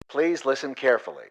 Please listen carefully.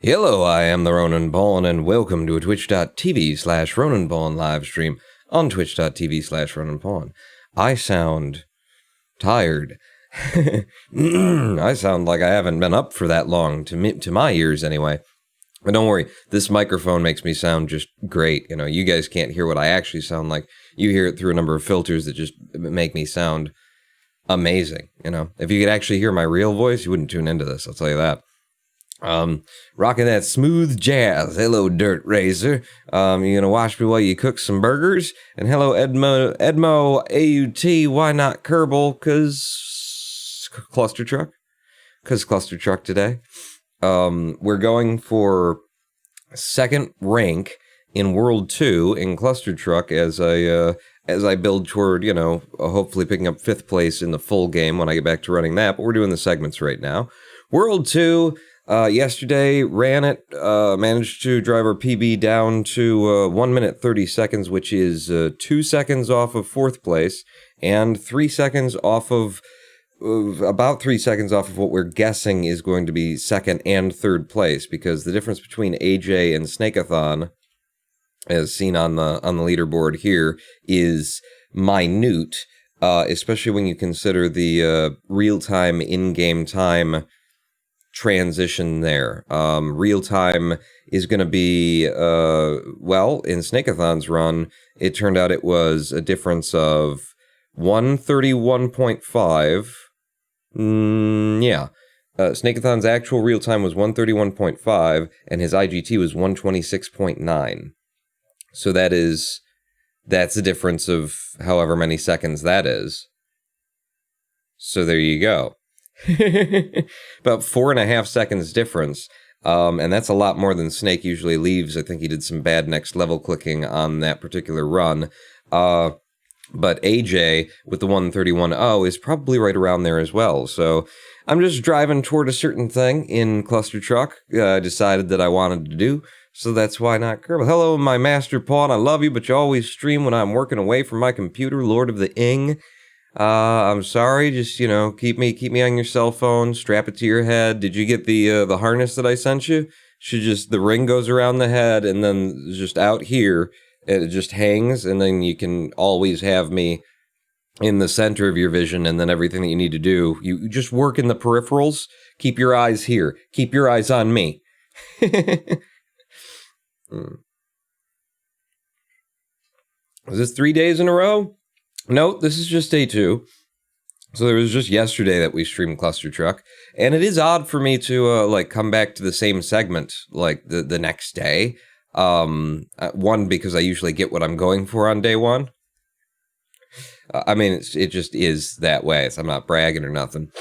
Hello, I am the Ronan Ballin, and welcome to a twitch.tv/Ronan Ballin live stream on twitch.tv/Ronan Ballin. I sound tired. I sound like I haven't been up for that long, to my ears anyway. But don't worry, this microphone makes me sound just great. You know, you guys can't hear what I actually sound like. You hear it through a number of filters that just make me sound amazing. You know, if you could actually hear my real voice, you wouldn't tune into this, I'll tell you that. Rocking that smooth jazz. Hello, Dirt Razor. You gonna watch me while you cook some burgers? And hello, Edmo AUT. Why not Kerbal? Cause Clustertruck. Cause Clustertruck today. We're going for second rank in World 2 in Clustertruck as I build toward, you know, hopefully picking up 5th place in the full game when I get back to running that. But we're doing the segments right now. World 2. Yesterday, ran it, managed to drive our PB down to 1 minute 30 seconds, which is 2 seconds off of 4th place, and 3 seconds off of, about 3 seconds off of what we're guessing is going to be 2nd and 3rd place, because the difference between AJ and Snakeathon, as seen on the leaderboard here, is minute, especially when you consider the real-time, in-game time transition there. Real time is going to be, well, in Snakeathon's run, it turned out it was a difference of 131.5. Yeah. Snakeathon's actual real time was 131.5, and his IGT was 126.9. So that's a difference of however many seconds that is. So there you go. About 4.5 seconds difference, and that's a lot more than Snake usually leaves. I think he did some bad next level clicking on that particular run, but AJ with the 131.0 is probably right around there as well. So I'm just driving toward a certain thing in Clustertruck. I decided that I wanted to do, so that's why not Kerbal. Hello, my master pawn. I love you, but you always stream when I'm working away from my computer. Lord of the Ing. I'm sorry, just, you know, keep me on your cell phone, strap it to your head. Did you get the harness that I sent you? The ring goes around the head, and then just out here, it just hangs, and then you can always have me in the center of your vision, and then everything that you need to do, you just work in the peripherals. Keep your eyes here. Keep your eyes on me. Is this 3 days in a row? No, this is just day 2. So there was just yesterday that we streamed Clustertruck, and it is odd for me to like come back to the same segment like the next day. One, because I usually get what I'm going for on day one. I mean, it just is that way. So I'm not bragging or nothing.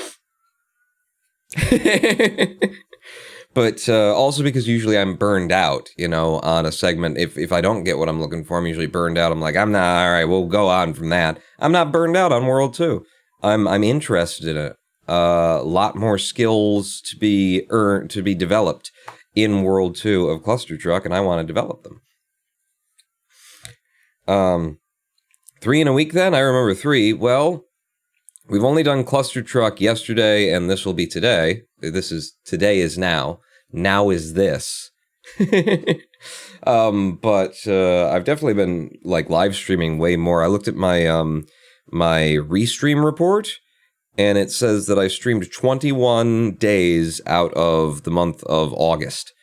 But also because usually I'm burned out, you know, on a segment. If I don't get what I'm looking for, I'm usually burned out. I'm like, I'm not, all right, we'll go on from that. I'm not burned out on World 2. I'm interested in it. A lot more skills to be developed in World 2 of Clustertruck, and I want to develop them. 3 in a week then? I remember 3. Well, we've only done Clustertruck yesterday, and this will be today. Today is now. Now is this. But I've definitely been like live streaming way more. I looked at my my restream report, and it says that I streamed 21 days out of the month of August.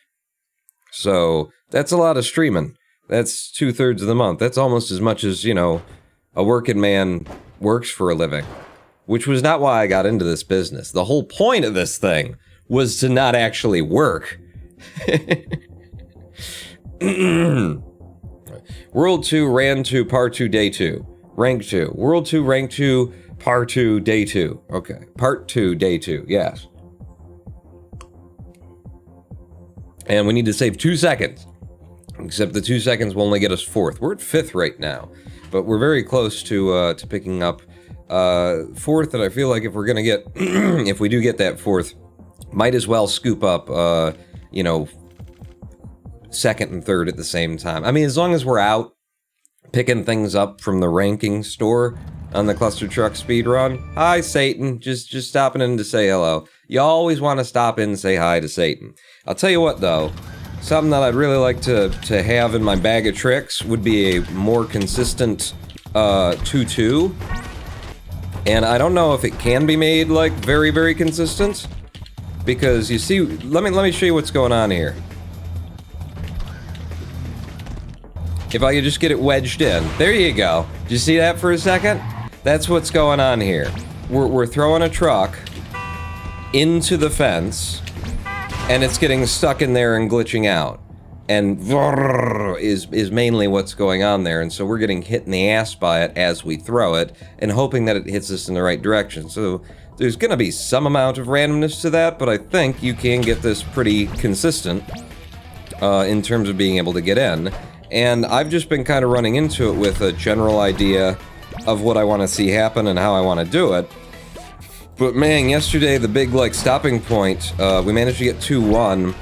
So that's a lot of streaming. That's 2/3 of the month. That's almost as much as, you know, a working man works for a living. Which was not why I got into this business. The whole point of this thing was to not actually work. World 2, Ran 2, Par 2, Day 2. Rank 2. World 2, Rank 2, Par 2, Day 2. Okay. Part 2, Day 2. Yes. And we need to save 2 seconds. Except the 2 seconds will only get us 4th. We're at 5th right now. But we're very close to picking up 4th, and I feel like if we're gonna get, if we do get that 4th, might as well scoop up, you know, 2nd and 3rd at the same time. I mean, as long as we're out picking things up from the ranking store on the Clustertruck speedrun. Hi, Satan. Just stopping in to say hello. You always want to stop in and say hi to Satan. I'll tell you what, though. Something that I'd really like to have in my bag of tricks would be a more consistent 2-2. And I don't know if it can be made, like, very, very consistent. Because, you see, let me show you what's going on here. If I could just get it wedged in. There you go. Did you see that for a second? That's what's going on here. We're throwing a truck into the fence, and it's getting stuck in there and glitching out. And is mainly what's going on there, and so we're getting hit in the ass by it as we throw it, and hoping that it hits us in the right direction. So there's gonna be some amount of randomness to that, but I think you can get this pretty consistent in terms of being able to get in. And I've just been kind of running into it with a general idea of what I want to see happen and how I want to do it. But man, yesterday, the big, like, stopping point, we managed to get 2-1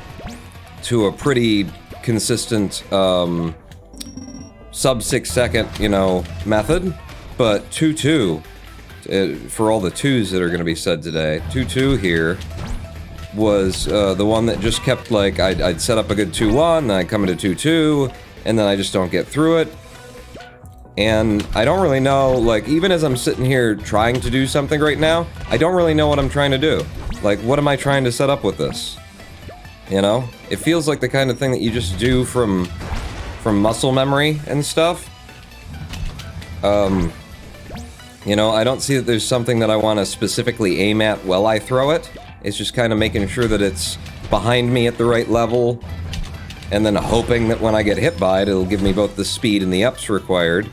to a pretty consistent, sub 6 second, you know, method. But 2-2, for all the 2s that are going to be said today, 2-2 here was the one that just kept, like, I'd set up a good 2-1, then I'd come into 2-2, and then I just don't get through it. And I don't really know, like, even as I'm sitting here trying to do something right now, I don't really know what I'm trying to do. Like, what am I trying to set up with this? You know? It feels like the kind of thing that you just do from muscle memory and stuff. You know, I don't see that there's something that I want to specifically aim at while I throw it. It's just kind of making sure that it's behind me at the right level, and then hoping that when I get hit by it, it'll give me both the speed and the ups required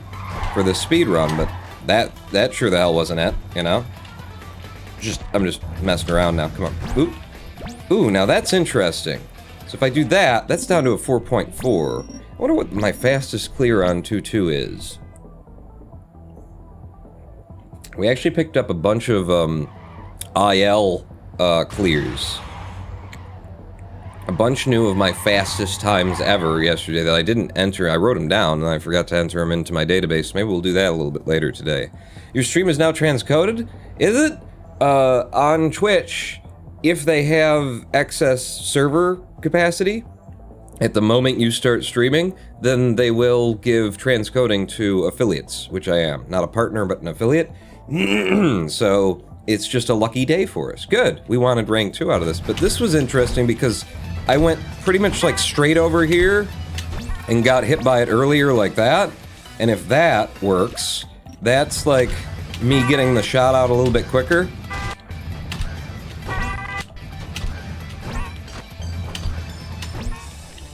for the speed run. But that sure the hell wasn't it, you know? I'm just messing around now. Come on. Ooh, now that's interesting. So if I do that, that's down to a 4.4. I wonder what my fastest clear on 2-2 is. We actually picked up a bunch of IL clears. A bunch new of my fastest times ever yesterday that I didn't enter. I wrote them down and I forgot to enter them into my database. Maybe we'll do that a little bit later today. Your stream is now transcoded? Is it? On Twitch, if they have excess server capacity, at the moment you start streaming, then they will give transcoding to affiliates, which I am. Not a partner, but an affiliate. So it's just a lucky day for us. Good. We wanted rank 2 out of this. But this was interesting because I went pretty much like straight over here and got hit by it earlier like that. And if that works, that's like me getting the shot out a little bit quicker.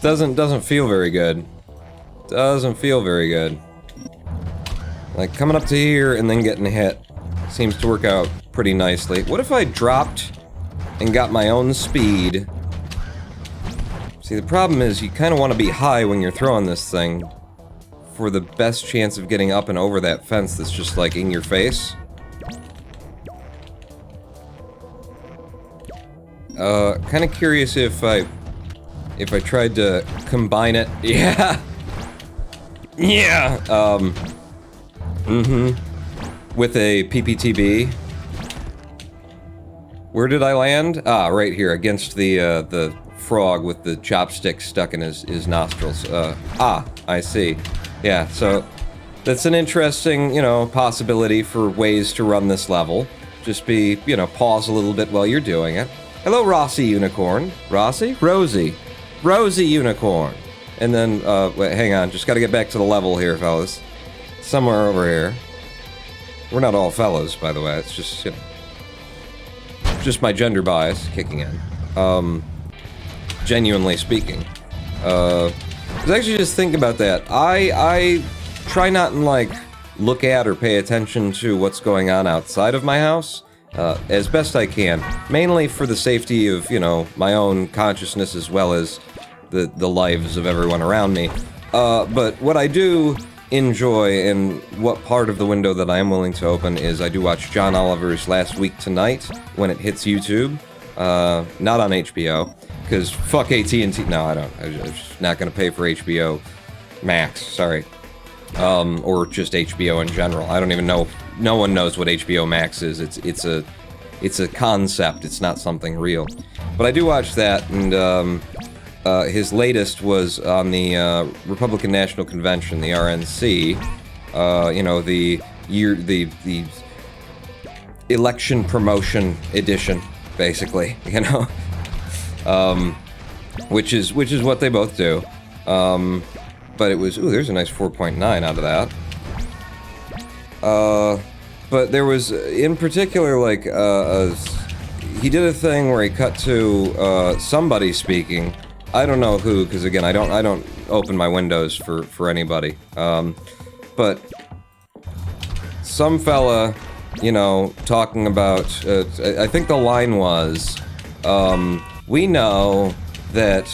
Doesn't feel very good. Doesn't feel very good. Like, coming up to here and then getting hit seems to work out pretty nicely. What if I dropped and got my own speed? See, the problem is you kind of want to be high when you're throwing this thing for the best chance of getting up and over that fence that's just, like, in your face. Kind of curious if I tried to combine it. Yeah! Yeah! With a PPTB. Where did I land? Ah, right here, against the frog with the chopstick stuck in his nostrils. I see. Yeah, so that's an interesting, you know, possibility for ways to run this level. Just be, you know, pause a little bit while you're doing it. Hello, Rossi Unicorn. Rossi? Rosie. Rosie Unicorn. And then, wait, hang on, just gotta get back to the level here, fellas. Somewhere over here. We're not all fellas, by the way, it's just, you know, just my gender bias kicking in. Genuinely speaking. I was actually just thinking about that. I try not and, like, look at or pay attention to what's going on outside of my house, as best I can. Mainly for the safety of, you know, my own consciousness as well as the lives of everyone around me. But what I do enjoy, and what part of the window that I am willing to open, is I do watch John Oliver's Last Week Tonight when it hits YouTube. Not on HBO, because fuck AT&T. No, I don't. I'm just not gonna pay for HBO Max, sorry. Or just HBO in general. I don't even know. No one knows what HBO Max is. It's a concept. It's not something real. But I do watch that, and his latest was on the Republican National Convention, the RNC. You know, the election promotion edition, basically. You know, which is what they both do. But it was, ooh, there's a nice 4.9 out of that. But there was, in particular, like, he did a thing where he cut to somebody speaking. I don't know who, because again, I don't open my windows for anybody. But some fella, you know, talking about, I think the line was, we know that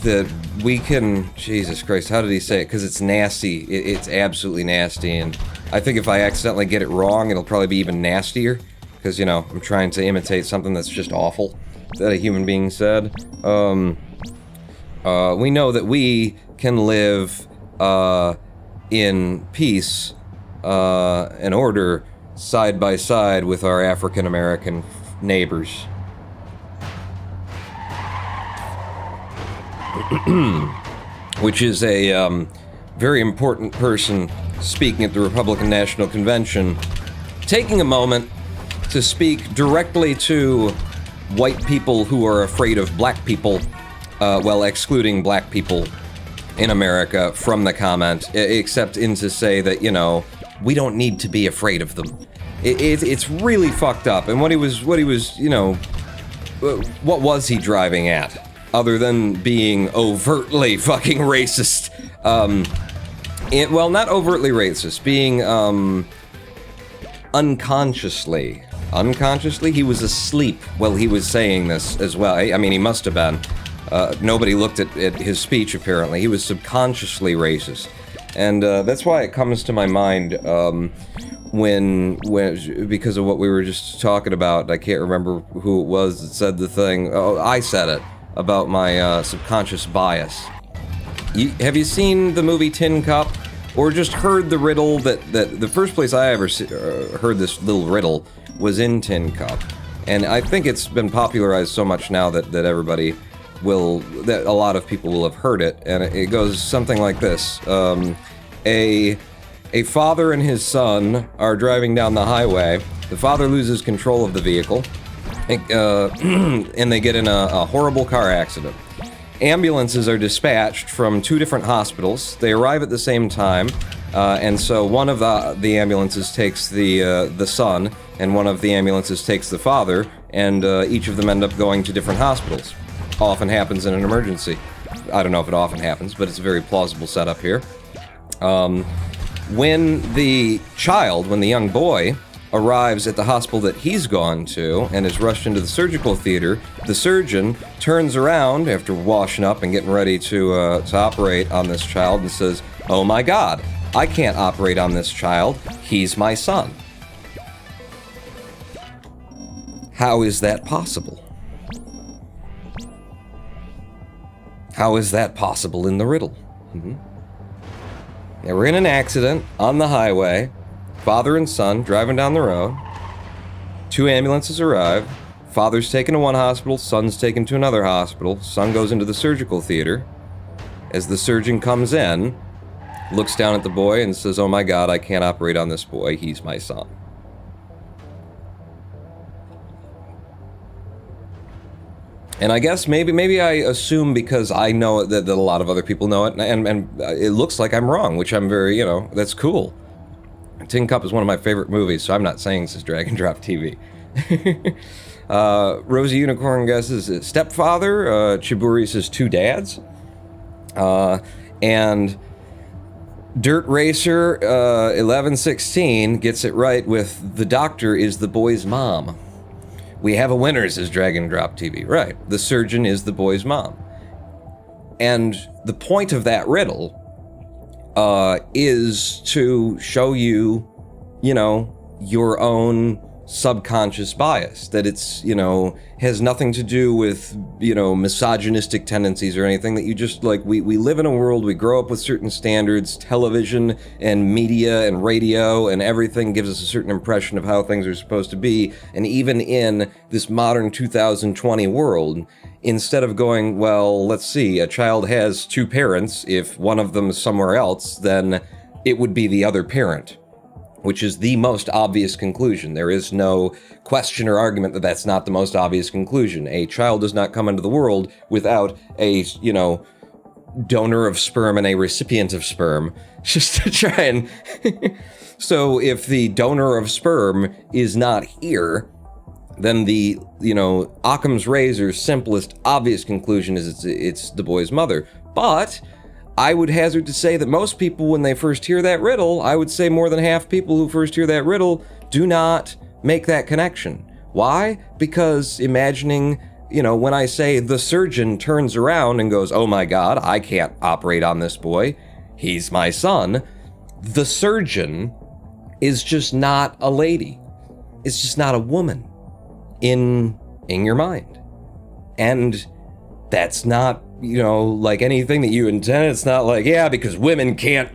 that we can, Jesus Christ, how did he say it? Because it's nasty. It's absolutely nasty, and I think if I accidentally get it wrong, it'll probably be even nastier. Because, you know, I'm trying to imitate something that's just awful that a human being said. We know that we can live in peace and order side by side with our African American neighbors. Which is a very important person speaking at the Republican National Convention, taking a moment to speak directly to white people who are afraid of black people, while excluding black people in America from the comment, except in to say that, you know, we don't need to be afraid of them. It's really fucked up. And what he was, you know, what was he driving at? Other than being overtly fucking racist. Well, not overtly racist, being, unconsciously, he was asleep while he was saying this as well. I mean, he must have been. Nobody looked at his speech, apparently. He was subconsciously racist. And that's why it comes to my mind when because of what we were just talking about. I can't remember who it was that said the thing. Oh, I said it, about my subconscious bias. Have you seen the movie Tin Cup? Or just heard the riddle that the first place I ever heard this little riddle was in Tin Cup. And I think it's been popularized so much now that everybody will, that a lot of people will have heard it. And it goes something like this. A father and his son are driving down the highway. The father loses control of the vehicle, and they get in a horrible car accident. Ambulances are dispatched from 2 different hospitals. They arrive at the same time. And so one of the ambulances takes the son, and one of the ambulances takes the father, and each of them end up going to different hospitals. Often happens in an emergency. I don't know if it often happens, but it's a very plausible setup here. When the young boy, arrives at the hospital that he's gone to and is rushed into the surgical theater, the surgeon turns around after washing up and getting ready to operate on this child and says, "Oh my God, I can't operate on this child. He's my son." How is that possible? How is that possible in the riddle? They were in an accident on the highway. Father and son driving down the road. 2 ambulances arrive. Father's taken to one hospital, son's taken to another hospital. Son goes into the surgical theater. As the surgeon comes in, looks down at the boy and says, "Oh my God, I can't operate on this boy. He's my son." And I guess maybe I assume because I know that a lot of other people know it, and it looks like I'm wrong, which I'm very, that's cool. Tin Cup is one of my favorite movies, so I'm not saying this is Drag and Drop TV. Rosie Unicorn guesses stepfather, Chiburi says 2 dads, and Dirt Racer 1116 gets it right with the doctor is the boy's mom. We have a winner, says Drag and Drop TV. Right, the surgeon is the boy's mom. And the point of that riddle is to show you, your own subconscious bias, that it's, has nothing to do with, misogynistic tendencies or anything, that you just, we live in a world, we grow up with certain standards, television and media and radio and everything gives us a certain impression of how things are supposed to be, and even in this modern 2020 world, instead of going, well, let's see, a child has 2 parents, if one of them is somewhere else, then it would be the other parent, which is the most obvious conclusion. There is no question or argument that that's not the most obvious conclusion. A child does not come into the world without a, donor of sperm and a recipient of sperm, just to try and... So if the donor of sperm is not here, then the, Occam's razor's simplest, obvious conclusion is it's the boy's mother. But I would hazard to say that most people, when they first hear that riddle, I would say more than half people who first hear that riddle do not make that connection. Why? Because imagining, when I say the surgeon turns around and goes, "Oh my God, I can't operate on this boy. He's my son." The surgeon is just not a lady. It's just not a woman in your mind. And that's not, like anything that you intend. It's not like, yeah, because women can't,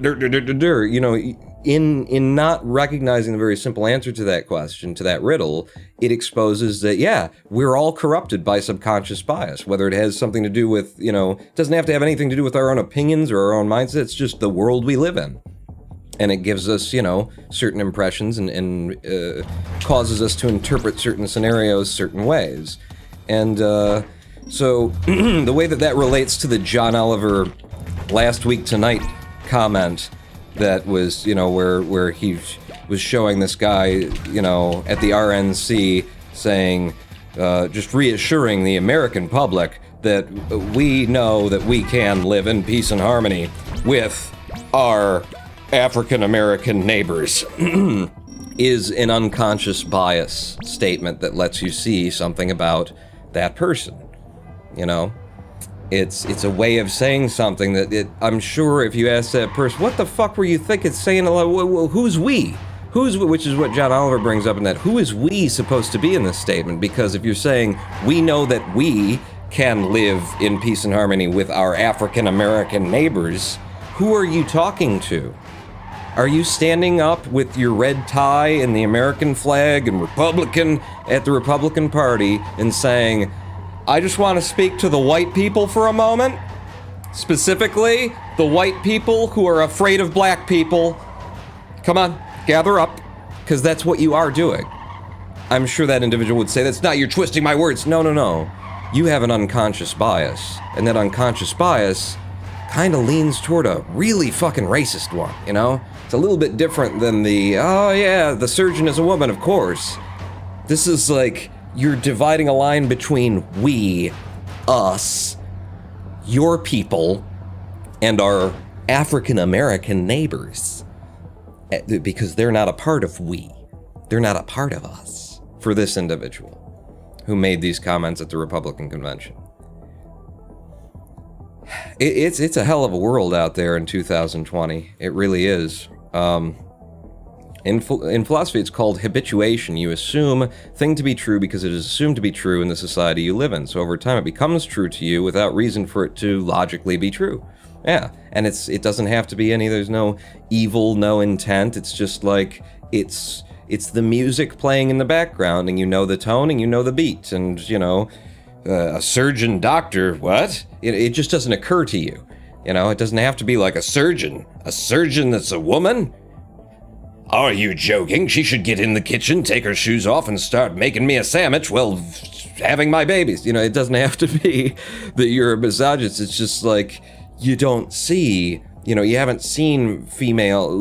in not recognizing the very simple answer to that question, to that riddle, it exposes that, yeah, we're all corrupted by subconscious bias, whether it has something to do with, it doesn't have to have anything to do with our own opinions or our own mindset. It's just the world we live in. And it gives us, certain impressions and causes us to interpret certain scenarios certain ways. And so the way that relates to the John Oliver last week tonight comment that was, where he was showing this guy, at the RNC saying, just reassuring the American public that we know that we can live in peace and harmony with our African-American neighbors, is an unconscious bias statement that lets you see something about that person. It's a way of saying something that I'm sure if you ask that person, what the fuck were you thinking, saying, who's we? Which is what John Oliver brings up in that, who is we supposed to be in this statement? Because if you're saying, we know that we can live in peace and harmony with our African-American neighbors, who are you talking to? Are you standing up with your red tie and the American flag and Republican at the Republican Party and saying, I just want to speak to the white people for a moment? Specifically, the white people who are afraid of black people. Come on, gather up, because that's what you are doing. I'm sure that individual would say, that's not, you're twisting my words. No. You have an unconscious bias, and that unconscious bias kind of leans toward a really fucking racist one, you know? It's a little bit different than the, oh yeah, the surgeon is a woman, of course. This is like, you're dividing a line between we, us, your people, and our African-American neighbors. Because they're not a part of we. They're not a part of us. For this individual who made these comments at the Republican convention. It's a hell of a world out there in 2020. It really is. In philosophy, it's called habituation. You assume a thing to be true because it is assumed to be true in the society you live in. So over time, it becomes true to you without reason for it to logically be true. Yeah, and it doesn't have to be any. There's no evil, no intent. It's just like it's the music playing in the background, and you know the tone, and you know the beat, and you know, a surgeon, doctor, what? It just doesn't occur to you. You know, it doesn't have to be like a surgeon that's a woman. Are you joking? She should get in the kitchen, take her shoes off, and start making me a sandwich while having my babies. You know, it doesn't have to be that you're a misogynist. It's just like, you don't see, you know, you haven't seen female,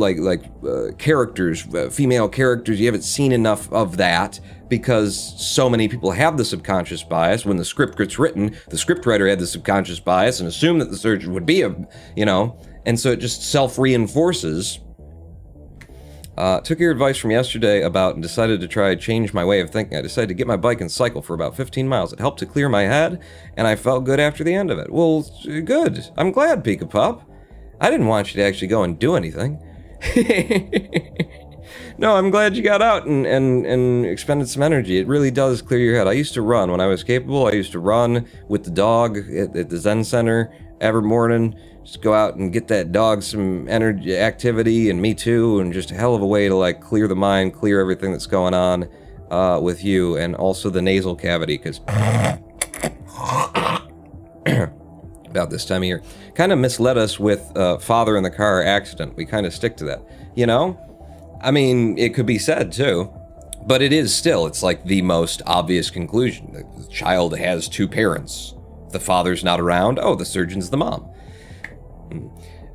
characters, female characters, you haven't seen enough of that because so many people have the subconscious bias. When the script gets written, the scriptwriter had the subconscious bias and assumed that the surgeon would be and so it just self-reinforces. Took your advice from yesterday and decided to try to change my way of thinking. I decided to get my bike and cycle for about 15 miles. It helped to clear my head, and I felt good after the end of it. Well, good. I'm glad, Pika Pup. I didn't want you to actually go and do anything. No, I'm glad you got out and expended some energy. It really does clear your head. I used to run when I was capable. I used to run with the dog at the Zen Center every morning. Just go out and get that dog some energy, activity, and me too, and just a hell of a way to like clear the mind, clear everything that's going on with you, and also the nasal cavity, because about this time of year, kind of misled us with father in the car accident. We kind of stick to that, you know? I mean, it could be said too, but it is still, it's like the most obvious conclusion. The child has two parents. The father's not around. Oh, the surgeon's the mom.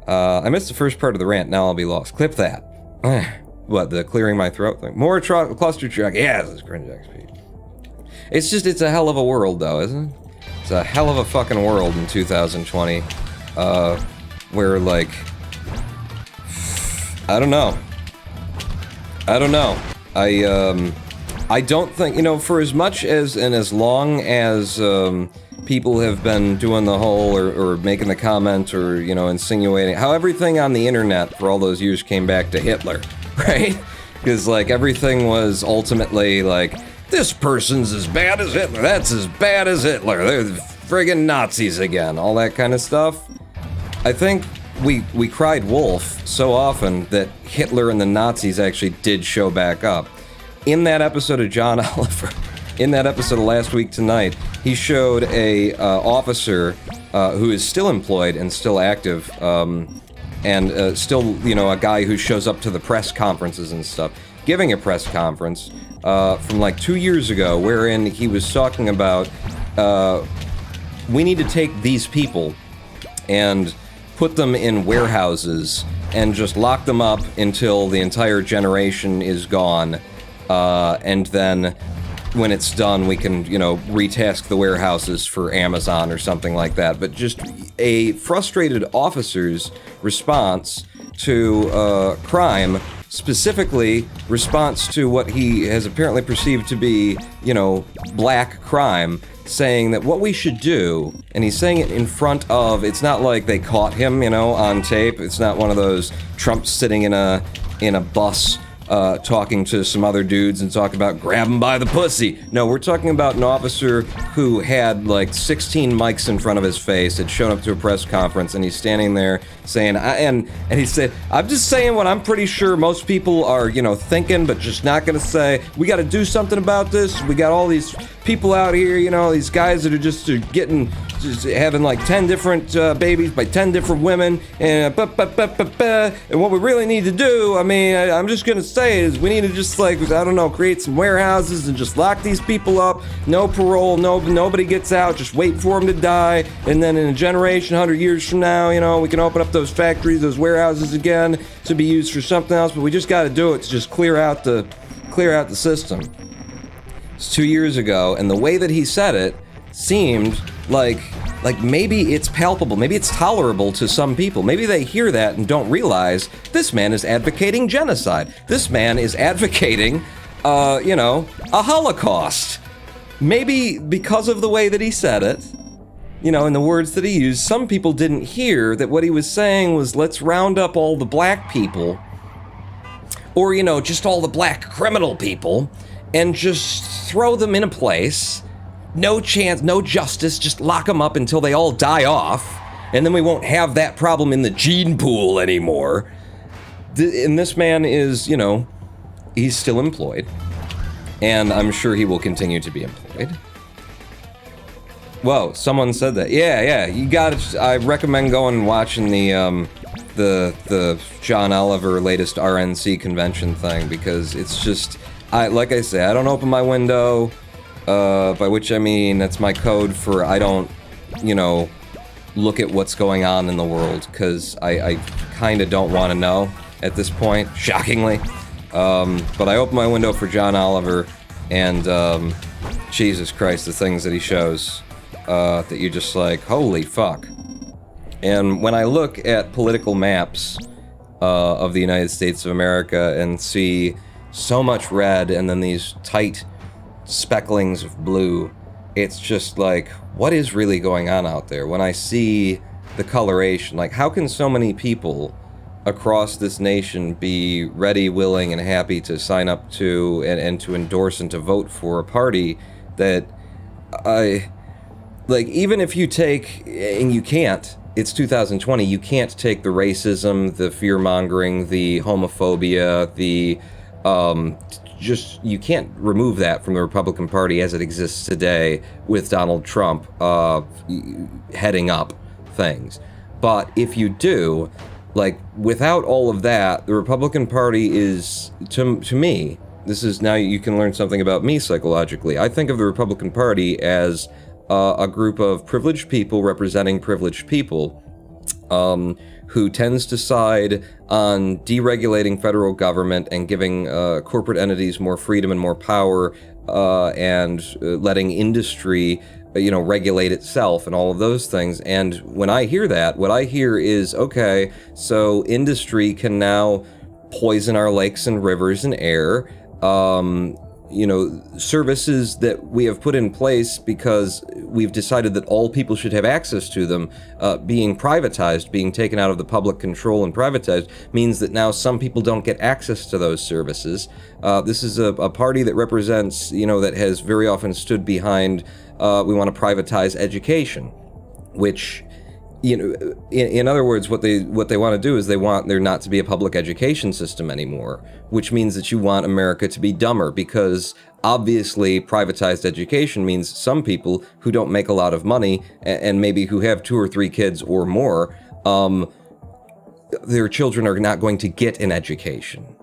I missed the first part of the rant. Now I'll be lost. Clip that. What, the clearing my throat thing? More Clustertruck. Yeah, this is cringe XP. It's a hell of a world, though, isn't it? It's a hell of a fucking world in 2020. Where, like, I don't know. I don't think, you know, for as much as and as long as people have been doing the whole or making the comment or, you know, insinuating how everything on the internet for all those years came back to Hitler, right? Because, like, everything was ultimately like, this person's as bad as Hitler, that's as bad as Hitler, they're friggin' Nazis again, all that kind of stuff. I think we cried wolf so often that Hitler and the Nazis actually did show back up. In that episode of John Oliver, in that episode of Last Week Tonight, he showed a officer who is still employed and still active, and still, you know, a guy who shows up to the press conferences and stuff, giving a press conference from like 2 years ago, wherein he was talking about, we need to take these people and put them in warehouses and just lock them up until the entire generation is gone, and then when it's done, we can, you know, retask the warehouses for Amazon or something like that. But just a frustrated officer's response to crime, specifically response to what he has apparently perceived to be, you know, black crime, saying that what we should do, and he's saying it in front of, it's not like they caught him, you know, on tape. It's not one of those Trump sitting in a bus talking to some other dudes and talking about grab him by the pussy. No, we're talking about an officer who had like 16 mics in front of his face, had shown up to a press conference, and he's standing there saying, and he said, I'm just saying what I'm pretty sure most people are, you know, thinking, but just not gonna say. We gotta do something about this. We got all these people out here, you know, these guys that are just getting just having like 10 different babies by 10 different women, and and what we really need to do, I mean, I'm just gonna say is we need to just like, I don't know, create some warehouses and just lock these people up, no parole, nobody gets out, just wait for them to die, and then in a generation, 100 years from now, you know, we can open up those factories, those warehouses again to be used for something else, but we just gotta do it to just clear out the system. It's 2 years ago, and the way that he said it seemed like maybe it's palpable, maybe it's tolerable to some people. Maybe they hear that and don't realize this man is advocating genocide. This man is advocating, you know, a Holocaust. Maybe because of the way that he said it, you know, and the words that he used, some people didn't hear that what he was saying was, let's round up all the black people, or, you know, just all the black criminal people, and just throw them in a place. No chance, no justice, just lock them up until they all die off, and then we won't have that problem in the gene pool anymore. And this man is, you know, he's still employed, and I'm sure he will continue to be employed. Whoa, someone said that. Yeah, you gotta, I recommend going and watching the John Oliver latest RNC convention thing, because it's just, like I say, I don't open my window, by which I mean that's my code for I don't, you know, look at what's going on in the world, because I kind of don't want to know at this point, shockingly. But I open my window for John Oliver, and Jesus Christ, the things that he shows, that you're just like, holy fuck. And when I look at political maps of the United States of America and see so much red and then these tight specklings of blue, it's just like, what is really going on out there? When I see the coloration, like, how can so many people across this nation be ready, willing, and happy to sign up to and to endorse and to vote for a party that like, even if you take, and you can't, it's 2020, you can't take the racism, the fear-mongering, the homophobia, the, just, you can't remove that from the Republican Party as it exists today with Donald Trump, heading up things. But if you do, like, without all of that, the Republican Party is, to me, this is, now you can learn something about me psychologically, I think of the Republican Party as a group of privileged people representing privileged people, who tends to side on deregulating federal government and giving corporate entities more freedom and more power, and letting industry, you know, regulate itself and all of those things. And when I hear that, what I hear is, okay, so industry can now poison our lakes and rivers and air, you know, services that we have put in place because we've decided that all people should have access to them, being privatized, being taken out of the public control and privatized, means that now some people don't get access to those services. This is a party that represents, you know, that has very often stood behind, we want to privatize education, which, you know, in other words, what they want to do is they want there not to be a public education system anymore, which means that you want America to be dumber, because obviously privatized education means some people who don't make a lot of money and maybe who have 2 or 3 kids or more, their children are not going to get an education.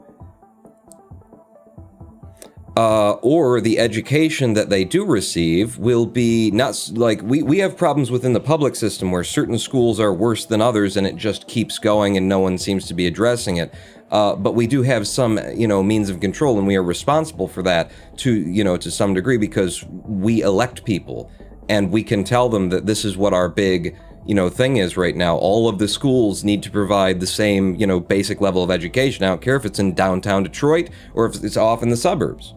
Or the education that they do receive will be not, like, we have problems within the public system where certain schools are worse than others and it just keeps going and no one seems to be addressing it. But we do have some, you know, means of control, and we are responsible for that to, you know, to some degree, because we elect people and we can tell them that this is what our big, you know, thing is right now. All of the schools need to provide the same, you know, basic level of education. I don't care if it's in downtown Detroit or if it's off in the suburbs.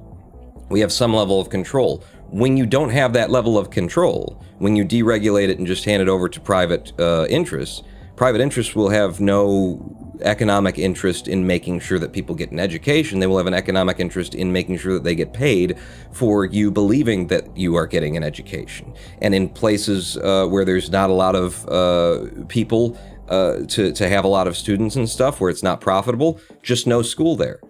We have some level of control. When you don't have that level of control, when you deregulate it and just hand it over to private interests will have no economic interest in making sure that people get an education. They will have an economic interest in making sure that they get paid for you believing that you are getting an education. And in places where there's not a lot of people to have a lot of students and stuff, where it's not profitable, just no school there.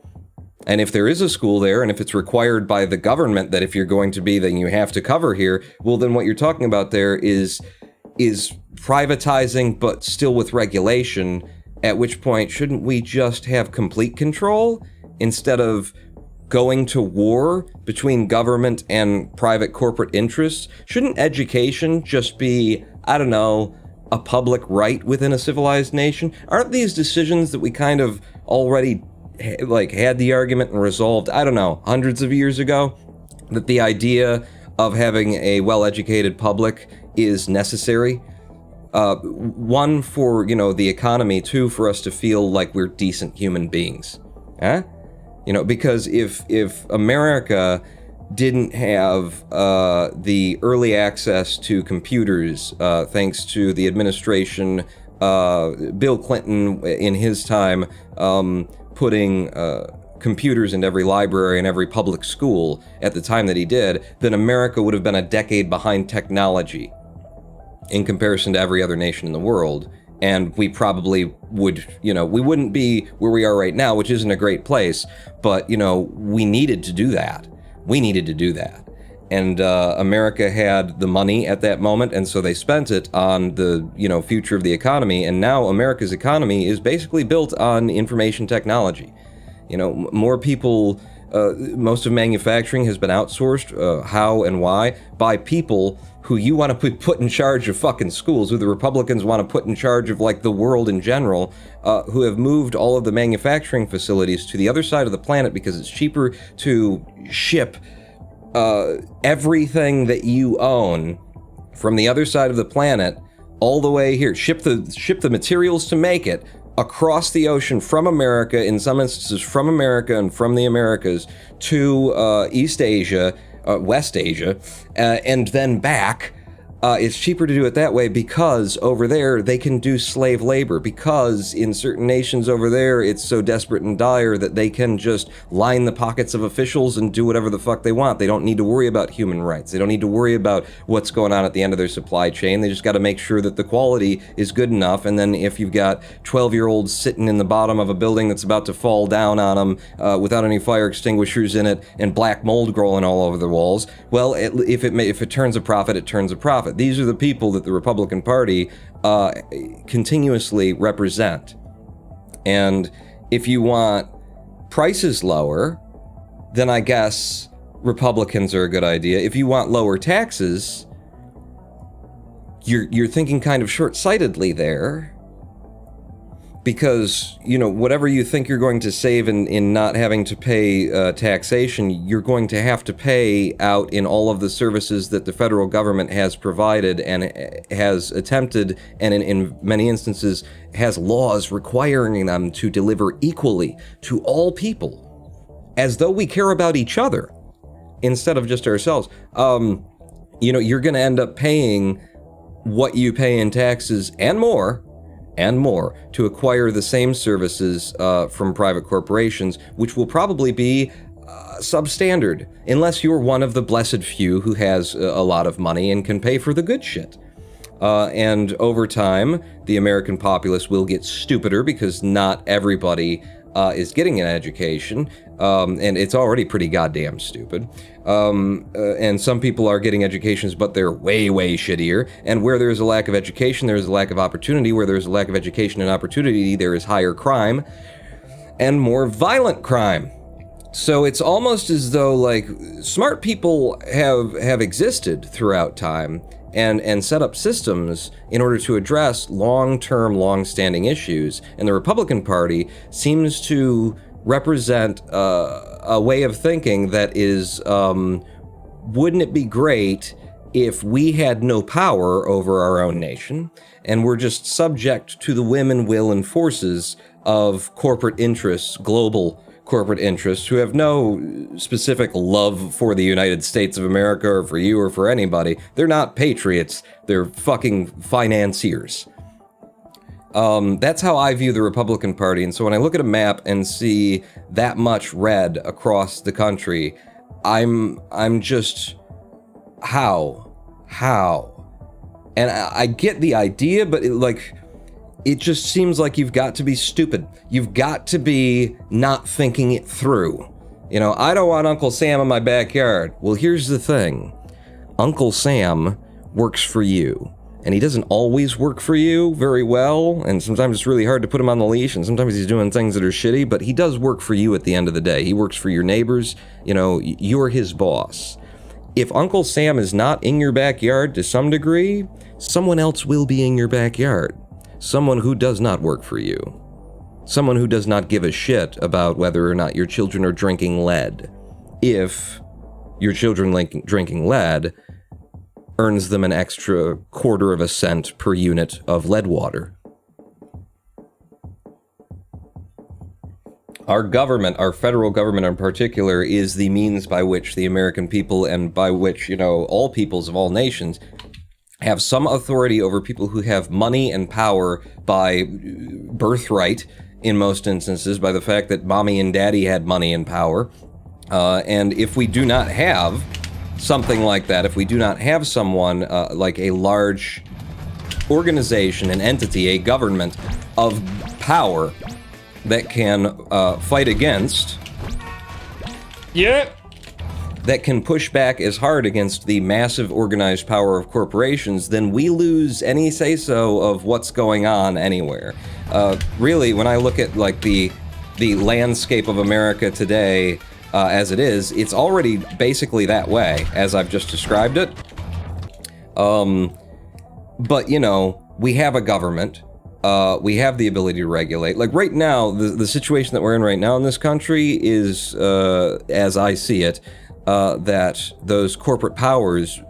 And if there is a school there, and if it's required by the government that if you're going to be, then you have to cover here, well, then what you're talking about there is is privatizing, but still with regulation, at which point shouldn't we just have complete control instead of going to war between government and private corporate interests? Shouldn't education just be, I don't know, a public right within a civilized nation? Aren't these decisions that we kind of already had the argument and resolved, I don't know, hundreds of years ago, that the idea of having a well-educated public is necessary? One, for, the economy, two, for us to feel like we're decent human beings. Huh? Because if America didn't have the early access to computers, thanks to the administration, Bill Clinton in his time, putting computers in every library and every public school at the time that he did, then America would have been a decade behind technology in comparison to every other nation in the world. And we probably would, we wouldn't be where we are right now, which isn't a great place, but, we needed to do that. We needed to do that. And America had the money at that moment, and so they spent it on the, future of the economy. And now America's economy is basically built on information technology. More people, most of manufacturing has been outsourced. How and why? By people who you want to put in charge of fucking schools, who the Republicans want to put in charge of, the world in general, who have moved all of the manufacturing facilities to the other side of the planet because it's cheaper to ship everything that you own from the other side of the planet all the way here. Ship the materials to make it across the ocean from America, in some instances from America and from the Americas, to East Asia, West Asia, and then back. It's cheaper to do it that way because over there they can do slave labor, because in certain nations over there it's so desperate and dire that they can just line the pockets of officials and do whatever the fuck they want. They don't need to worry about human rights. They don't need to worry about what's going on at the end of their supply chain. They just got to make sure that the quality is good enough. And then if you've got 12-year-olds sitting in the bottom of a building that's about to fall down on them without any fire extinguishers in it and black mold growing all over the walls, well, if it turns a profit, it turns a profit. These are the people that the Republican Party continuously represent. And if you want prices lower, then I guess Republicans are a good idea. If you want lower taxes, you're thinking kind of short-sightedly there. Because, whatever you think you're going to save in not having to pay taxation, you're going to have to pay out in all of the services that the federal government has provided and has attempted, and in many instances has laws requiring them to deliver equally to all people, as though we care about each other instead of just ourselves. You're going to end up paying what you pay in taxes and more to acquire the same services from private corporations, which will probably be substandard, unless you're one of the blessed few who has a lot of money and can pay for the good shit. And over time, the American populace will get stupider because not everybody is getting an education, and it's already pretty goddamn stupid. And some people are getting educations, but they're way, way shittier. And where there's a lack of education, there's a lack of opportunity. Where there's a lack of education and opportunity, there is higher crime and more violent crime. So it's almost as though, smart people have existed throughout time and set up systems in order to address long-term, long-standing issues. And the Republican Party seems to represent a way of thinking that is, wouldn't it be great if we had no power over our own nation and we're just subject to the whim and will and forces of corporate interests, global corporate interests, who have no specific love for the United States of America or for you or for anybody. They're not patriots. They're fucking financiers. That's how I view the Republican Party. And so when I look at a map and see that much red across the country, I'm just, how? And I get the idea, but it just seems like you've got to be stupid. You've got to be not thinking it through. I don't want Uncle Sam in my backyard. Well, here's the thing. Uncle Sam works for you. and he doesn't always work for you very well, and sometimes it's really hard to put him on the leash, and sometimes he's doing things that are shitty, but he does work for you at the end of the day. He works for your neighbors. You know, you're his boss. If Uncle Sam is not in your backyard to some degree, someone else will be in your backyard. Someone who does not work for you. Someone who does not give a shit about whether or not your children are drinking lead. If your children drinking lead earns them an extra quarter of a cent per unit of lead water. Our government, our federal government in particular, is the means by which the American people, and by which, you know, all peoples of all nations, have some authority over people who have money and power by birthright, in most instances, by the fact that mommy and daddy had money and power. And if we do not have something like that, if we do not have someone like a large organization, an entity, a government of power that can fight against, that can push back as hard against the massive organized power of corporations, then we lose any say-so of what's going on anywhere. Really, when I look at like the landscape of America today, as it is, it's already basically that way, as I've just described it. But, you know, we have a government. We have the ability to regulate. Like, right now, the situation that we're in right now in this country is, as I see it, that those corporate powers,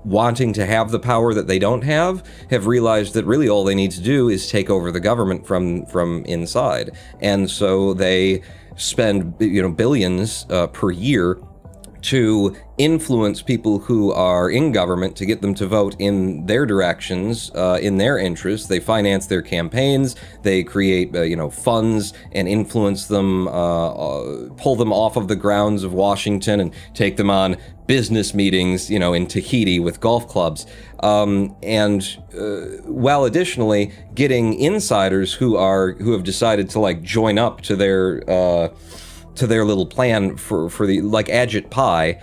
wanting to have the power that they don't have realized that really all they need to do is take over the government from inside. And so they spend, you know, billions per year to influence people who are in government to get them to vote in their directions, in their interests. They finance their campaigns, they create, you know, funds and influence them, pull them off of the grounds of Washington and take them on business meetings, you know, in Tahiti with golf clubs. While additionally getting insiders who have decided to like join up to their little plan for the, like, Agit Pie,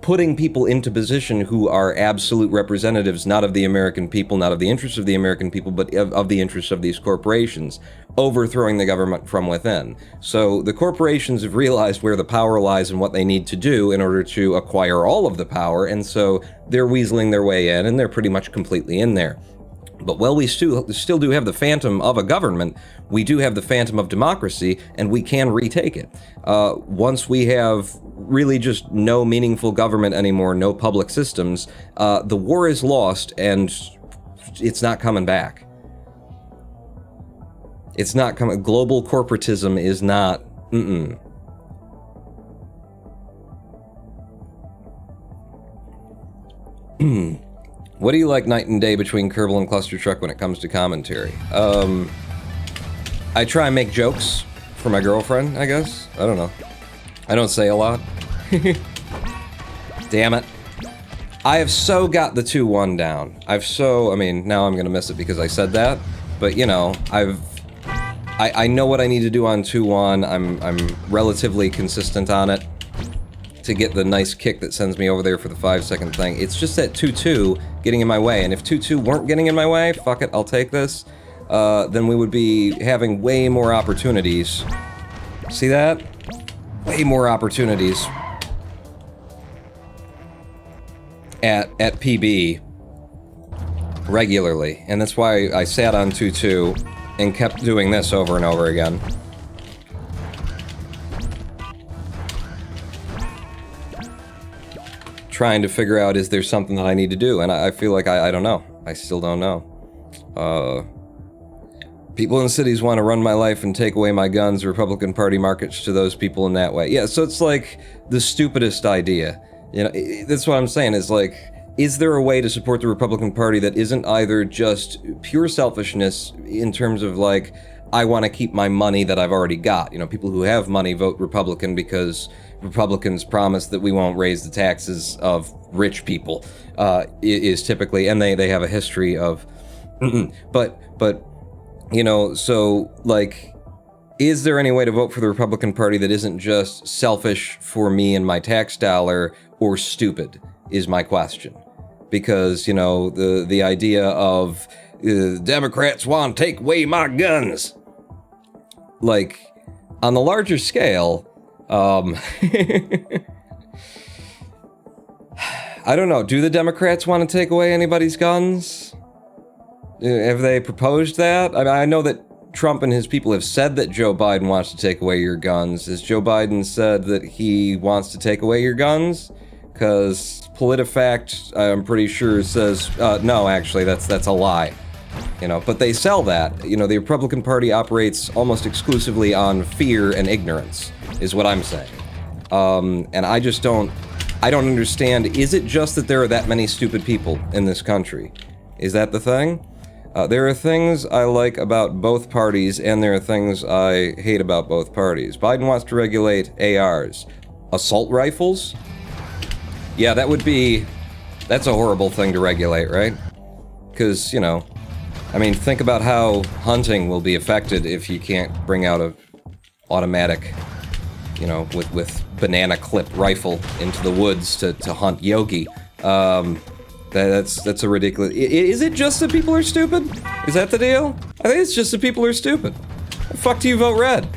putting people into position who are absolute representatives, not of the American people, not of the interests of the American people, but of the interests of these corporations, overthrowing the government from within. So the corporations have realized where the power lies and what they need to do in order to acquire all of the power, and so they're weaseling their way in, and they're pretty much completely in there. But while we still do have the phantom of a government, we do have the phantom of democracy, and we can retake it. Once we have really just no meaningful government anymore, no public systems, the war is lost, and it's not coming back. It's not coming. Global corporatism is not. What do you like night and day between Kerbal and Clustertruck when it comes to commentary? I try and make jokes for my girlfriend, I guess. I don't know. I don't say a lot. Damn it. I have so got the 2-1 down. I mean, now I'm gonna miss it because I said that, but you know, I know what I need to do on 2-1. I'm relatively consistent on it to get the nice kick that sends me over there for the 5-second thing. It's just that 2-2 getting in my way, and if 2-2 weren't getting in my way, fuck it, I'll take this, then we would be having way more opportunities. See that? Way more opportunities at PB regularly, and that's why I sat on 2-2 and kept doing this over and over again. Trying to figure out, is there something that I need to do? And I feel like I don't know. I still don't know. People in cities want to run my life and take away my guns. Republican Party markets to those people in that way. Yeah, so it's like the stupidest idea. You know, that's what I'm saying, is like, is there a way to support the Republican Party that isn't either just pure selfishness in terms of like, I want to keep my money that I've already got. You know, people who have money vote Republican because Republicans promise that we won't raise the taxes of rich people, is typically, and they have a history of, but, you know, so, like, is there any way to vote for the Republican Party that isn't just selfish for me and my tax dollar, or stupid, is my question. because, you know, the idea of Democrats want to take away my guns. Like, on the larger scale, I don't know, do the Democrats want to take away anybody's guns? Have they proposed that? I mean, I know that Trump and his people have said that Joe Biden wants to take away your guns. Has Joe Biden said that he wants to take away your guns? Because PolitiFact, I'm pretty sure, says, no, actually, that's a lie. You know, but they sell that. You know, the Republican Party operates almost exclusively on fear and ignorance, is what I'm saying. And I don't understand, is it just that there are that many stupid people in this country? Is that the thing? There are things I like about both parties, and there are things I hate about both parties. Biden wants to regulate ARs. Assault rifles? Yeah, that's a horrible thing to regulate, right? Because, you know, I mean, think about how hunting will be affected if you can't bring out a automatic, you know, with banana clip rifle into the woods to hunt Yogi. That's a ridiculous... Is it just that people are stupid? Is that the deal? I think it's just that people are stupid. The fuck do you vote red?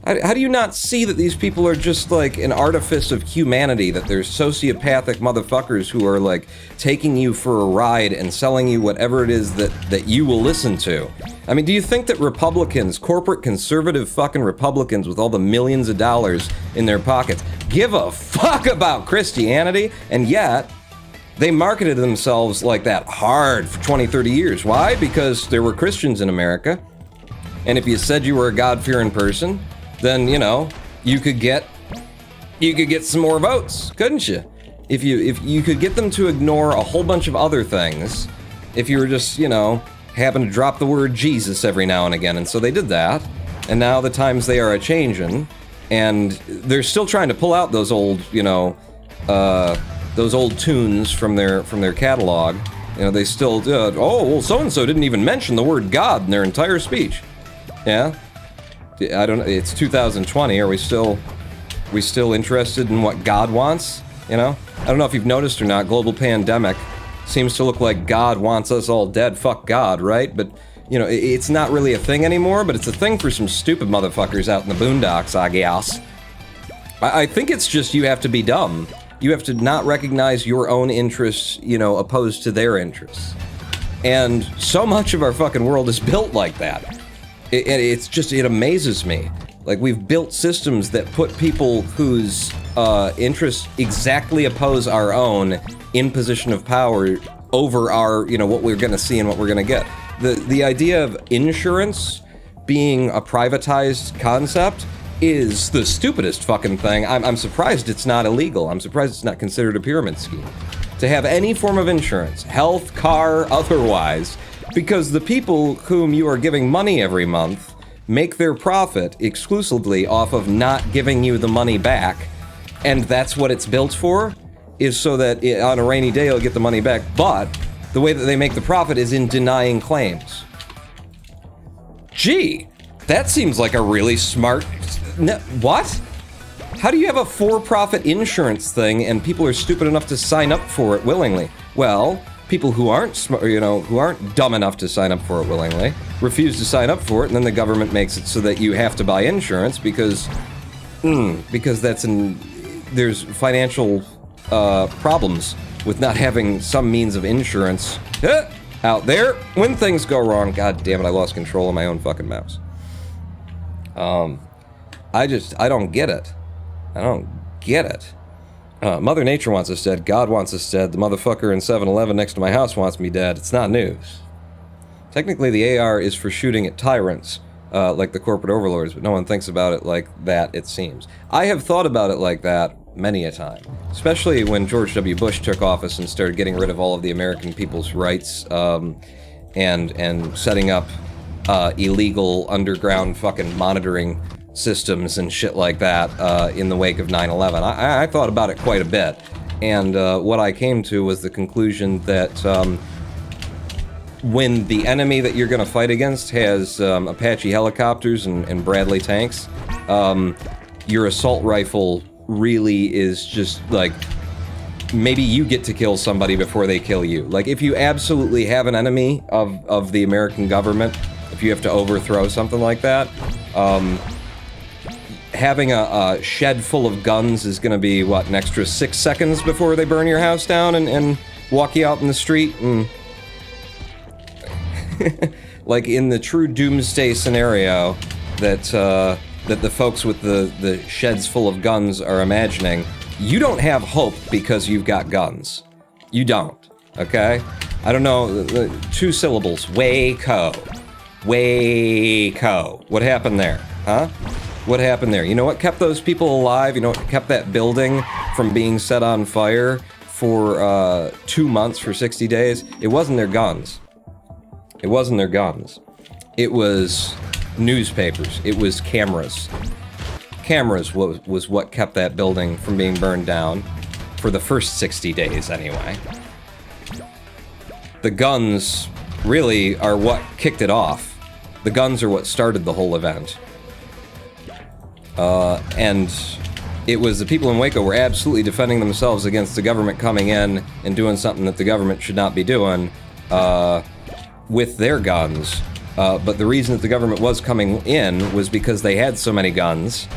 How do you not see that these people are just like an artifice of humanity, that they're sociopathic motherfuckers who are like taking you for a ride and selling you whatever it is that you will listen to? I mean, do you think that Republicans, corporate conservative fucking Republicans with all the millions of dollars in their pockets, give a fuck about Christianity? And yet, they marketed themselves like that hard for 20, 30 years. Why? Because there were Christians in America. And if you said you were a God-fearing person, then, you know, you could get some more votes, couldn't you? If you could get them to ignore a whole bunch of other things, if you were just, you know, happen to drop the word Jesus every now and again. And so they did that. And now the times they are a-changin', and they're still trying to pull out those old, you know, those old tunes from their catalog. You know, they still, oh, well, so-and-so didn't even mention the word God in their entire speech. Yeah? I don't know, it's 2020, are we still interested in what God wants? You know? I don't know if you've noticed or not, global pandemic seems to look like God wants us all dead, fuck God, right? But, you know, it's not really a thing anymore, but it's a thing for some stupid motherfuckers out in the boondocks, I guess. I think it's just you have to be dumb. You have to not recognize your own interests, you know, opposed to their interests. And so much of our fucking world is built like that. It amazes me. Like, we've built systems that put people whose interests exactly oppose our own in position of power over our, you know, what we're gonna see and what we're gonna get. The idea of insurance being a privatized concept is the stupidest fucking thing. I'm surprised it's not illegal. I'm surprised it's not considered a pyramid scheme. To have any form of insurance, health, car, otherwise, because the people whom you are giving money every month make their profit exclusively off of not giving you the money back, and that's what it's built for, is so that on a rainy day you'll get the money back, but the way that they make the profit is in denying claims. Gee, that seems like a really smart... What? How do you have a for-profit insurance thing and people are stupid enough to sign up for it willingly? Well, people who aren't smart, you know, who aren't dumb enough to sign up for it willingly, refuse to sign up for it, and then the government makes it so that you have to buy insurance because there's financial problems with not having some means of insurance out there when things go wrong. God damn it, I lost control of my own fucking mouse. I don't get it. I don't get it. Mother Nature wants us dead. God wants us dead. The motherfucker in 7-Eleven next to my house wants me dead. It's not news. Technically, the AR is for shooting at tyrants, like the corporate overlords, but no one thinks about it like that, it seems. I have thought about it like that many a time, especially when George W. Bush took office and started getting rid of all of the American people's rights, and setting up illegal underground fucking monitoring systems and shit like that in the wake of 9/11. I thought about it quite a bit, and what I came to was the conclusion that when the enemy that you're going to fight against has Apache helicopters and Bradley tanks, your assault rifle really is just like maybe you get to kill somebody before they kill you. Like, if you absolutely have an enemy of the American government, if you have to overthrow something like that, having a shed full of guns is gonna be, what, an extra 6 seconds before they burn your house down and walk you out in the street? And like in the true doomsday scenario that the folks with the sheds full of guns are imagining, you don't have hope because you've got guns. You don't, okay? I don't know, 2 syllables, Waco. Waco. What happened there, huh? What happened there? You know what kept those people alive? You know what kept that building from being set on fire for 2 months, for 60 days? It wasn't their guns. It wasn't their guns. It was newspapers. It was cameras. Cameras was what kept that building from being burned down for the first 60 days, anyway. The guns really are what kicked it off. The guns are what started the whole event. And it was the people in Waco were absolutely defending themselves against the government coming in and doing something that the government should not be doing, with their guns. But the reason that the government was coming in was because they had so many guns,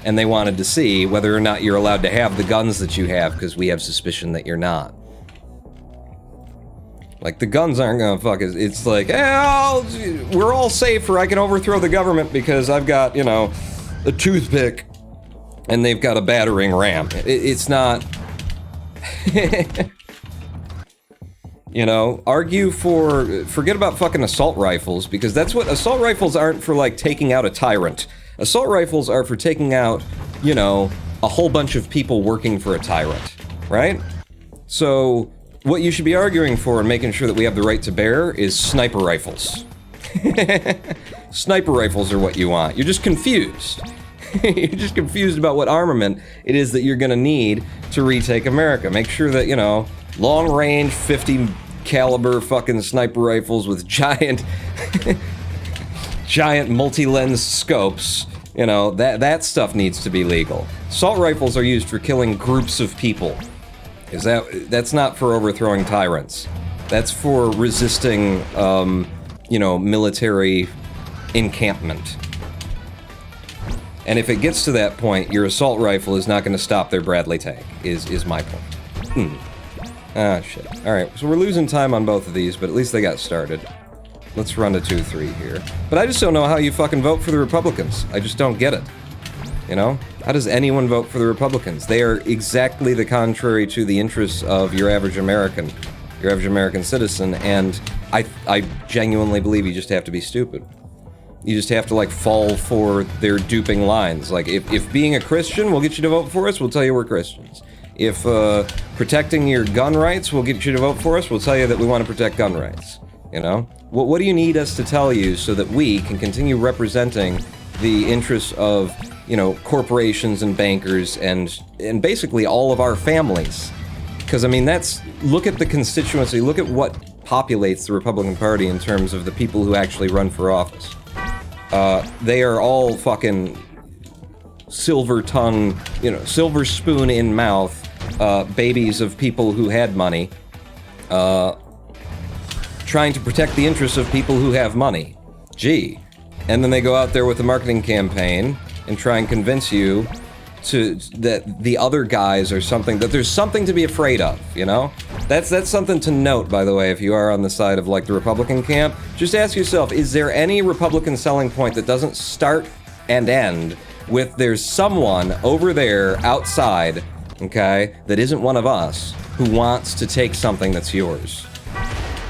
and they wanted to see whether or not you're allowed to have the guns that you have, because we have suspicion that you're not. Like, the guns aren't gonna fuck us. It's like, we're all safe, or I can overthrow the government because I've got, you know, a toothpick, and they've got a battering ram. It's not... You know, argue for... Forget about fucking assault rifles, because that's what... Assault rifles aren't for, like, taking out a tyrant. Assault rifles are for taking out, you know, a whole bunch of people working for a tyrant, right? So, what you should be arguing for and making sure that we have the right to bear is sniper rifles. Sniper rifles are what you want. You're just confused. You're just confused about what armament it is that you're gonna need to retake America. Make sure that, you know, long-range, 50 caliber fucking sniper rifles with giant, giant multi-lens scopes, you know, that stuff needs to be legal. Assault rifles are used for killing groups of people. That's not for overthrowing tyrants. That's for resisting, you know, military encampment. And if it gets to that point, your assault rifle is not going to stop their Bradley tank, is my point. Ah, shit. Alright, so we're losing time on both of these, but at least they got started. Let's run to 2-3 here. But I just don't know how you fucking vote for the Republicans. I just don't get it. You know? How does anyone vote for the Republicans? They are exactly the contrary to the interests of your average American citizen, and I genuinely believe you just have to be stupid. You just have to, like, fall for their duping lines. Like, if being a Christian will get you to vote for us, we'll tell you we're Christians. If protecting your gun rights will get you to vote for us, we'll tell you that we want to protect gun rights. You know? What do you need us to tell you so that we can continue representing the interests of, you know, corporations and bankers and basically all of our families? Because, I mean, look at the constituency, look at what populates the Republican Party in terms of the people who actually run for office. They are all fucking silver tongue, you know, silver spoon in mouth, babies of people who had money, trying to protect the interests of people who have money. Gee. And then they go out there with a marketing campaign and try and convince you that the other guys are something, that there's something to be afraid of, you know? That's something to note, by the way, if you are on the side of, like, the Republican camp. Just ask yourself, is there any Republican selling point that doesn't start and end with there's someone over there outside, okay, that isn't one of us, who wants to take something that's yours?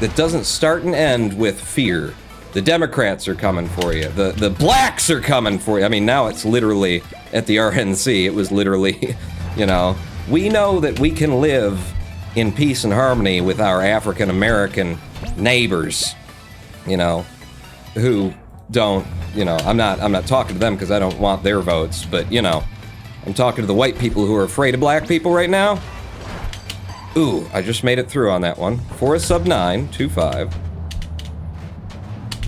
That doesn't start and end with fear. The Democrats are coming for you. The blacks are coming for you. I mean, now it's literally, at the RNC, it was literally, you know, we know that we can live in peace and harmony with our African-American neighbors, you know, who don't, you know, I'm not talking to them because I don't want their votes, but, you know, I'm talking to the white people who are afraid of black people right now. Ooh, I just made it through on that one. For a sub 925.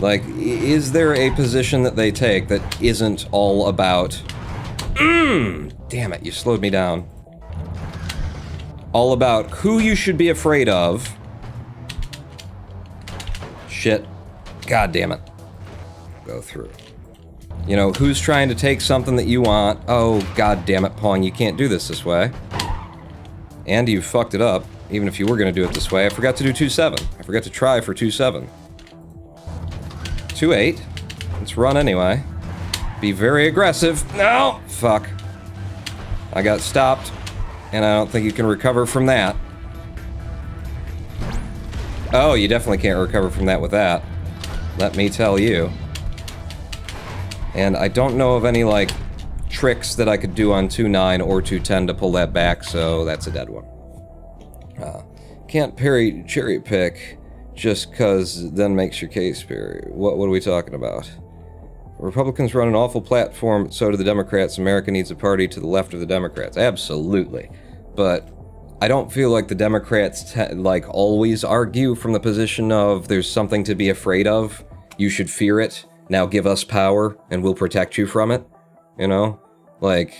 Like, is there a position that they take that isn't all about... Damn it, you slowed me down. all about who you should be afraid of. Shit. God damn it. Go through. You know, who's trying to take something that you want? Oh, god damn it, Pong, you can't do this way. And you fucked it up, even if you were gonna do it this way. I forgot to do 2-7. I forgot to try for 2-7. 2-8. Let's run anyway. Be very aggressive. No! Fuck. I got stopped, and I don't think you can recover from that. Oh, you definitely can't recover from that with that. Let me tell you. And I don't know of any, like, tricks that I could do on 2-9 or 2-10 to pull that back, so that's a dead one. Can't parry cherry pick just cause then makes your case parry. What are we talking about? Republicans run an awful platform, so do the Democrats. America needs a party to the left of the Democrats. Absolutely. But I don't feel like the Democrats, like, always argue from the position of there's something to be afraid of. You should fear it. Now give us power, and we'll protect you from it. You know? Like,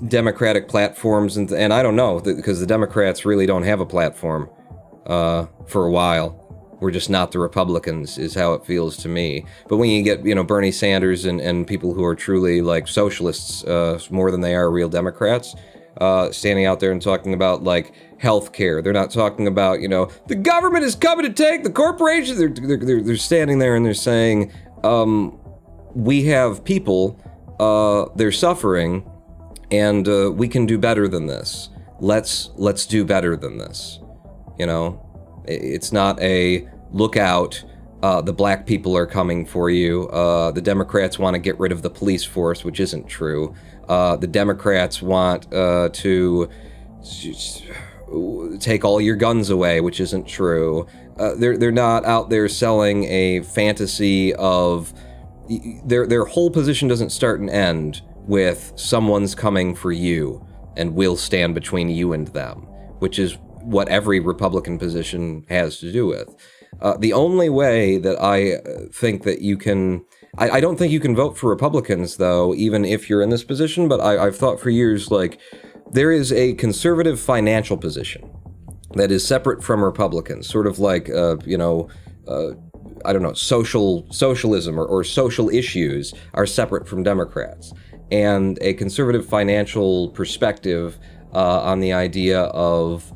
Democratic platforms, and I don't know, because the Democrats really don't have a platform for a while. We're just not the Republicans, is how it feels to me. But when you get, you know, Bernie Sanders and people who are truly, like, socialists more than they are real Democrats, standing out there and talking about, like, healthcare. They're not talking about, you know, the government is coming to take the corporations. They're standing there and they're saying, we have people, they're suffering, and we can do better than this. Let's do better than this. You know? It's not a look out, the black people are coming for you. The Democrats want to get rid of the police force, which isn't true. The Democrats want to take all your guns away, which isn't true. They're not out there selling a fantasy of... Their whole position doesn't start and end with someone's coming for you and we'll stand between you and them, which is what every Republican position has to do with. The only way that I think that you can... I don't think you can vote for Republicans, though, even if you're in this position, but I've thought for years, like, there is a conservative financial position that is separate from Republicans, sort of like, you know, I don't know, socialism or social issues are separate from Democrats. And a conservative financial perspective on the idea of...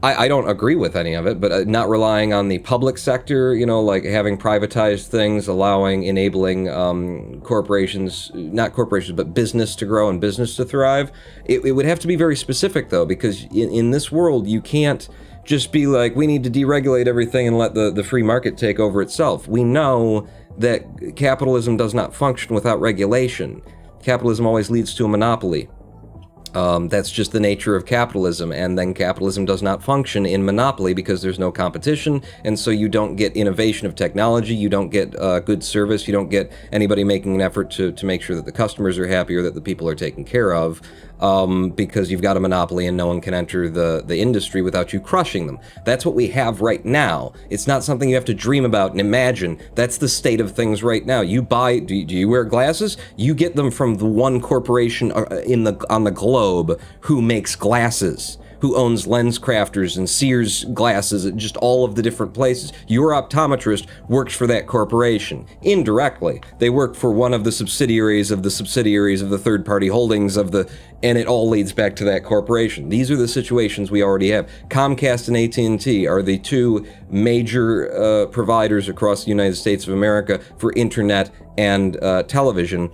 I don't agree with any of it, but not relying on the public sector, you know, like having privatized things, enabling corporations, not corporations, but business to grow and business to thrive. It would have to be very specific, though, because in this world, you can't just be like, we need to deregulate everything and let the free market take over itself. We know that capitalism does not function without regulation. Capitalism always leads to a monopoly. That's just the nature of capitalism, and then capitalism does not function in monopoly because there's no competition, and so you don't get innovation of technology, you don't get good service, you don't get anybody making an effort to make sure that the customers are happy or that the people are taken care of, because you've got a monopoly and no one can enter the industry without you crushing them. That's what we have right now. It's not something you have to dream about and imagine. That's the state of things right now. You buy, do you wear glasses? You get them from the one corporation on the globe who makes glasses, who owns Lens Crafters and Sears glasses at just all of the different places. Your optometrist works for that corporation. Indirectly, they work for one of the subsidiaries of the third-party holdings and it all leads back to that corporation. These are the situations we already have. Comcast and AT&T are the two major providers across the United States of America for internet and television.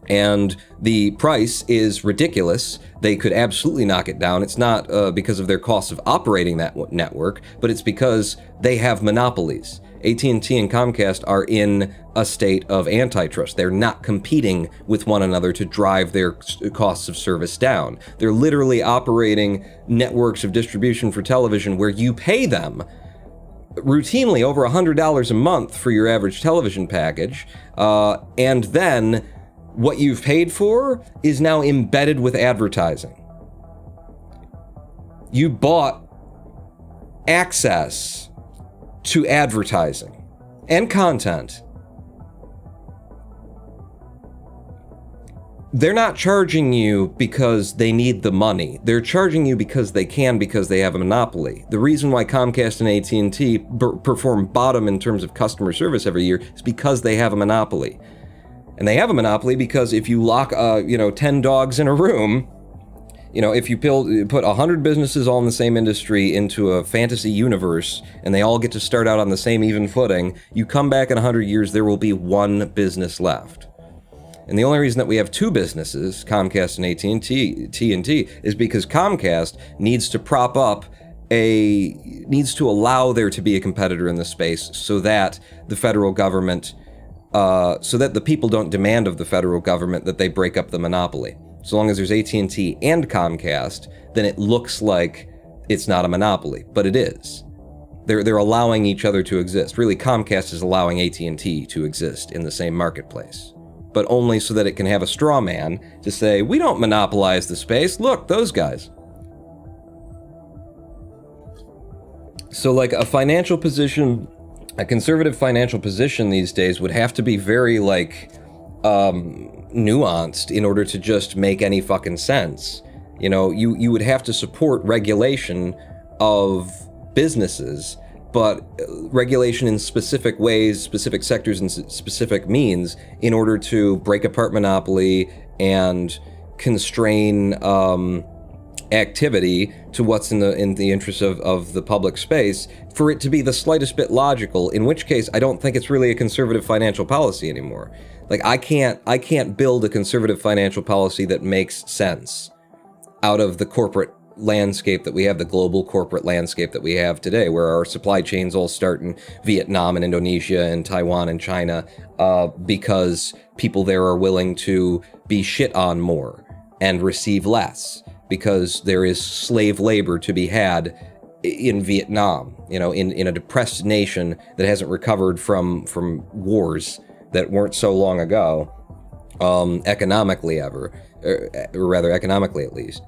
And the price is ridiculous. They could absolutely knock it down. It's not because of their cost of operating that network, but it's because they have monopolies. AT&T and Comcast are in a state of antitrust. They're not competing with one another to drive their costs of service down. They're literally operating networks of distribution for television where you pay them routinely over $100 a month for your average television package, and then what you've paid for is now embedded with advertising. You bought access to advertising and content they're not charging you because they need the money. They're charging you because they can, because they have a monopoly. The reason why Comcast and AT&T perform bottom in terms of customer service every year is because they have a monopoly. And they have a monopoly because if you lock, 10 dogs in a room, if you put 100 businesses all in the same industry into a fantasy universe, and they all get to start out on the same even footing, you come back in 100 years, there will be one business left. And the only reason that we have two businesses, Comcast and AT&T, is because Comcast needs to allow there to be a competitor in the space so that the federal government, so that the people don't demand of the federal government that they break up the monopoly. So long as there's AT&T and Comcast, then it looks like it's not a monopoly, but it is. They're allowing each other to exist. Really, Comcast is allowing AT&T to exist in the same marketplace, but only so that it can have a straw man to say, we don't monopolize the space, look, those guys. So like a conservative financial position these days would have to be very nuanced in order to just make any fucking sense. You would have to support regulation of businesses, but regulation in specific ways, specific sectors, and specific means in order to break apart monopoly and constrain activity to what's in the interest of the public space, for it to be the slightest bit logical, in which case I don't think it's really a conservative financial policy anymore. Like, I can't build a conservative financial policy that makes sense out of the corporate landscape that we have, the global corporate landscape that we have today, where our supply chains all start in Vietnam and Indonesia and Taiwan and China, because people there are willing to be shit on more and receive less, because there is slave labor to be had in Vietnam, in a depressed nation that hasn't recovered from wars that weren't so long ago, economically at least.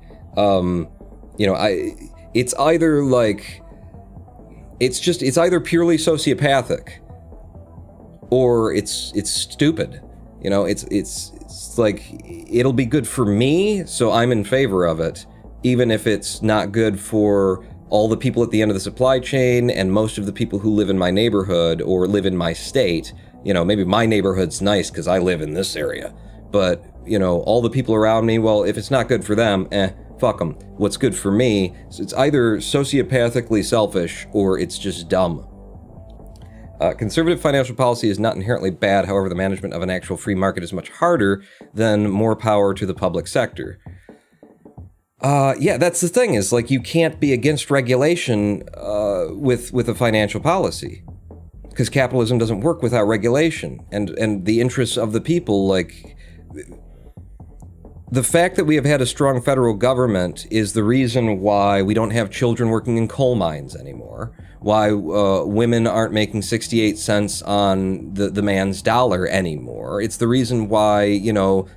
It's either it's either purely sociopathic or it's stupid. It's like, it'll be good for me, so I'm in favor of it, even if it's not good for all the people at the end of the supply chain and most of the people who live in my neighborhood or live in my state. Maybe my neighborhood's nice because I live in this area, but all the people around me, well, if it's not good for them, fuck them. What's good for me, it's either sociopathically selfish or it's just dumb. Conservative financial policy is not inherently bad. However, the management of an actual free market is much harder than more power to the public sector. That's the thing, is you can't be against regulation with a financial policy, because capitalism doesn't work without regulation and the interests of the people. The fact that we have had a strong federal government is the reason why we don't have children working in coal mines anymore, why women aren't making 68 cents on the man's dollar anymore. It's the reason why,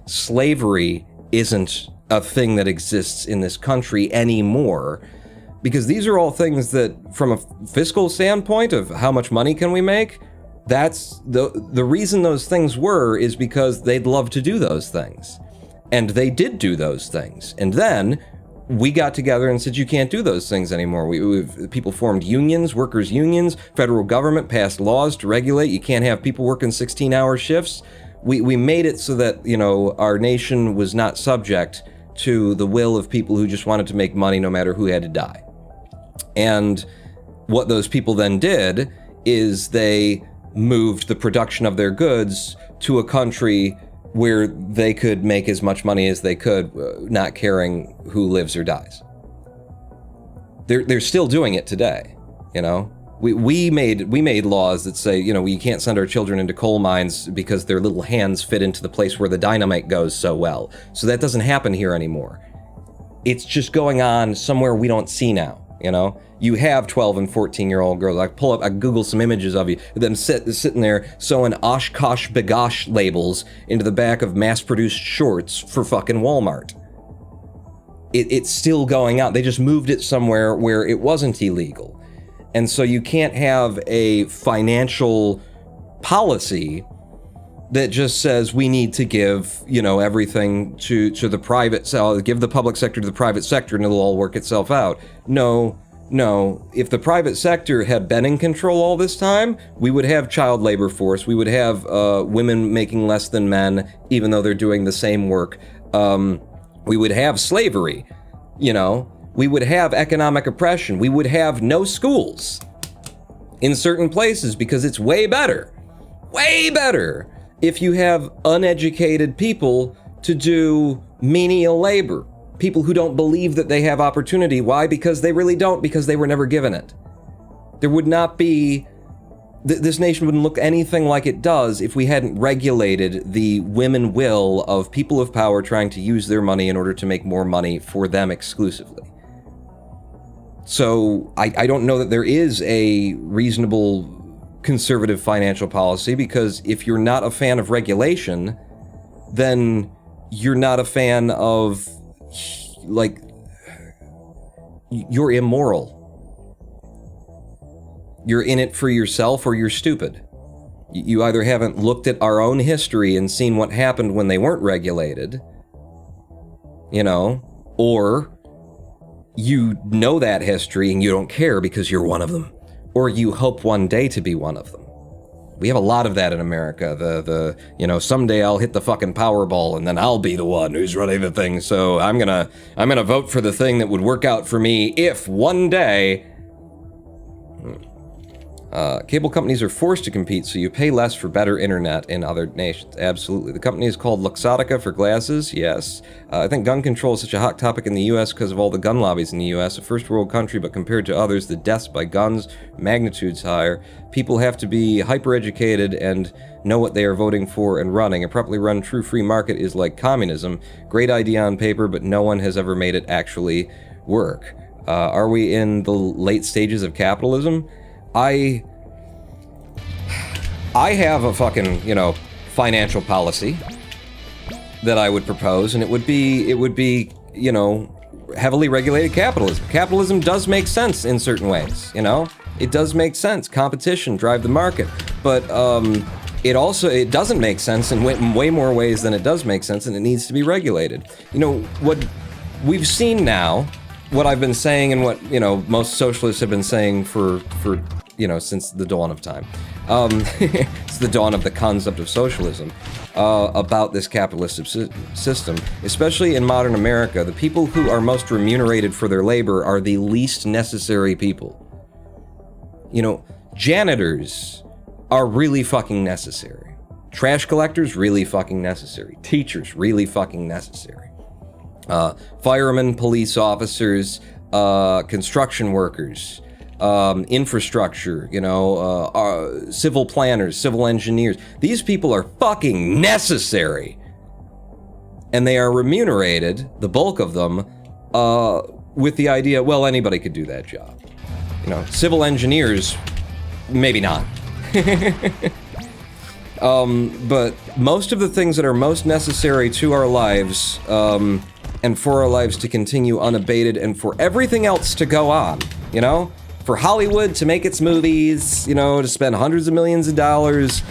slavery isn't a thing that exists in this country anymore, because these are all things that, from a fiscal standpoint of how much money can we make, that's the reason those things is because they'd love to do those things. And they did do those things. And then we got together and said, you can't do those things anymore. People formed unions, workers' unions, federal government passed laws to regulate. You can't have people working 16-hour shifts. We made it so that, our nation was not subject to the will of people who just wanted to make money no matter who had to die. And what those people then did is they moved the production of their goods to a country where they could make as much money as they could, not caring who lives or dies. They're still doing it today, We made laws that say, we can't send our children into coal mines because their little hands fit into the place where the dynamite goes so well. So that doesn't happen here anymore. It's just going on somewhere we don't see now, You have 12 and 14-year-old girls. I Google some images of you, them sitting there sewing Oshkosh Bagosh labels into the back of mass-produced shorts for fucking Walmart. It's still going on. They just moved it somewhere where it wasn't illegal. And so you can't have a financial policy that just says we need to give, everything to the private, so give the public sector to the private sector and it'll all work itself out. No. If the private sector had been in control all this time, we would have child labor force. We would have women making less than men, even though they're doing the same work. We would have slavery, We would have economic oppression. We would have no schools in certain places because it's way better if you have uneducated people to do menial labor. People who don't believe that they have opportunity. Why? Because they really don't, because they were never given it. There would not be... This nation wouldn't look anything like it does if we hadn't regulated the whim and will of people of power trying to use their money in order to make more money for them exclusively. So I don't know that there is a reasonable conservative financial policy, because if you're not a fan of regulation, then you're not a fan of, you're immoral. You're in it for yourself or you're stupid. You either haven't looked at our own history and seen what happened when they weren't regulated, or you know that history and you don't care because you're one of them, or you hope one day to be one of them. We have a lot of that in America. Someday I'll hit the fucking Powerball and then I'll be the one who's running the thing. So I'm gonna vote for the thing that would work out for me if one day. Cable companies are forced to compete, so you pay less for better internet in other nations. Absolutely. The company is called Luxottica for glasses. Yes. I think gun control is such a hot topic in the U.S. because of all the gun lobbies in the U.S. A first world country, but compared to others, the deaths by guns, magnitudes higher. People have to be hyper-educated and know what they are voting for and running. A properly run true free market is like communism. Great idea on paper, but no one has ever made it actually work. Are we in the late stages of capitalism? I have a fucking, financial policy that I would propose, and it would be, heavily regulated capitalism. Capitalism does make sense in certain ways, It does make sense. Competition, drive the market. But it doesn't make sense in way more ways than it does make sense, and it needs to be regulated. What we've seen now, what I've been saying and what, most socialists have been saying for since the dawn of time. It's the dawn of the concept of socialism, about this capitalist system. Especially in modern America, the people who are most remunerated for their labor are the least necessary people. Janitors are really fucking necessary. Trash collectors, really fucking necessary. Teachers, really fucking necessary. Firemen, police officers, construction workers, infrastructure, civil planners, civil engineers. These people are fucking necessary. And they are remunerated, the bulk of them, with the idea, well, anybody could do that job. Civil engineers, maybe not. But most of the things that are most necessary to our lives, and for our lives to continue unabated, and for everything else to go on, for Hollywood to make its movies, to spend hundreds of millions of dollars,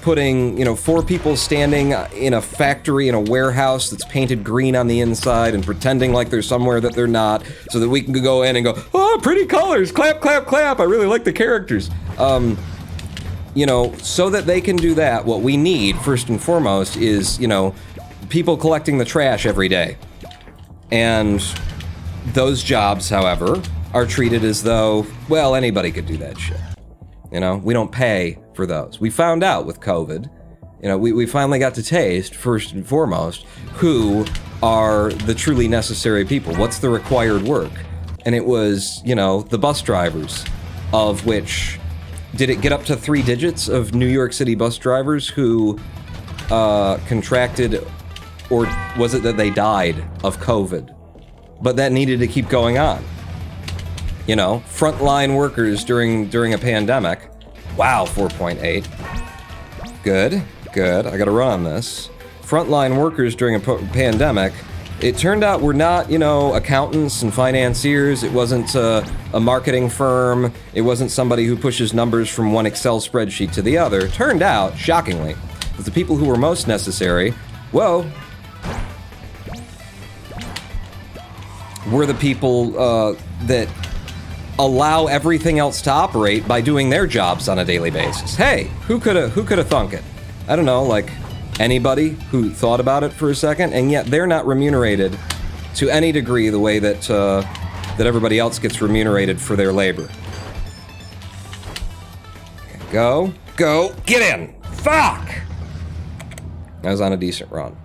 putting, 4 people standing in a factory, in a warehouse that's painted green on the inside and pretending like they're somewhere that they're not, so that we can go in and go, oh, pretty colors, clap, clap, clap, I really like the characters. So that they can do that, what we need, first and foremost, is, people collecting the trash every day. And those jobs, however, are treated as though, well, anybody could do that shit. We don't pay for those. We found out with COVID, we finally got to taste, first and foremost, who are the truly necessary people. What's the required work? And it was, the bus drivers, of which, did it get up to 3 digits of New York City bus drivers who contracted, or was it that they died of COVID? But that needed to keep going on. Frontline workers during a pandemic. Wow, 4.8. Good. I gotta run on this. Frontline workers during a pandemic. It turned out we're not, accountants and financiers. It wasn't a marketing firm. It wasn't somebody who pushes numbers from one Excel spreadsheet to the other. Turned out, shockingly, that the people who were most necessary, whoa, were the people that allow everything else to operate by doing their jobs on a daily basis. Hey, who could have thunk it? I don't know, like anybody who thought about it for a second, and yet they're not remunerated to any degree the way that that everybody else gets remunerated for their labor. Okay, go, get in! Fuck! I was on a decent run.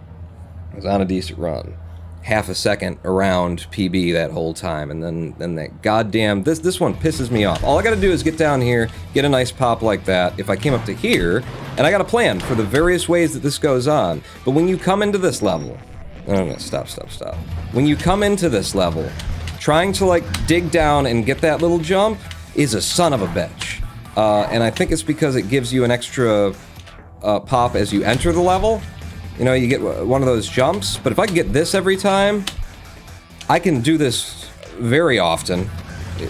Half a second around PB that whole time, and then that goddamn... This one pisses me off. All I gotta do is get down here, get a nice pop like that. If I came up to here, and I got a plan for the various ways that this goes on, but when you come into this level... Oh, stop. When you come into this level, trying to, like, dig down and get that little jump is a son of a bitch. And I think it's because it gives you an extra pop as you enter the level. You know, you get one of those jumps, but if I can get this every time, I can do this very often.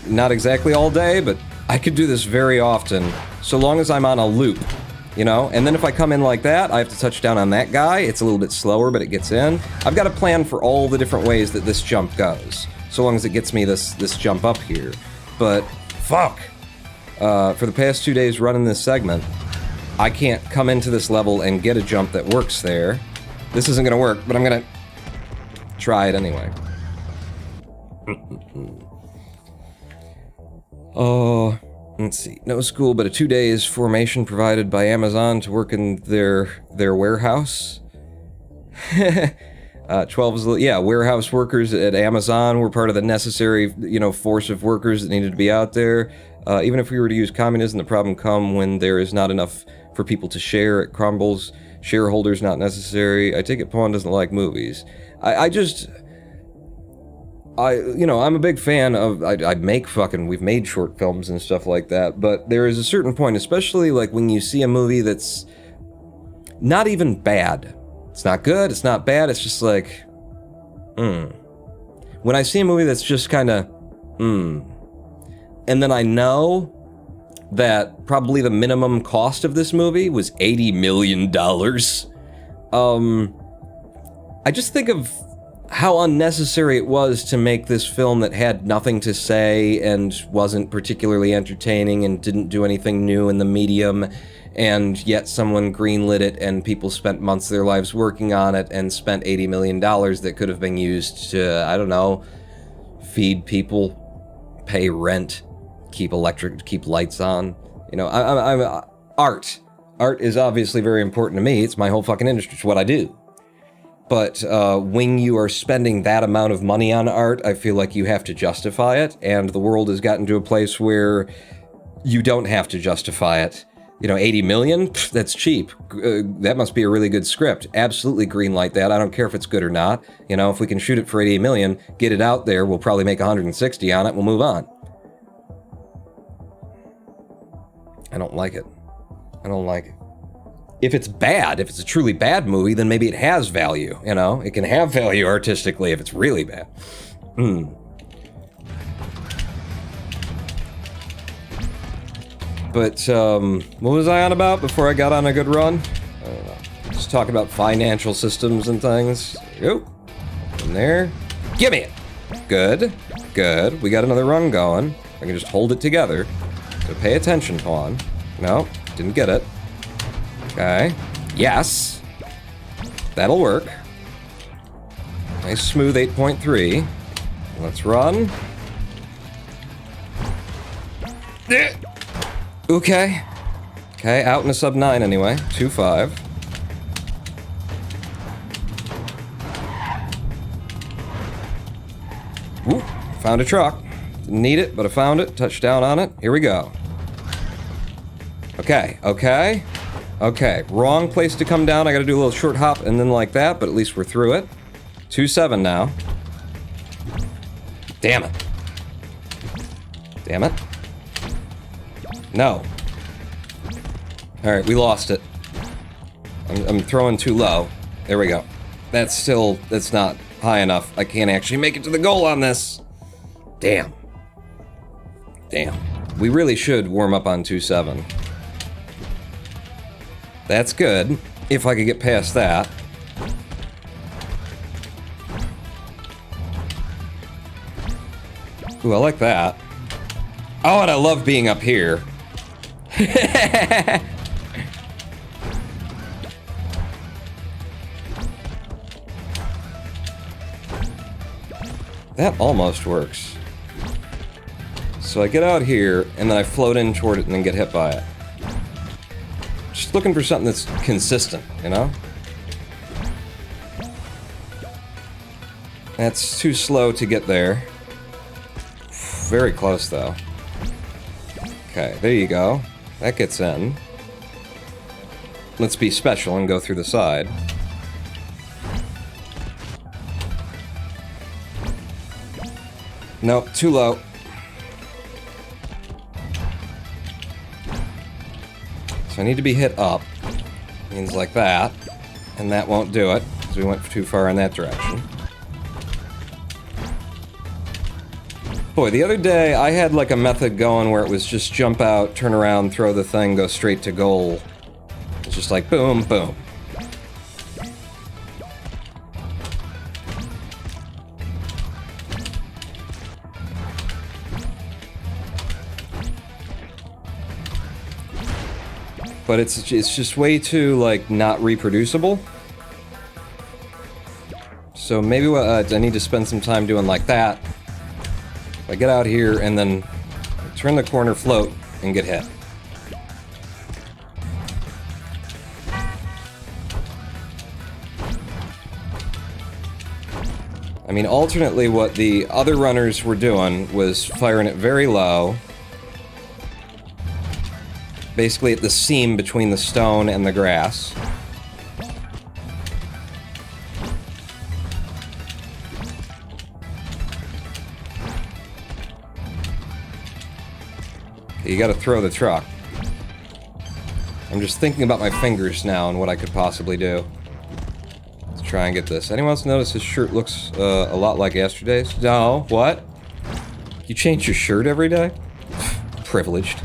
Not exactly all day, but I could do this very often, so long as I'm on a loop, you know? And then if I come in like that, I have to touch down on that guy. It's a little bit slower, but it gets in. I've got a plan for all the different ways that this jump goes, so long as it gets me this jump up here. But, fuck. For the past 2 days running this segment, I can't come into this level and get a jump that works there. This isn't gonna work, but I'm gonna try it anyway. Oh, let's see. No school, but a 2 days formation provided by Amazon to work in their warehouse. 12 warehouse workers at Amazon were part of the necessary, force of workers that needed to be out there. Even if we were to use communism, the problem come when there is not enough for people to share. It crumbles. Shareholders not necessary. I take it Pawn doesn't like movies. I'm a big fan of, we've made short films and stuff like that, but there is a certain point, especially like when you see a movie that's not even bad. It's not good, it's not bad, it's just like, When I see a movie that's just kinda, and then I know that probably the minimum cost of this movie was $80 million. I just think of how unnecessary it was to make this film that had nothing to say and wasn't particularly entertaining and didn't do anything new in the medium, and yet someone greenlit it and people spent months of their lives working on it and spent $80 million that could have been used to, I don't know, feed people, pay rent, keep lights on. Art is obviously very important to me. It's my whole fucking industry. It's what I do. But when you are spending that amount of money on art, I feel like you have to justify it, and the world has gotten to a place where you don't have to justify it. 80 million? Pfft, that's cheap. That must be a really good script. Absolutely greenlight that. I don't care if it's good or not. If we can shoot it for 80 million, get it out there, we'll probably make 160 on it, we'll move on. I don't like it. If it's bad, if it's a truly bad movie, then maybe it has value, It can have value artistically if it's really bad. But, what was I on about before I got on a good run? I don't know. Just talking about financial systems and things. Yep. In there. Give me it! Good. We got another run going. I can just hold it together. So pay attention, Pawn. No, didn't get it. Okay. Yes. That'll work. Nice smooth 8.3. Let's run. Okay. Okay, out in a sub 9 anyway. 2.5. Ooh, found a truck. Didn't need it, but I found it. Touchdown on it. Here we go. Okay. Wrong place to come down. I gotta do a little short hop and then like that, but at least we're through it. 2.7 now. Damn it. No. Alright, we lost it. I'm throwing too low. There we go. That's not high enough. I can't actually make it to the goal on this. Damn. We really should warm up on 2.7. That's good. If I could get past that. Ooh, I like that. Oh, and I love being up here. That almost works. So I get out here, and then I float in toward it and then get hit by it. Just looking for something that's consistent, you know? That's too slow to get there. Very close, though. Okay, there you go. That gets in. Let's be special and go through the side. Nope, too low. So I need to be hit up. Means like that. And that won't do it, because we went too far in that direction. Boy, the other day I had like a method going where it was just jump out, turn around, throw the thing, go straight to goal. It's just like boom, boom. But it's just way too, like, not reproducible. So maybe what I need to spend some time doing like that. I get out here and then turn the corner, float, and get hit. I mean, alternately, what the other runners were doing was firing it very low. Basically at the seam between the stone and the grass. Okay, you gotta throw the truck. I'm just thinking about my fingers now and what I could possibly do. Let's try and get this. Anyone else notice his shirt looks a lot like yesterday's? No, what? You change your shirt every day? Privileged.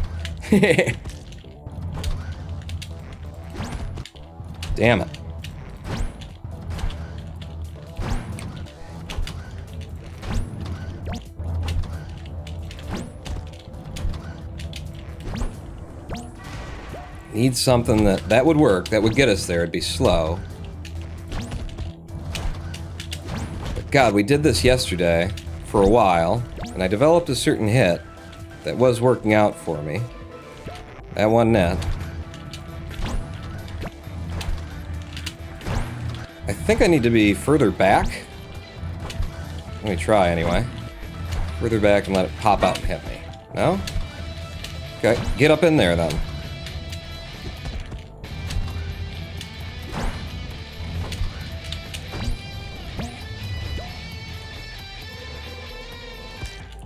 Damn it. Need something that would work, that would get us there. It'd be slow. But God, we did this yesterday for a while, and I developed a certain hit that was working out for me. That one net. I think I need to be further back. Let me try anyway. Further back and let it pop out and hit me. No? Okay, get up in there then.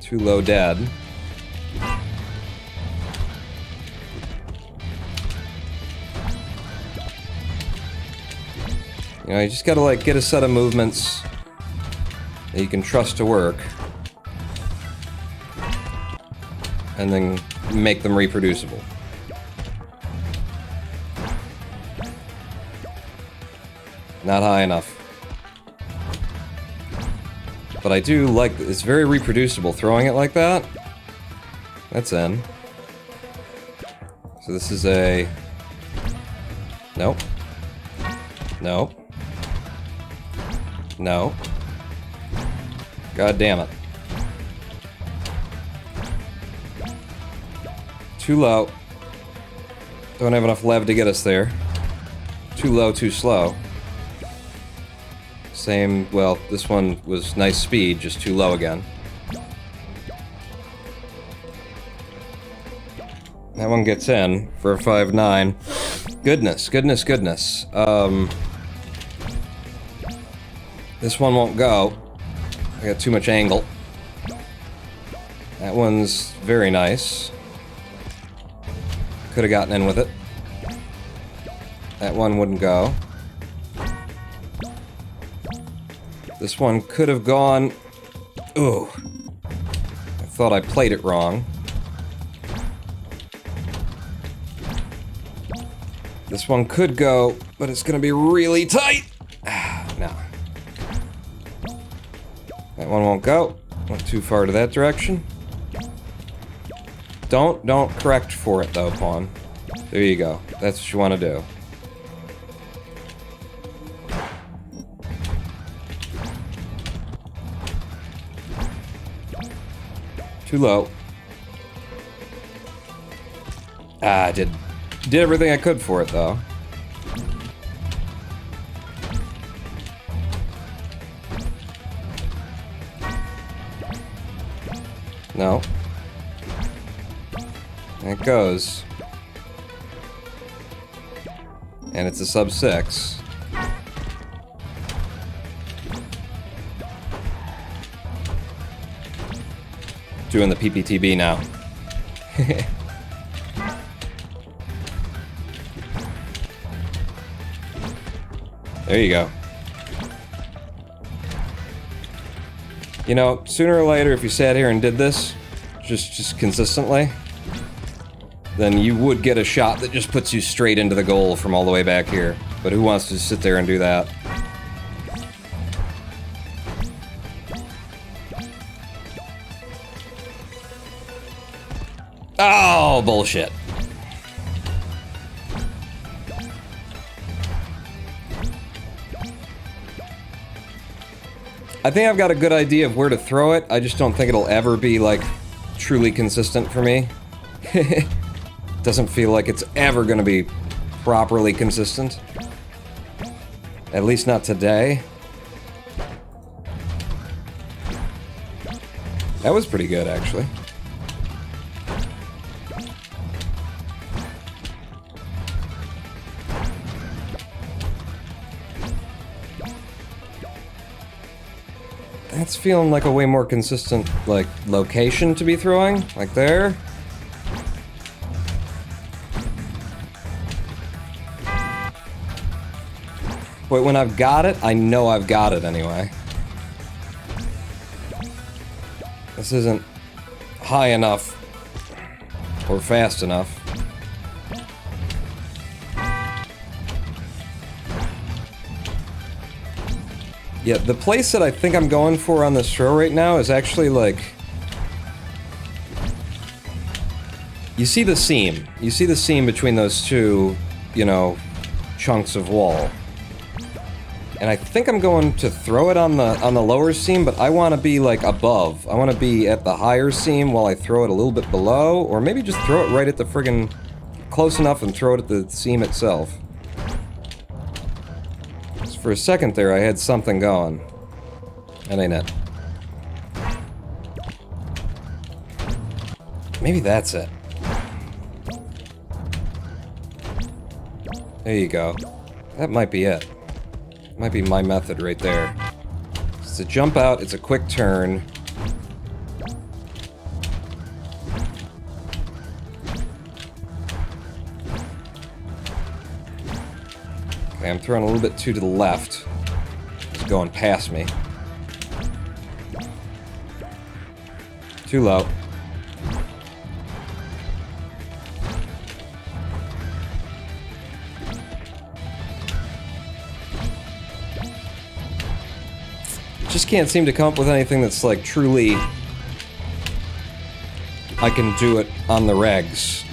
Too low, dead. You know, you just gotta, like, get a set of movements that you can trust to work. And then make them reproducible. Not high enough. But I do like, it's very reproducible throwing it like that. That's in. So this is a... Nope. Nope. No. God damn it. Too low. Don't have enough lev to get us there. Too low, too slow. Same, well, this one was nice speed, just too low again. That one gets in for a 5.9. Goodness, goodness, goodness. This one won't go. I got too much angle. That one's very nice. Could have gotten in with it. That one wouldn't go. This one could have gone... Ooh. I thought I played it wrong. This one could go but it's gonna be really tight. No. That one won't go. Went too far to that direction. Don't correct for it though, pawn. There you go. That's what you want to do. Too low. I did everything I could for it though. No. There it goes. And it's a sub 6. Doing the PPTB now. There you go. You know, sooner or later, if you sat here and did this, just consistently, then you would get a shot that just puts you straight into the goal from all the way back here. But who wants to sit there and do that? Oh, bullshit. I think I've got a good idea of where to throw it. I just don't think it'll ever be, like, truly consistent for me. Doesn't feel like it's ever gonna be properly consistent. At least not today. That was pretty good, actually. That's feeling like a way more consistent, like, location to be throwing. Like there. But when I've got it, I know I've got it anyway. This isn't high enough or fast enough. Yeah, the place that I think I'm going for on this throw right now is actually like... You see the seam. You see the seam between those two, you know, chunks of wall. And I think I'm going to throw it on the lower seam, but I want to be like above. I want to be at the higher seam while I throw it a little bit below, or maybe just throw it right at the friggin' close enough and throw it at the seam itself. So for a second there, I had something going. That ain't it. Maybe that's it. There you go. That might be it. Might be my method right there. It's a jump out, it's a quick turn. Okay, I'm throwing a little bit too to the left. It's going past me. Too low. Just can't seem to come up with anything that's like truly I can do it on the regs.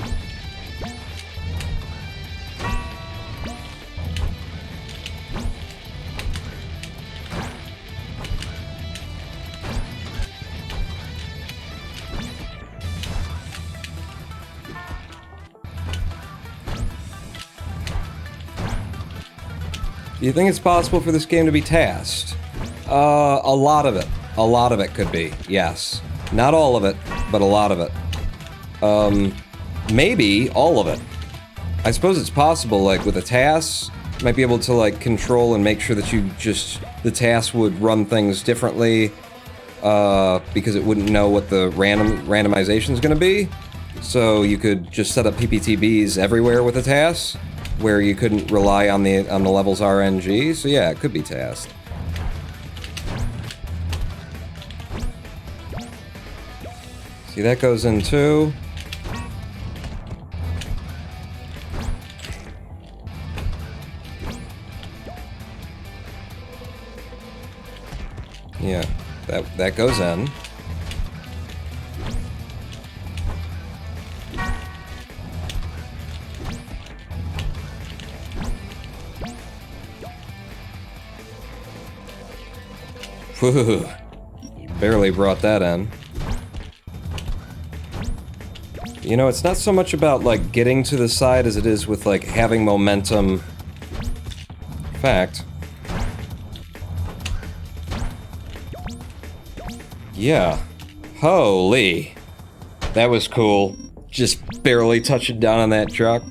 Do you think it's possible for this game to be tasked? A lot of it. A lot of it could be, yes. Not all of it, but a lot of it. Maybe all of it. I suppose it's possible, like, with a task, you might be able to, like, control and make sure that you just... The task would run things differently, because it wouldn't know what the randomization is gonna be. So you could just set up PPTBs everywhere with a task, where you couldn't rely on the level's RNG. So yeah, it could be tasked. See, that goes in too. Yeah, that goes in. Whew. Barely brought that in. You know, it's not so much about, like, getting to the side as it is with, like, having momentum. In fact. Yeah. Holy. That was cool. Just barely touching down on that truck.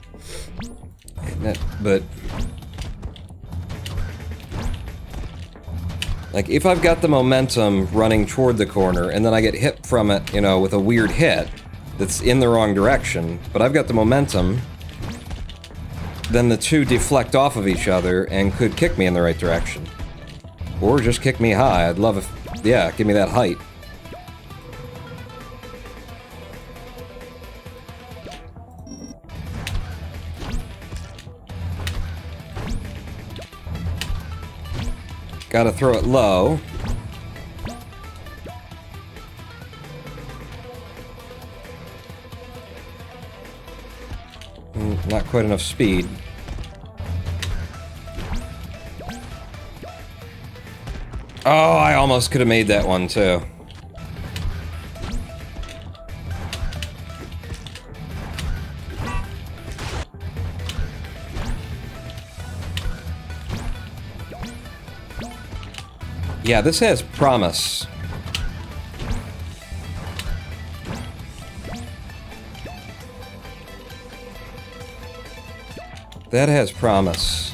But... like, if I've got the momentum running toward the corner, and then I get hit from it, you know, with a weird hit that's in the wrong direction, but I've got the momentum, then the two deflect off of each other and could kick me in the right direction. Or just kick me high. I'd love if... yeah, give me that height. Gotta throw it low. Not quite enough speed. Oh, I almost could have made that one too. Yeah, this has promise. That has promise.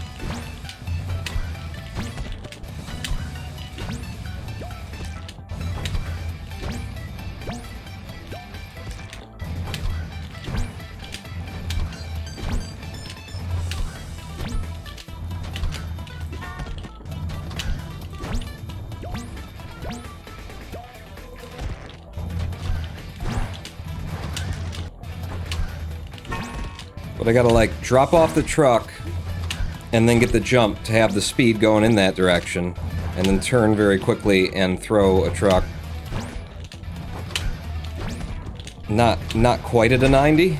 But I gotta, like, drop off the truck and then get the jump to have the speed going in that direction, and then turn very quickly and throw a truck. Not quite at a 90.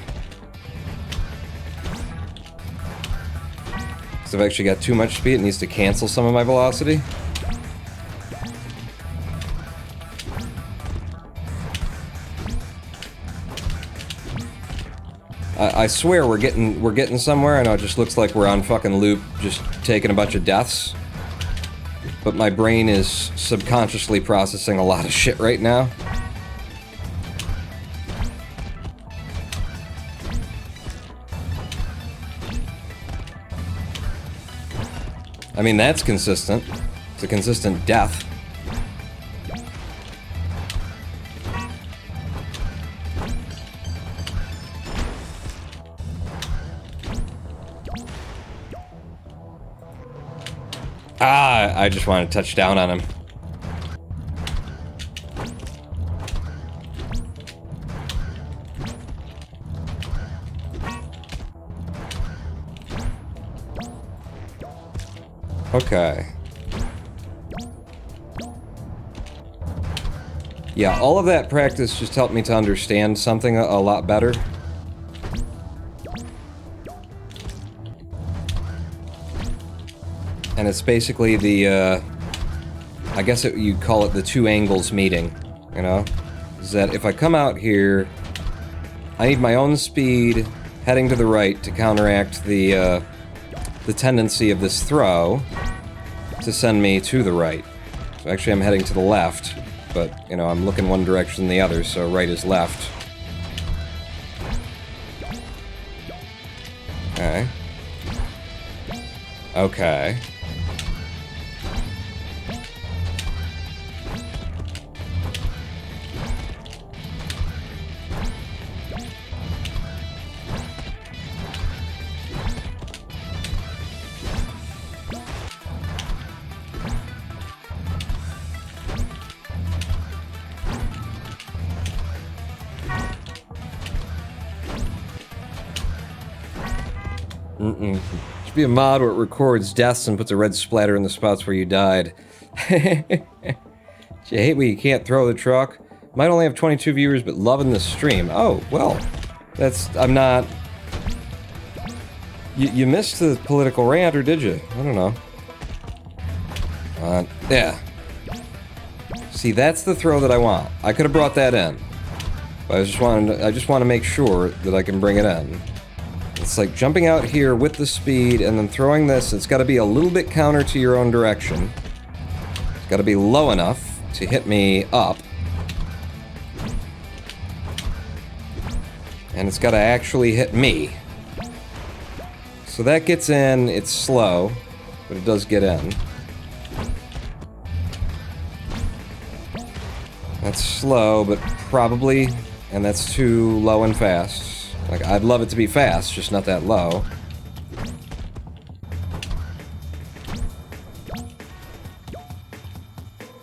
Because I've actually got too much speed, it needs to cancel some of my velocity. I swear we're getting somewhere. I know it just looks like we're on fucking loop, just taking a bunch of deaths. But my brain is subconsciously processing a lot of shit right now. I mean, that's consistent. It's a consistent death. Ah, I just want to touch down on him. Okay. Yeah, all of that practice just helped me to understand something a lot better. And it's basically the, I guess you'd call it the two angles meeting, you know? Is that if I come out here, I need my own speed heading to the right to counteract the tendency of this throw to send me to the right. So actually I'm heading to the left, but, you know, I'm looking one direction than the other, so right is left. Okay. Okay. Should be a mod where it records deaths and puts a red splatter in the spots where you died. You hate when you can't throw the truck. Might only have 22 viewers, but loving the stream. Oh, well. I'm not... You missed the political rant, or did you? I don't know. Yeah. See, that's the throw that I want. I could have brought that in. But I just want to make sure that I can bring it in. It's like jumping out here with the speed and then throwing this. It's got to be a little bit counter to your own direction. It's got to be low enough to hit me up. And it's got to actually hit me. So that gets in. It's slow, but it does get in. That's slow, but probably... And that's too low and fast. Like, I'd love it to be fast, just not that low.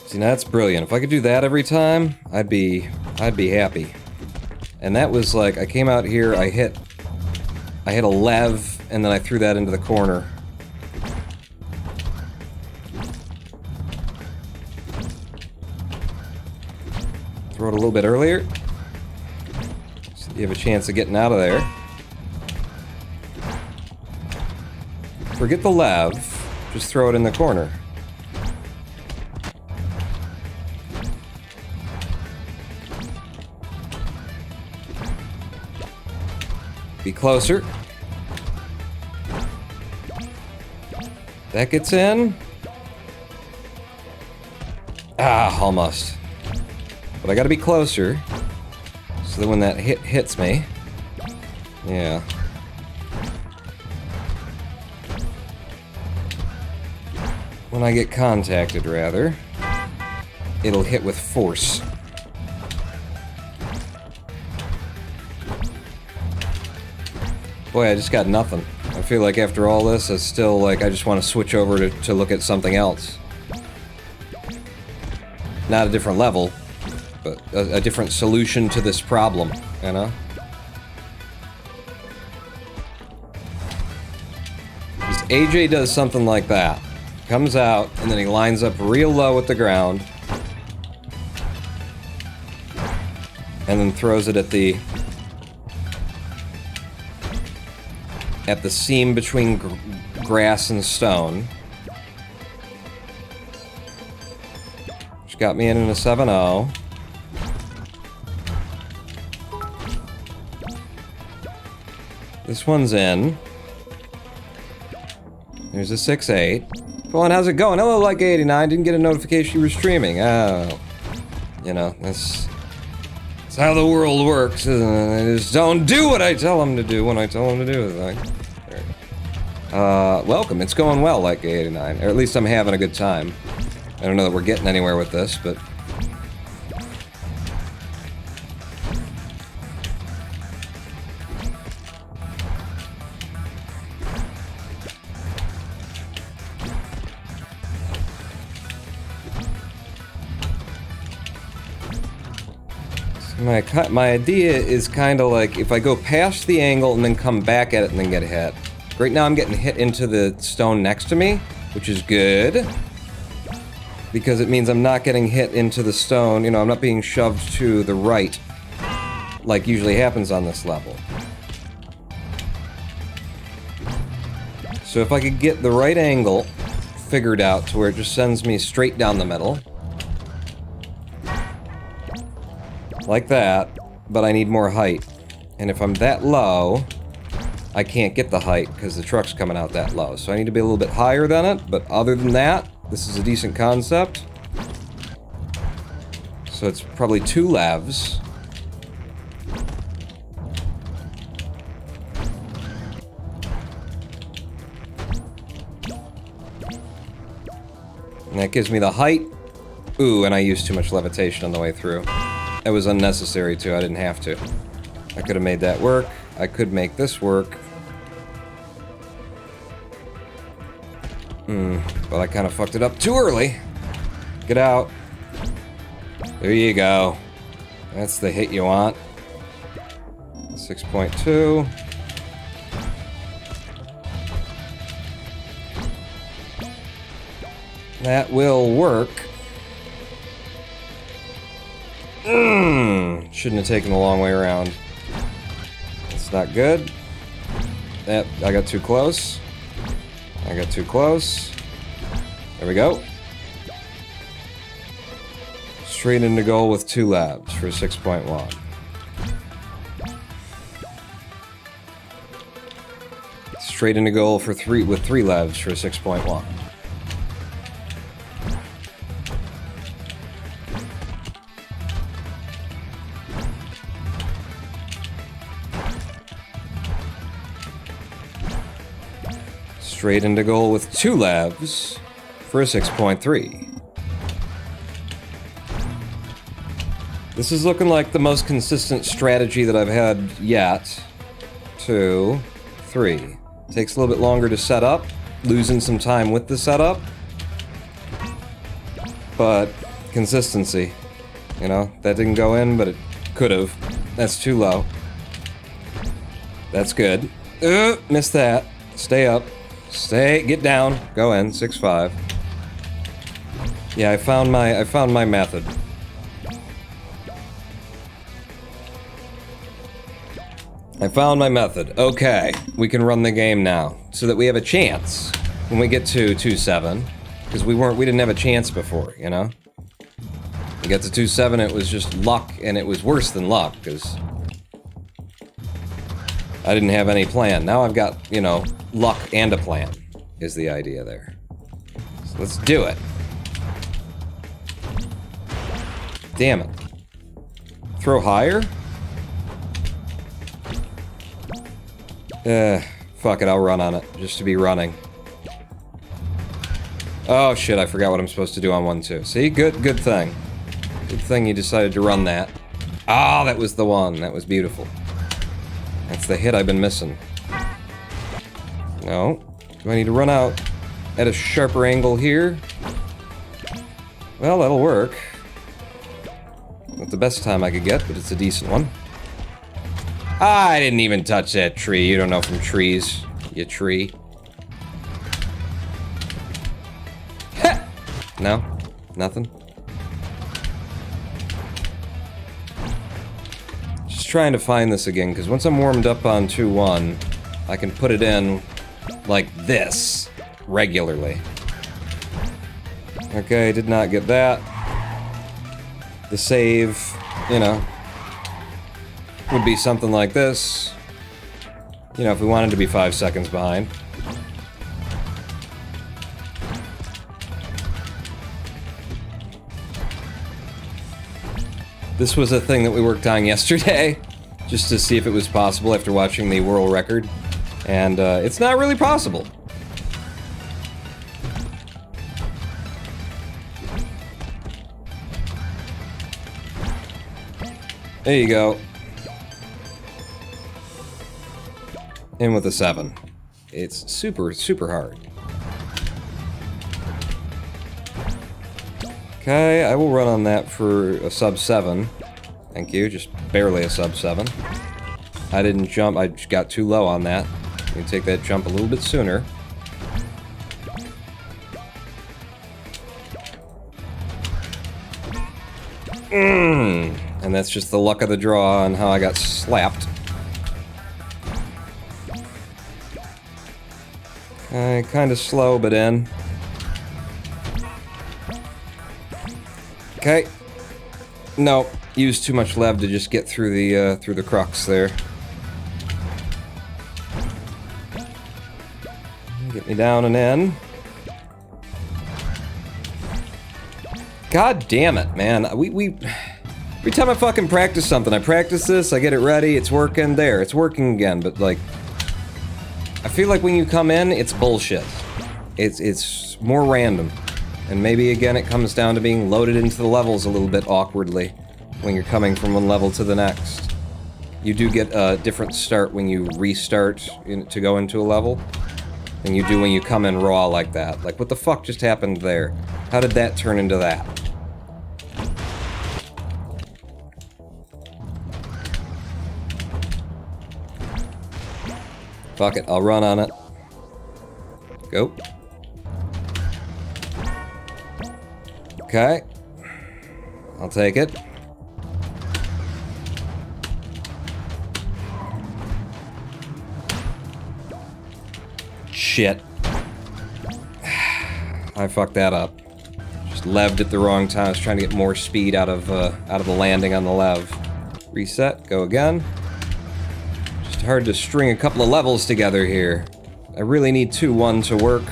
See, now that's brilliant. If I could do that every time, I'd be happy. And that was like, I came out here, I hit a lev, and then I threw that into the corner. Throw it a little bit earlier. So you have a chance of getting out of there. Forget the lev, just throw it in the corner. Be closer. That gets in. Ah, almost. But I gotta be closer. So that when that hits me. Yeah. When I get contacted, rather, it'll hit with force. Boy, I just got nothing. I feel like after all this, it's still like I just want to switch over to look at something else. Not a different level, but a different solution to this problem, you know? Because AJ does something like that. Comes out, and then he lines up real low at the ground. And then throws it at the seam between grass and stone. Which got me in a 7-0. This one's in. There's a 6-8. Go on, how's it going? Hello, Like89. Didn't get a notification you were streaming. Oh. You know, that's how the world works, isn't it? They just don't do what I tell them to do when I tell them to do it. Like, welcome. It's going well, Like89. Or at least I'm having a good time. I don't know that we're getting anywhere with this, but... My idea is kind of like, if I go past the angle and then come back at it and then get hit. Right now I'm getting hit into the stone next to me, which is good. Because it means I'm not getting hit into the stone, you know, I'm not being shoved to the right, like usually happens on this level. So if I could get the right angle figured out to where it just sends me straight down the middle. Like that, but I need more height. And if I'm that low, I can't get the height because the truck's coming out that low. So I need to be a little bit higher than it, but other than that, this is a decent concept. So it's probably 2 lavs. And that gives me the height. Ooh, and I used too much levitation on the way through. It was unnecessary too, I didn't have to. I could have made that work. I could make this work. But I kind of fucked it up too early. Get out. There you go. That's the hit you want. 6.2. That will work. Shouldn't have taken the long way around. It's not good. Yep, I got too close. I got too close. There we go. Straight into goal with 2 labs for 6.1. Straight into goal for 3 with 3 labs for 6.1. Straight into goal with 2 labs for a 6.3. This is looking like the most consistent strategy that I've had yet. 2, 3. Takes a little bit longer to set up, losing some time with the setup. But consistency. You know, that didn't go in, but it could have. That's too low. That's good. Missed that. Stay up. Get down. Go in. 6.5. Yeah, I found my method. I found my method. Okay, we can run the game now, so that we have a chance when we get to 2.7, because we didn't have a chance before, you know? We got to 2.7, it was just luck, and it was worse than luck, because I didn't have any plan. Now I've got, you know, luck and a plan, is the idea there. So let's do it. Damn it. Throw higher? Fuck it, I'll run on it, just to be running. Oh shit, I forgot what I'm supposed to do on 1-2. See, good thing. Good thing you decided to run that. Ah, that was the one, that was beautiful. That's the hit I've been missing. No, do I need to run out at a sharper angle here? Well, that'll work. Not the best time I could get, but it's a decent one. I didn't even touch that tree. You don't know from trees, you tree. Ha! No? Nothing? Just trying to find this again, because once I'm warmed up on 2-1, I can put it in like this regularly. Okay, did not get that. The save, you know, would be something like this. You know, if we wanted to be 5 seconds behind. This was a thing that we worked on yesterday, just to see if it was possible after watching the world record. And it's not really possible. There you go. In with a 7. It's super, super hard. Okay, I will run on that for a sub 7. Thank you, just barely a sub 7. I didn't jump, I just got too low on that. Let me take that jump a little bit sooner. And that's just the luck of the draw on how I got slapped. Kind of slow, but in. Okay. No, used too much lev to just get through the crux there. Get me down and in. God damn it, man. Every time I fucking practice something, I practice this, I get it ready, it's working, there, it's working again, but like, I feel like when you come in, it's bullshit. It's more random. And maybe again it comes down to being loaded into the levels a little bit awkwardly when you're coming from one level to the next. You do get a different start when you restart to go into a level than you do when you come in raw like that. Like, what the fuck just happened there? How did that turn into that? Fuck it, I'll run on it. Go. Okay. I'll take it. shit. I fucked that up. Just leved at the wrong time. I was trying to get more speed out of the landing on the lev. Reset, go again. Just hard to string a couple of levels together here. I really need 2-1 to work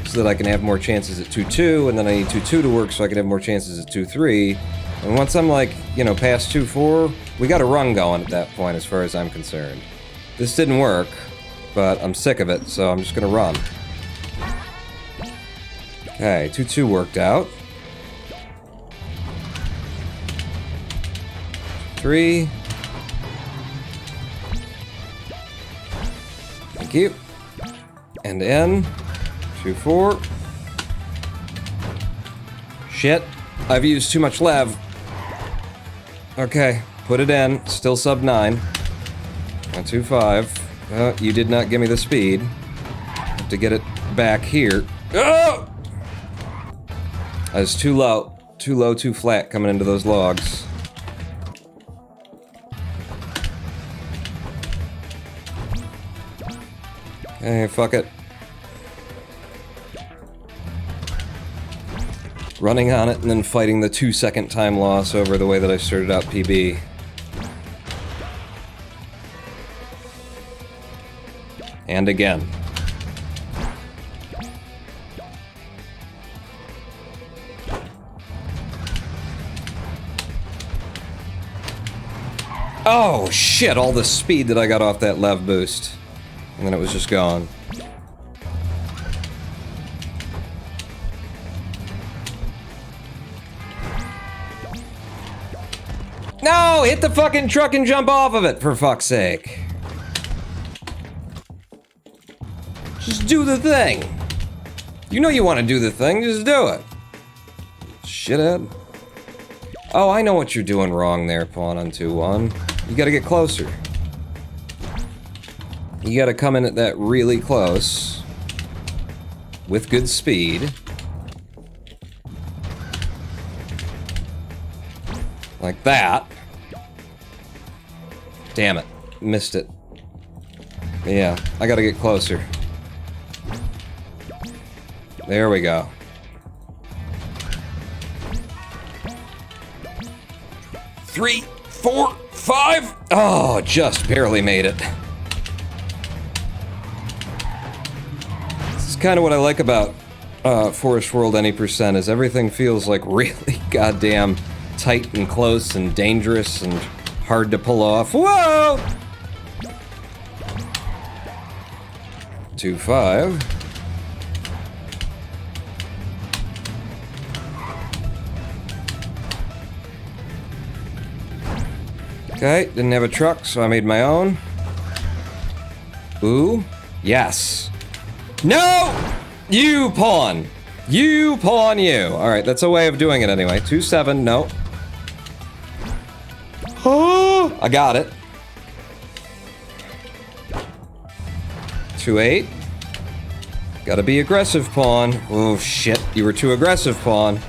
so that I can have more chances at 2-2, and then I need 2-2 to work so I can have more chances at 2-3. And once I'm like, you know, past 2-4, we got a run going at that point as far as I'm concerned. This didn't work, but I'm sick of it, so I'm just gonna run. Okay, 2-2 worked out. 3. Thank you. And in. 2-4. Shit. I've used too much lev. Okay, put it in. Still sub 9. 2-5. You did not give me the speed. Have to get it back here. Oh! I was too low. Too low, too flat coming into those logs. Okay, fuck it. Running on it and then fighting the 2-second time loss over the way that I started out PB. And again. Oh shit, all the speed that I got off that lev boost. And then it was just gone. No! Hit the fucking truck and jump off of it, for fuck's sake. Just do the thing. You know you want to do the thing, just do it. Shithead. Oh, I know what you're doing wrong there, pawn on 2-1. You gotta get closer. You gotta come in at that really close. With good speed. Like that. Damn it. Missed it. Yeah, I gotta get closer. There we go. 3, 4, 5. Oh, just barely made it. This is kind of what I like about Forest World Any Percent, is everything feels like really goddamn tight and close and dangerous and hard to pull off. Whoa! 2-5. Okay, didn't have a truck, so I made my own. Ooh, yes. No! You pawn! You pawn you! Alright, that's a way of doing it anyway. 2-7, no. Oh, I got it. 2-8. Gotta be aggressive, pawn. Oh, shit, you were too aggressive, pawn.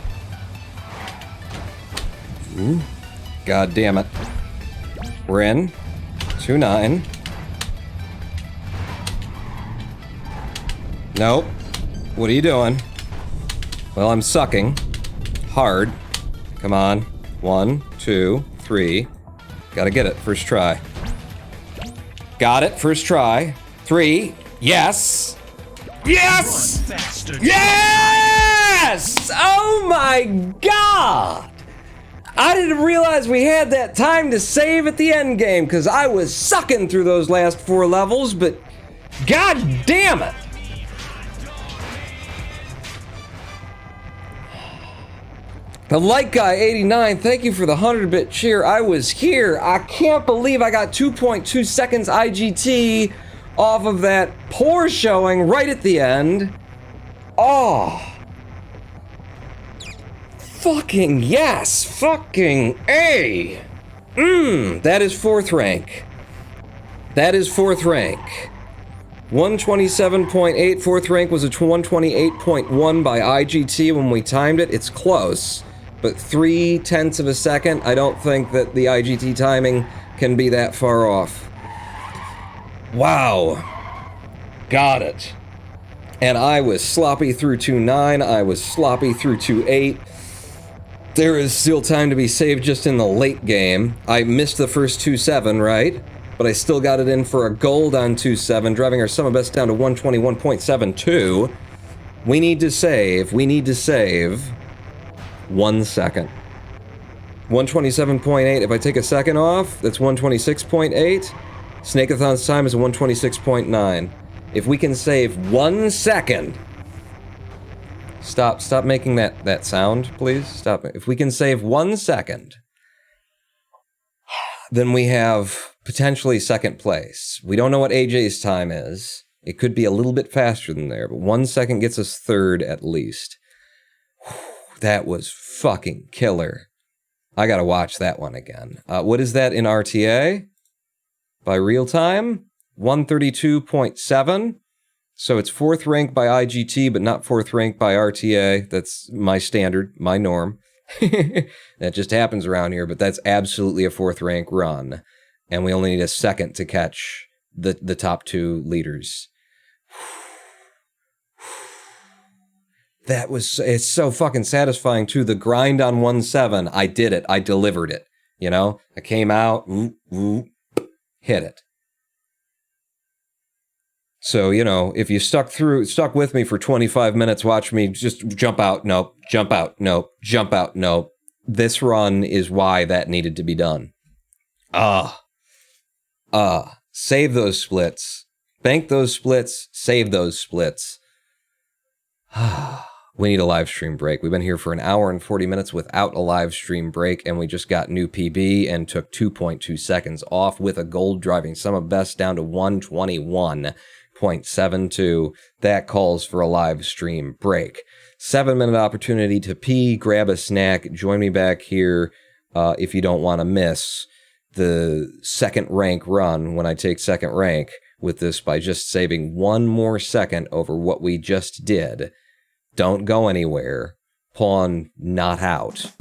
Ooh. God damn it. We're in. 2-9. Nope. What are you doing? Well, I'm sucking. Hard. Come on. 1, 2, 3. Gotta get it. First try. Got it. First try. 3. Yes! Yes! Yes! Oh my god! I didn't realize we had that time to save at the end game, because I was sucking through those last 4 levels, but god damn it! The Light Guy 89, thank you for the 100-bit cheer. I was here. I can't believe I got 2.2 seconds IGT off of that poor showing right at the end. Oh. Fucking yes! Fucking A! That is 4th rank. That is 4th rank. 127.8, 4th rank was a 128.1 by IGT when we timed it. It's close, but 0.3 of a second. I don't think that the IGT timing can be that far off. Wow. Got it. And I was sloppy through 2.9, I was sloppy through 2.8. There is still time to be saved just in the late game. I missed the first 2.7, right? But I still got it in for a gold on 2.7, driving our sum of best down to 121.72. We need to save 1 second. 127.8, if I take a second off, that's 126.8. Snakeathon's time is 126.9. If we can save 1 second... Stop making that sound, please. Stop it. If we can save 1 second, then we have potentially second place. We don't know what AJ's time is. It could be a little bit faster than there, but 1 second gets us third at least. That was fucking killer. I gotta watch that one again. What is that in RTA? By real time? 132.7. So it's 4th rank by IGT, but not 4th rank by RTA. That's my standard, my norm. That just happens around here, but that's absolutely a 4th rank run. And we only need a second to catch the top 2 leaders. It's so fucking satisfying too. The grind on 1.7, I did it. I delivered it. You know? I came out, hit it. So, you know, if you stuck with me for 25 minutes, watch me just jump out, nope, jump out, nope, jump out, nope. This run is why that needed to be done. Save those splits. Bank those splits, save those splits. We need a live stream break. We've been here for 1 hour and 40 minutes without a live stream break, and we just got new PB and took 2.2 seconds off with a gold driving sum of best down to 121.72. That calls for a live stream break. 7-minute opportunity to pee, grab a snack, join me back here if you don't want to miss the second rank run when I take second rank with this by just saving 1 more second over what we just did. Don't go anywhere. Pawn not out.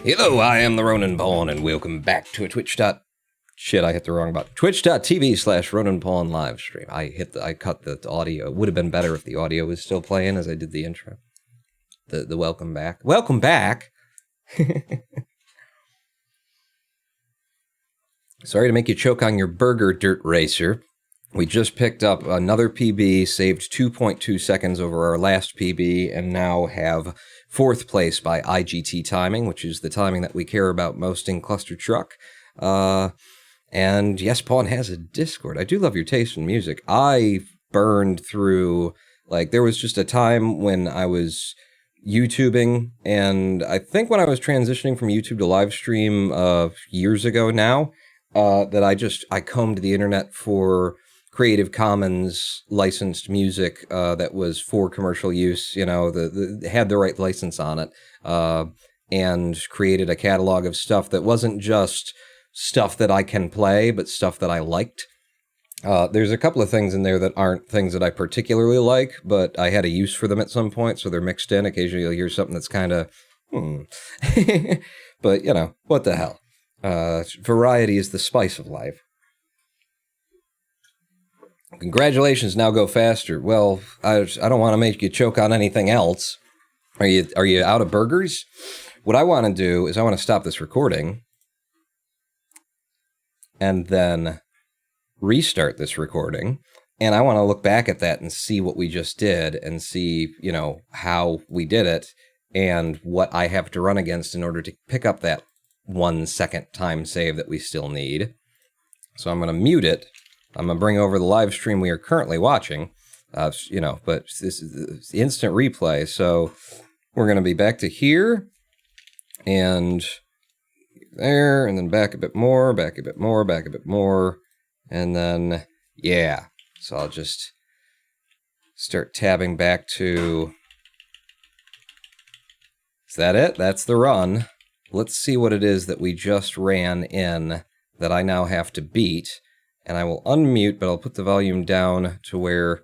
Hello, I am the Ronan Pawn, and welcome back to a Shit, I hit the wrong button. Twitch.tv/Ronan Pawn live stream. I cut the audio. It would have been better if the audio was still playing as I did the intro. The welcome back. Welcome back! Sorry to make you choke on your burger, Dirt Racer. We just picked up another PB, saved 2.2 seconds over our last PB, and now have 4th place by IGT timing, which is the timing that we care about most in Clustertruck. And yes, Pawn has a Discord. I do love your taste in music. I burned through, there was just a time when I was YouTubing, and I think when I was transitioning from YouTube to live stream years ago now, that I combed the internet for Creative Commons licensed music that was for commercial use, had the right license on it, and created a catalog of stuff that wasn't just stuff that I can play, but stuff that I liked. There's a couple of things in there that aren't things that I particularly like, but I had a use for them at some point, so they're mixed in. Occasionally you'll hear something that's kind of, But, what the hell? Variety is the spice of life. Congratulations, now go faster. Well, I don't want to make you choke on anything else. Are you out of burgers? What I want to do is I want to stop this recording and then restart this recording. And I want to look back at that and see what we just did and see, how we did it and what I have to run against in order to pick up that 1 second time save that we still need. So I'm going to mute it. I'm going to bring over the live stream we are currently watching, but this is the instant replay. So we're going to be back to here and there, and then back a bit more, back a bit more, back a bit more. And then, yeah. So I'll just start tabbing back to, is that it? That's the run. Let's see what it is that we just ran in that I now have to beat. And I will unmute, but I'll put the volume down to where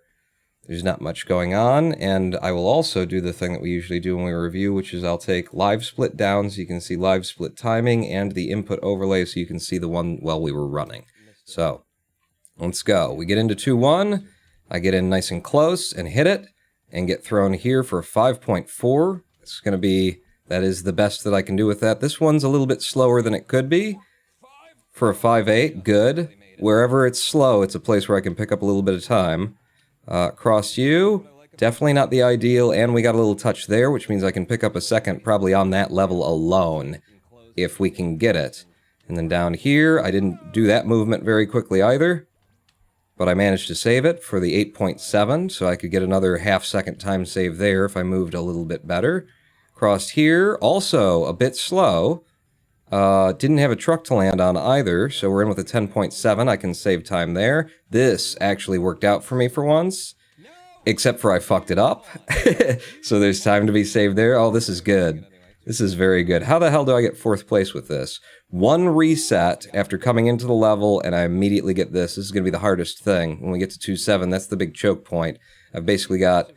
there's not much going on. And I will also do the thing that we usually do when we review, which is I'll take live split down so you can see live split timing and the input overlay so you can see the one while we were running. So let's go. We get into 2-1. I get in nice and close and hit it and get thrown here for a 5.4. It's going to be, that is the best that I can do with that. This one's a little bit slower than it could be for a 5.8. Good. Wherever it's slow, it's a place where I can pick up a little bit of time. Cross U, definitely not the ideal, and we got a little touch there, which means I can pick up a second probably on that level alone, if we can get it. And then down here, I didn't do that movement very quickly either, but I managed to save it for the 8.7, so I could get another half-second time save there if I moved a little bit better. Crossed here, also a bit slow. Didn't have a truck to land on either, so we're in with a 10.7. I can save time there. This actually worked out for me for once, except for I fucked it up. So there's time to be saved there. Oh, this is good. This is very good. How the hell do I get 4th place with this? 1 reset after coming into the level, and I immediately get this. This is going to be the hardest thing. When we get to 2.7, that's the big choke point. I've basically got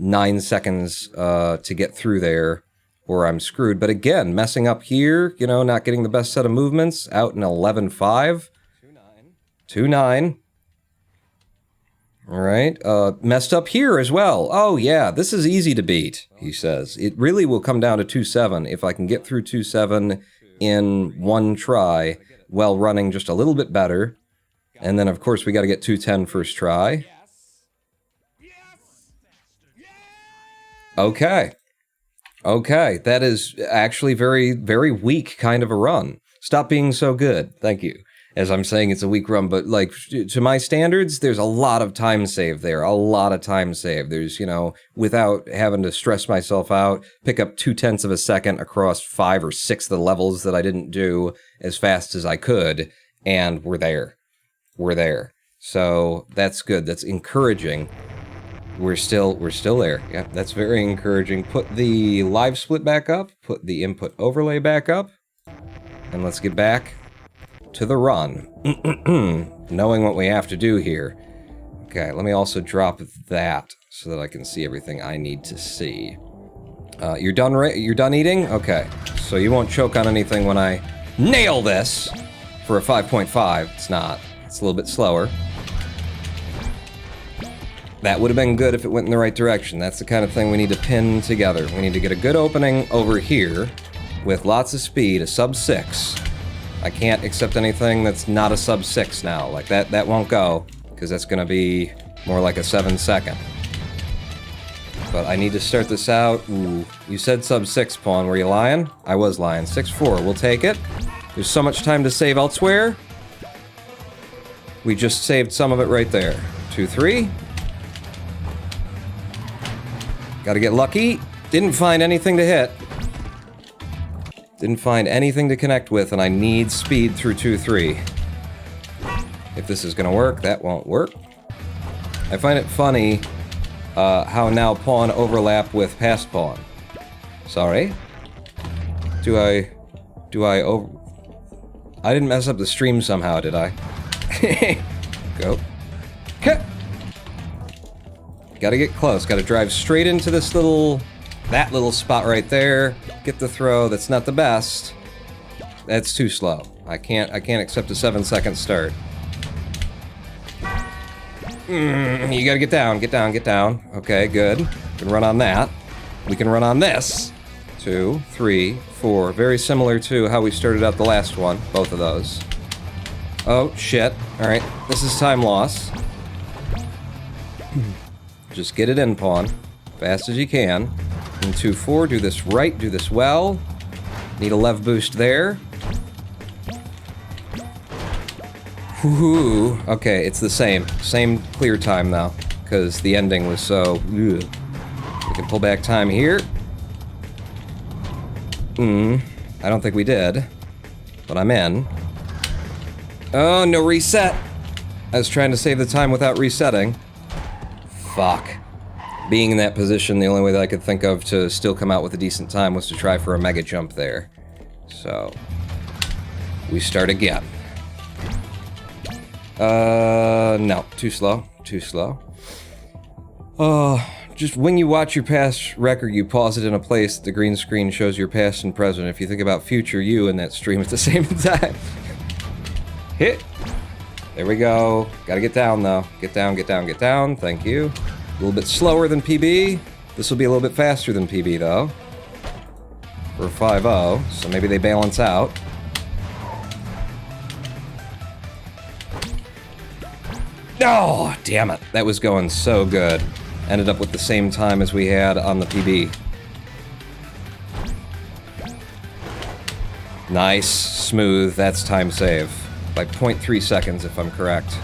9 seconds to get through there, or I'm screwed. But again, messing up here, you know, not getting the best set of movements, out in 11.5. 2.9. All right, messed up here as well. Oh yeah, this is easy to beat, he says. It really will come down to 2.7 if I can get through 2.7 in one try while running just a little bit better. And then, of course, we got to get 2.10 first try. Okay. Okay, that is actually very, very weak kind of a run. Stop being so good. Thank you. As I'm saying, it's a weak run, but, like, to my standards, there's a lot of time saved there. A lot of time saved. There's, you know, without having to stress myself out, pick up 0.2 of a second across 5 or 6 of the levels that I didn't do as fast as I could, and we're there. We're there. So that's good. That's encouraging. We're still there. Yeah, that's very encouraging. Put the live split back up. Put the input overlay back up. And let's get back to the run. Knowing what we have to do here. Okay, let me also drop that so that I can see everything I need to see. You're done eating? Okay. So you won't choke on anything when I nail this for a 5.5. It's not. It's a little bit slower. That would have been good if it went in the right direction. That's the kind of thing we need to pin together. We need to get a good opening over here with lots of speed, a sub 6. I can't accept anything that's not a sub 6 now. Like, that won't go, because that's going to be more like a 7 second. But I need to start this out. Ooh, you said sub 6, Pawn. Were you lying? I was lying. 6.4. We'll take it. There's so much time to save elsewhere. We just saved some of it right there. 2.3. Gotta get lucky. Didn't find anything to hit. Didn't find anything to connect with, and I need speed through 2.3. If this is gonna work, that won't work. I find it funny how now pawn overlap with past pawn. Sorry. Do I over... I didn't mess up the stream somehow, did I? Go. Okay. Gotta get close. Gotta drive straight into this that little spot right there. Get the throw. That's not the best. That's too slow. I can't accept a 7-second start. You gotta get down, get down, get down. Okay, good. We can run on that. We can run on this. 2, 3, 4. Very similar to how we started out the last one. Both of those. Oh, shit. Alright, this is time loss. Just get it in, pawn. Fast as you can. In 2-4, do this right, do this well. Need a lev boost there. Woohoo. Okay, it's the same. Same clear time now, because the ending was so... Ugh. We can pull back time here. I don't think we did. But I'm in. Oh, no reset! I was trying to save the time without resetting. Fuck. Being in that position, the only way that I could think of to still come out with a decent time was to try for a mega jump there. So... we start again. No. Too slow. Too slow. Just when you watch your past record, you pause it in a place that the green screen shows your past and present. If you think about future you in that stream at the same time. Hit! There we go. Gotta get down, though. Get down, get down, get down. Thank you. A little bit slower than PB. This will be a little bit faster than PB, though. For 5-0, so maybe they balance out. Oh, damn it. That was going so good. Ended up with the same time as we had on the PB. Nice. Smooth. That's time save. Like 0.3 seconds, if I'm correct.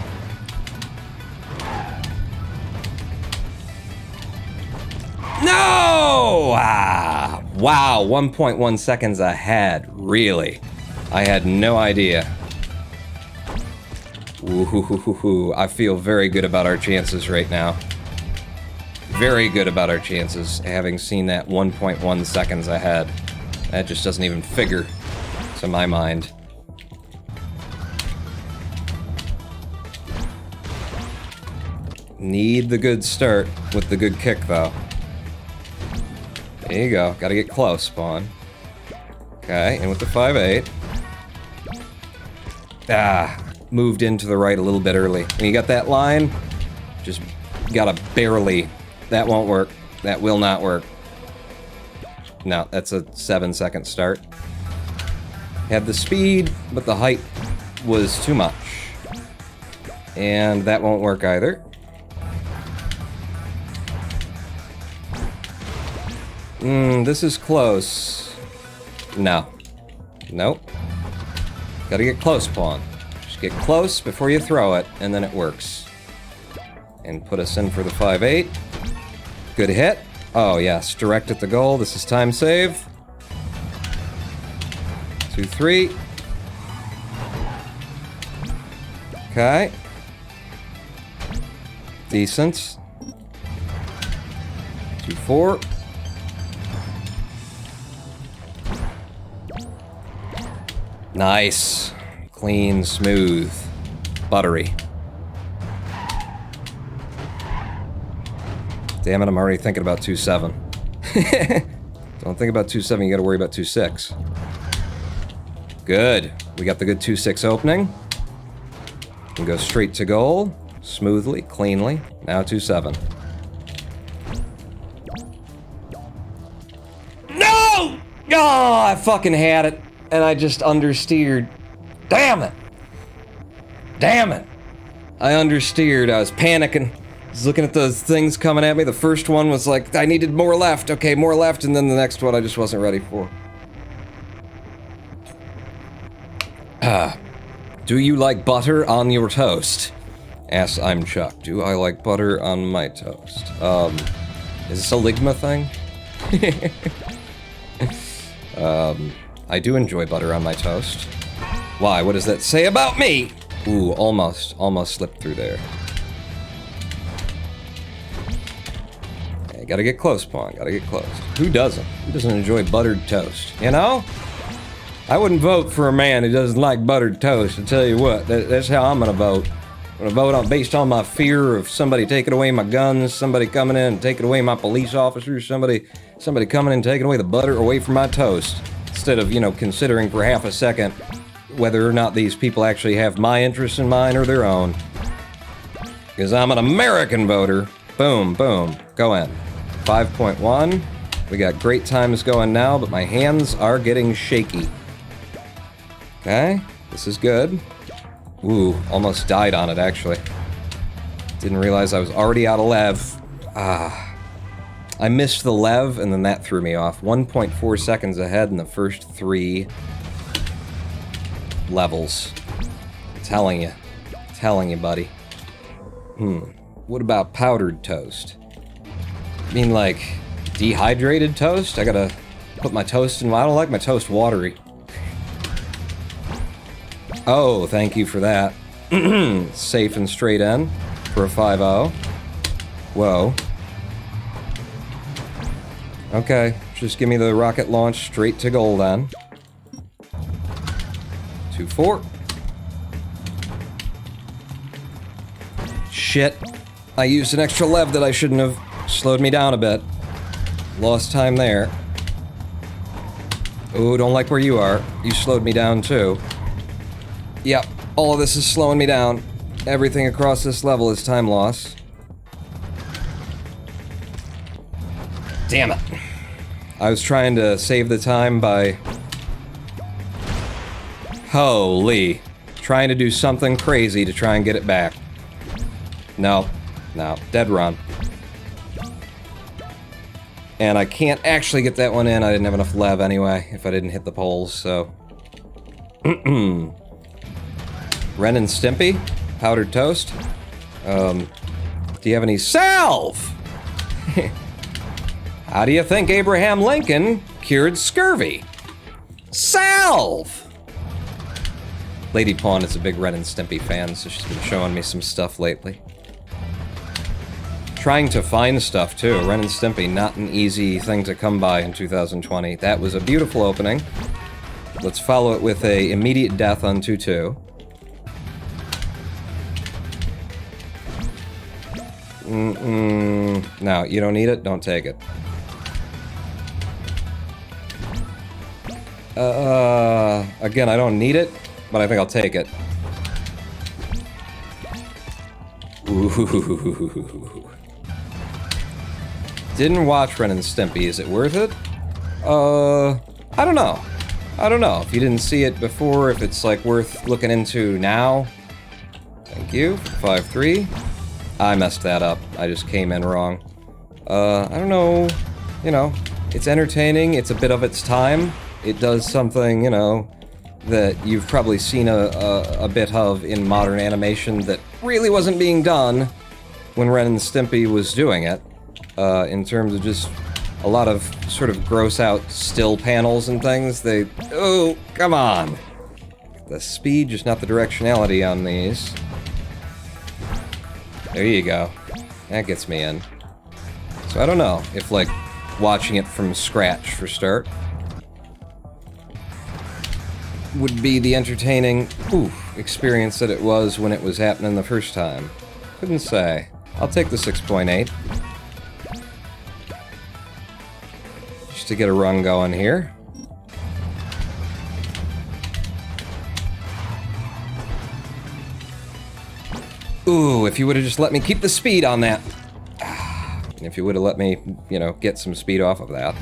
No! Ah, wow, 1.1 seconds ahead. Really? I had no idea. Ooh, I feel very good about our chances right now. Very good about our chances, having seen that 1.1 seconds ahead. That just doesn't even figure, to my mind. Need the good start with the good kick, though. There you go. Gotta get close, Spawn. Okay, in with the 5-8. Ah, moved into the right a little bit early. When you got that line, just gotta barely. That won't work. That will not work. No, that's a 7-second start. Had the speed, but the height was too much. And that won't work either. This is close. No. Nope. Gotta get close, Pawn. Just get close before you throw it, and then it works. And put us in for the 5-8. Good hit. Oh, yes. Direct at the goal. This is time save. 2-3. Okay. Decent. 2-4. Nice. Clean, smooth, buttery. Damn it, I'm already thinking about 2-7. Don't think about 2-7, you gotta worry about 2-6. Good. We got the good 2-6 opening. And go straight to goal. Smoothly, cleanly. Now 2-7. No! Oh, I fucking had it. And I just understeered. Damn it! Damn it! I understeered. I was panicking. I was looking at those things coming at me. The first one was like, I needed more left. Okay, more left. And then the next one I just wasn't ready for. Do you like butter on your toast? Asks I'm Chuck. Do I like butter on my toast? Is this a Ligma thing? I do enjoy butter on my toast. Why? What does that say about me? Ooh, almost slipped through there. Okay, gotta get close, Pawn. Gotta get close. Who doesn't? Who doesn't enjoy buttered toast? You know? I wouldn't vote for a man who doesn't like buttered toast. I tell you what, that's how I'm gonna vote. I'm gonna vote based on my fear of somebody taking away my guns, somebody coming in and taking away my police officers, somebody coming in and taking away the butter away from my toast. Instead of, considering for half a second whether or not these people actually have my interests in mind or their own. Because I'm an American voter. Boom, boom, go in. 5.1. We got great times going now, but my hands are getting shaky. Okay, this is good. Ooh, almost died on it, actually. Didn't realize I was already out of lev. I missed the lev, and then that threw me off. 1.4 seconds ahead in the first 3 levels. Telling you, buddy. What about powdered toast? You mean like dehydrated toast? I gotta put my toast in. I don't like my toast watery. Oh, thank you for that. Safe and straight in for a 5-0. Whoa. Okay, just give me the rocket launch straight to goal then. 2-4. Shit. I used an extra lev that I shouldn't have. Slowed me down a bit. Lost time there. Ooh, don't like where you are. You slowed me down too. Yep, all of this is slowing me down. Everything across this level is time loss. Damn it. I was trying to save the time by... Holy. Trying to do something crazy to try and get it back. No. Dead run. And I can't actually get that one in. I didn't have enough lev anyway, if I didn't hit the poles, so... Ren and Stimpy? Powdered toast? Do you have any salve? How do you think Abraham Lincoln cured scurvy? Salve! Lady Pawn is a big Ren and Stimpy fan, so she's been showing me some stuff lately. Trying to find stuff, too. Ren and Stimpy, not an easy thing to come by in 2020. That was a beautiful opening. Let's follow it with a immediate death on 2-2. No, you don't need it? Don't take it. Again, I don't need it, but I think I'll take it. Ooh. Didn't watch Ren and Stimpy. Is it worth it? I don't know. I don't know. If you didn't see it before, if it's, like, worth looking into now. Thank you for 5-3. I messed that up. I just came in wrong. I don't know. You know, it's entertaining. It's a bit of its time. It does something, you know, that you've probably seen a bit of in modern animation that really wasn't being done when Ren and Stimpy was doing it. In terms of just a lot of sort of gross out still panels and things. Oh, come on! The speed, just not the directionality on these. There you go. That gets me in. So I don't know if, like, watching it from scratch for start would be the entertaining experience that it was when it was happening the first time. Couldn't say. I'll take the 6.8. Just to get a run going here. Ooh, if you would have just let me keep the speed on that. If you would have let me, you know, get some speed off of that.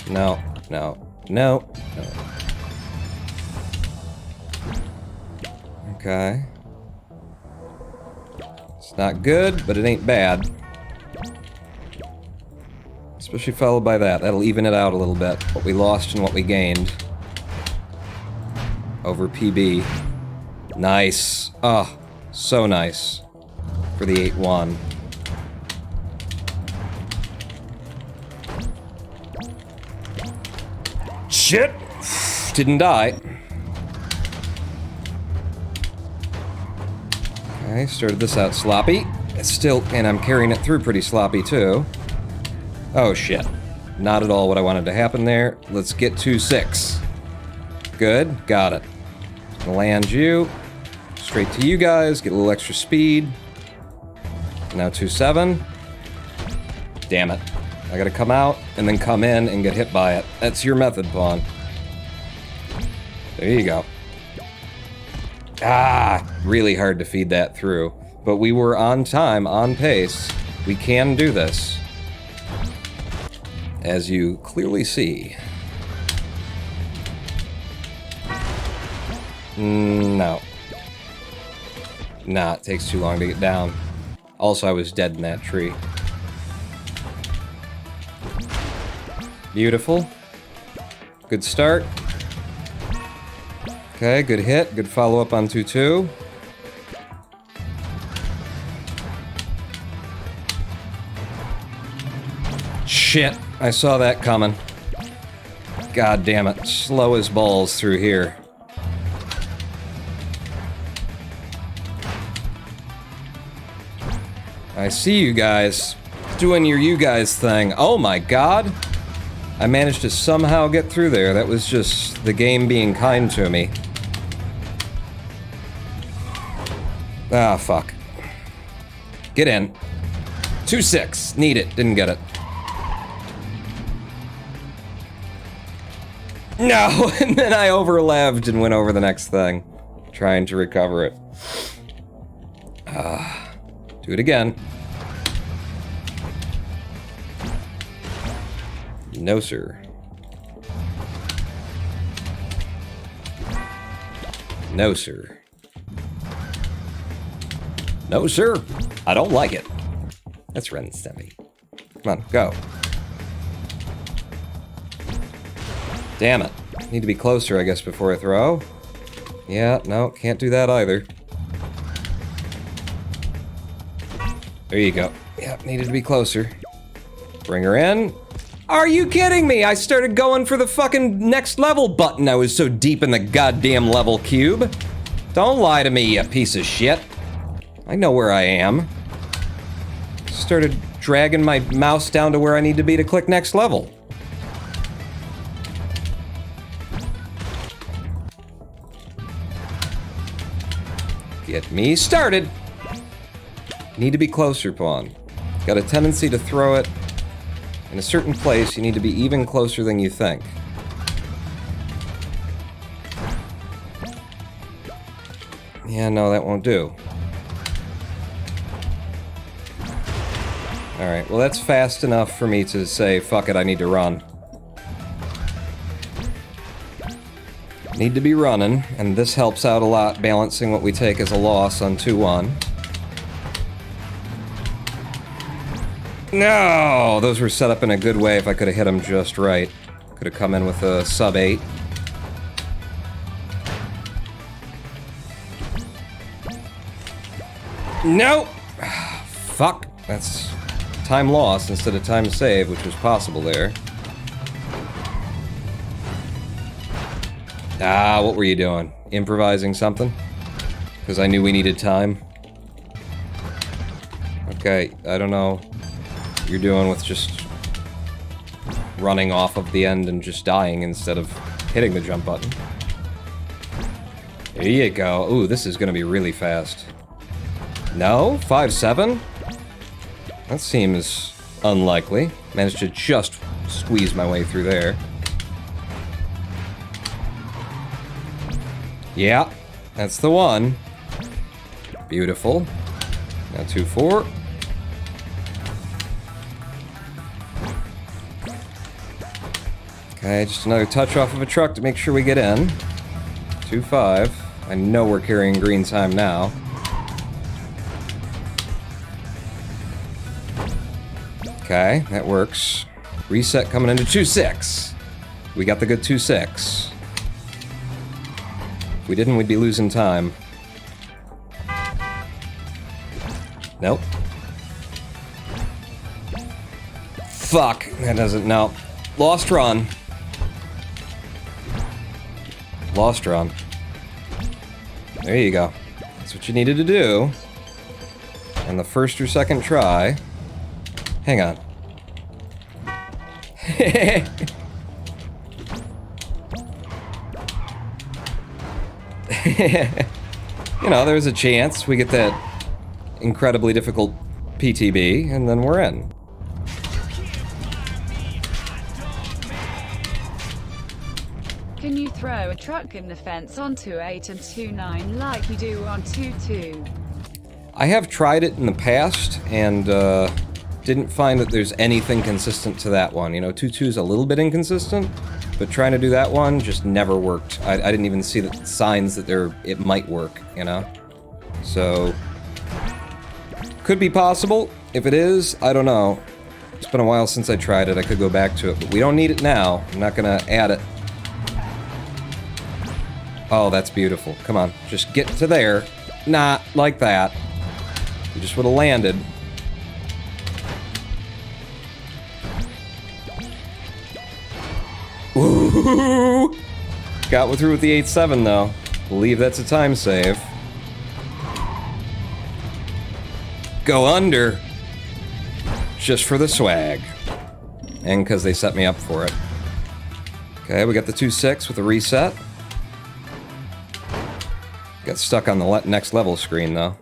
No, no, no, no. Okay. It's not good, but it ain't bad. Especially followed by that. That'll even it out a little bit. What we lost and what we gained. Over PB. Nice. Oh, so nice. For the 8-1. Shit! Didn't die. Okay, started this out sloppy. It's still, and I'm carrying it through pretty sloppy too. Oh shit. Not at all what I wanted to happen there. Let's get 2-6. Good, got it. Land you. Straight to you guys, get a little extra speed. Now 2-7. Damn it. I gotta come out, and then come in and get hit by it. That's your method, Pawn. There you go. Ah, really hard to feed that through. But we were on time, on pace. We can do this. As you clearly see. No. Nah, it takes too long to get down. Also, I was dead in that tree. Beautiful. Good start. Okay, good hit. Good follow-up on 2-2. Shit, I saw that coming. God damn it. Slow as balls through here. I see you guys doing your you guys thing. Oh my god! I managed to somehow get through there. That was just the game being kind to me. Ah, fuck. Get in. 2-6. Need it. Didn't get it. No! And then I overleved and went over the next thing. Trying to recover it. Do it again. No, sir. No, sir. No, sir. I don't like it. That's Ren and Stimpy. Come on, go. Damn it. Need to be closer, I guess, before I throw. Yeah, no, can't do that either. There you go. Yep, needed to be closer. Bring her in. Are you kidding me? I started going for the fucking next level button. I was so deep in the goddamn level cube. Don't lie to me, you piece of shit. I know where I am. Started dragging my mouse down to where I need to be to click next level. Get me started. Need to be closer, Pawn. Got a tendency to throw it In a certain place, you need to be even closer than you think. Yeah, no, that won't do. Alright, well that's fast enough for me to say, fuck it, I need to run. Need to be running, and this helps out a lot, balancing what we take as a loss on 2-1. No! Those were set up in a good way if I could have hit them just right. Could have come in with a sub-8. Nope! Fuck. That's time lost instead of time save, which was possible there. Ah, what were you doing? Improvising something? Because I knew we needed time? Okay, I don't know what you're doing with just running off of the end and just dying instead of hitting the jump button. There you go. Ooh, this is gonna be really fast. No? 5-7? That seems unlikely. Managed to just squeeze my way through there. Yeah, that's the one. Beautiful. Now 2-4. Okay, just another touch off of a truck to make sure we get in. 2-5. I know we're carrying green time now. Okay, that works. Reset coming into 2-6. We got the good 2-6. If we didn't, we'd be losing time. Nope. Fuck, that doesn't, no. Lost run. Lost run. There you go. That's what you needed to do. On the first or second try. Hang on. You know, there's a chance we get that incredibly difficult PTB, and then we're in. Can you throw a truck in the fence on 2-8 and 2-9 like you do on 2-2? I have tried it in the past, and didn't find that there's anything consistent to that one. You know, 2-2 is a little bit inconsistent, but trying to do that one just never worked. I didn't even see the signs that it might work, you know? So, could be possible. If it is, I don't know. It's been a while since I tried it. I could go back to it, but we don't need it now. I'm not gonna add it. Oh, that's beautiful. Come on, just get to there. Not like that. You just would have landed. Ooh! Got through with the 8-7 though. Believe that's a time save. Go under. Just for the swag. And because they set me up for it. Okay, we got the 2-6 with a reset. Got stuck on the next level screen though.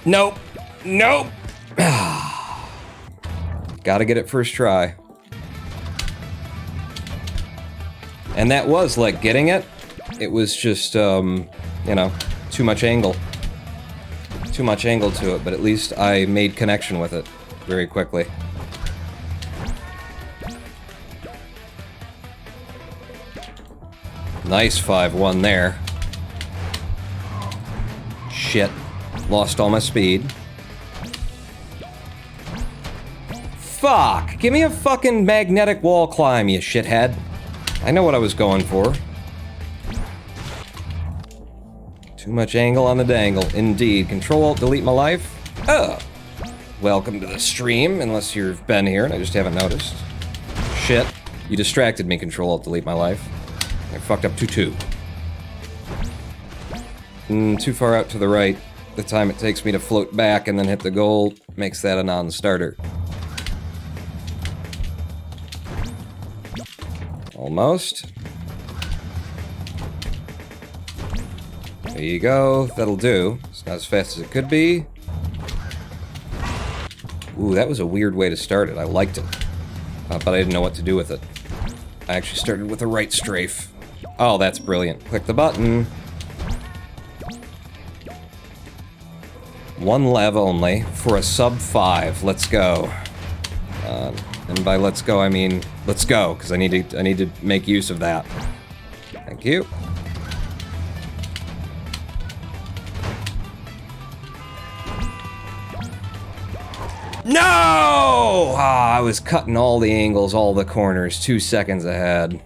Nope. Nope. Gotta get it first try. And that was like getting it. It was just, you know, too much angle. Too much angle to it, but at least I made connection with it very quickly. Nice 5-1 there. Shit. Lost all my speed. Fuck! Give me a fucking magnetic wall climb, you shithead. I know what I was going for. Too much angle on the dangle. Indeed. Control-Alt-Delete my life. Oh! Welcome to the stream, unless you've been here and I just haven't noticed. Shit. You distracted me, Control-Alt-Delete my life. I fucked up 2-2. Too far out to the right. The time it takes me to float back and then hit the goal makes that a non-starter. Almost. There you go. That'll do. It's not as fast as it could be. Ooh, that was a weird way to start it. I liked it. But I didn't know what to do with it. I actually started with a right strafe. Oh, that's brilliant. Click the button. One lev only for a sub 5. Let's go. And by let's go, I mean let's go, because I need to make use of that. Thank you. No! Ah, I was cutting all the angles, all the corners, 2 seconds ahead.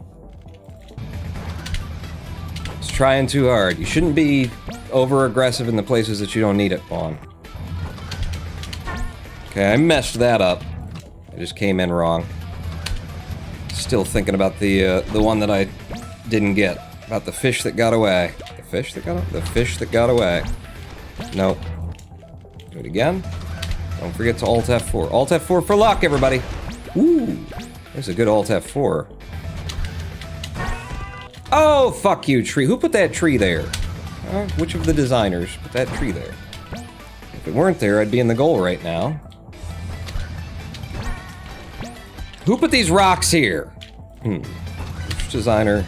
It's trying too hard. You shouldn't be over-aggressive in the places that you don't need it, Vaughn. Okay, I messed that up. I just came in wrong. Still thinking about the one that I didn't get. About the fish that got away. The fish that got away? The fish that got away. Nope. Do it again. Don't forget to Alt F4. Alt F4 for luck, everybody! Ooh! There's a good Alt F4. Oh, fuck you, tree. Who put that tree there? Which of the designers put that tree there? If it weren't there, I'd be in the goal right now. Who put these rocks here? Which designer?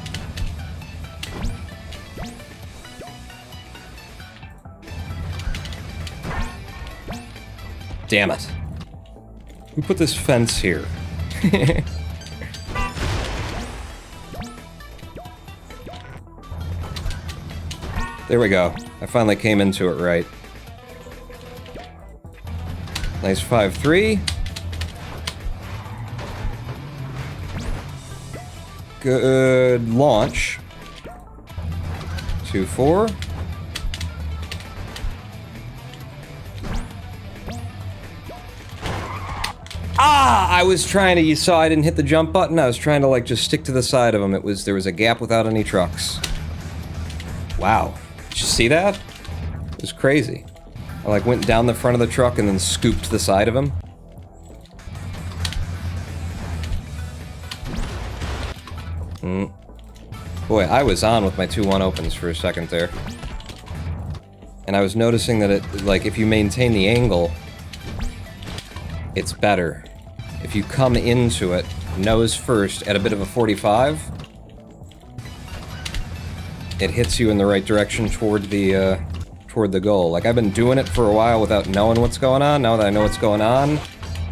Damn it. Who put this fence here? There we go. I finally came into it right. Nice 5-3. Good launch. 2-4. Ah! I was trying to, you saw I didn't hit the jump button. I was trying to like just stick to the side of him. There was a gap without any trucks. Wow. Did you see that? It was crazy. I like went down the front of the truck and then scooped the side of him. Boy, I was on with my 2-1 opens for a second there. And I was noticing that it, like, if you maintain the angle, it's better. If you come into it, nose first, at a bit of a 45, it hits you in the right direction toward the goal. Like, I've been doing it for a while without knowing what's going on. Now that I know what's going on,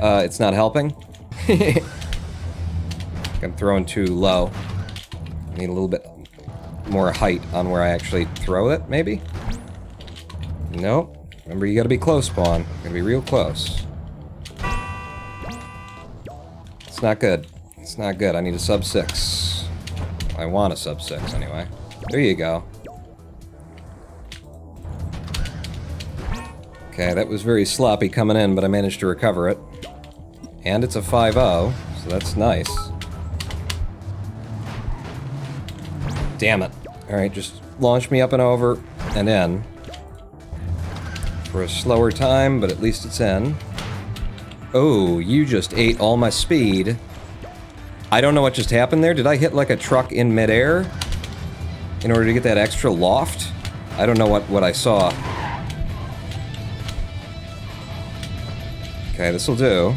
it's not helping. I'm throwing too low. I need a little bit more height on where I actually throw it, maybe? Nope. Remember, you gotta be close, Spawn. You gotta be real close. It's not good. It's not good. I need a sub 6. I want a sub 6, anyway. There you go. Okay, that was very sloppy coming in, but I managed to recover it. And it's a 5-0, so that's nice. Damn it. Alright, just launch me up and over, and in. For a slower time, but at least it's in. Oh, you just ate all my speed. I don't know what just happened there. Did I hit like a truck in midair? In order to get that extra loft? I don't know what I saw. Okay, this'll do.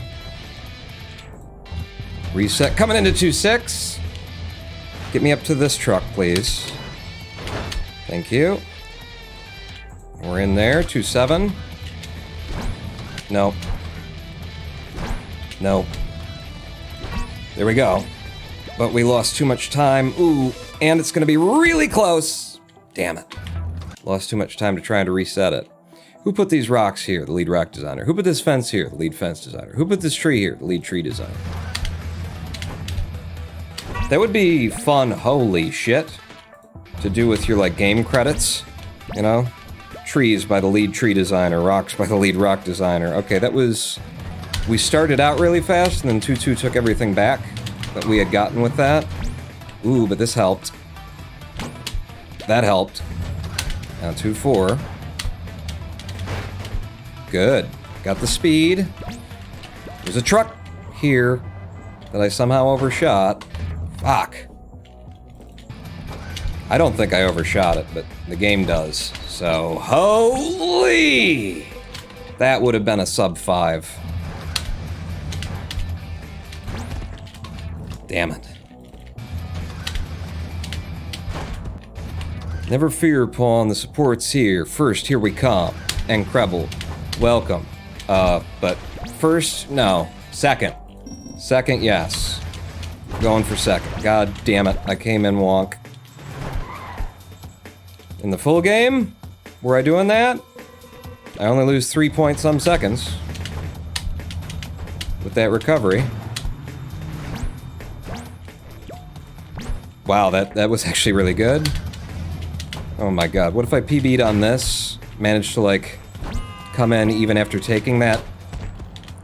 Reset, coming into 2-6. Get me up to this truck, please. Thank you. We're in there, 2-7. Nope. Nope. There we go. But we lost too much time. Ooh, and it's gonna be really close. Damn it. Lost too much time to trying to reset it. Who put these rocks here? The lead rock designer. Who put this fence here? The lead fence designer. Who put this tree here? The lead tree designer. That would be fun, holy shit, to do with your, like, game credits, you know? Trees by the lead tree designer, rocks by the lead rock designer. Okay, that was... We started out really fast, and then 2-2 took everything back that we had gotten with that. Ooh, but this helped. That helped. Now 2-4. Good. Got the speed. There's a truck here that I somehow overshot. Fuck. I don't think I overshot it, but the game does. So, holy! That would have been a sub 5. Damn it. Never fear, Pawn, the support's here. First, here we come. And Krebel, welcome. But first, no. Second. Second, yes. Going for second. God damn it, I came in wonk. In the full game? Were I doing that? I only lose 3 point some seconds. With that recovery. Wow, that was actually really good. Oh my god, what if I PB'd on this? Managed to, like, come in even after taking that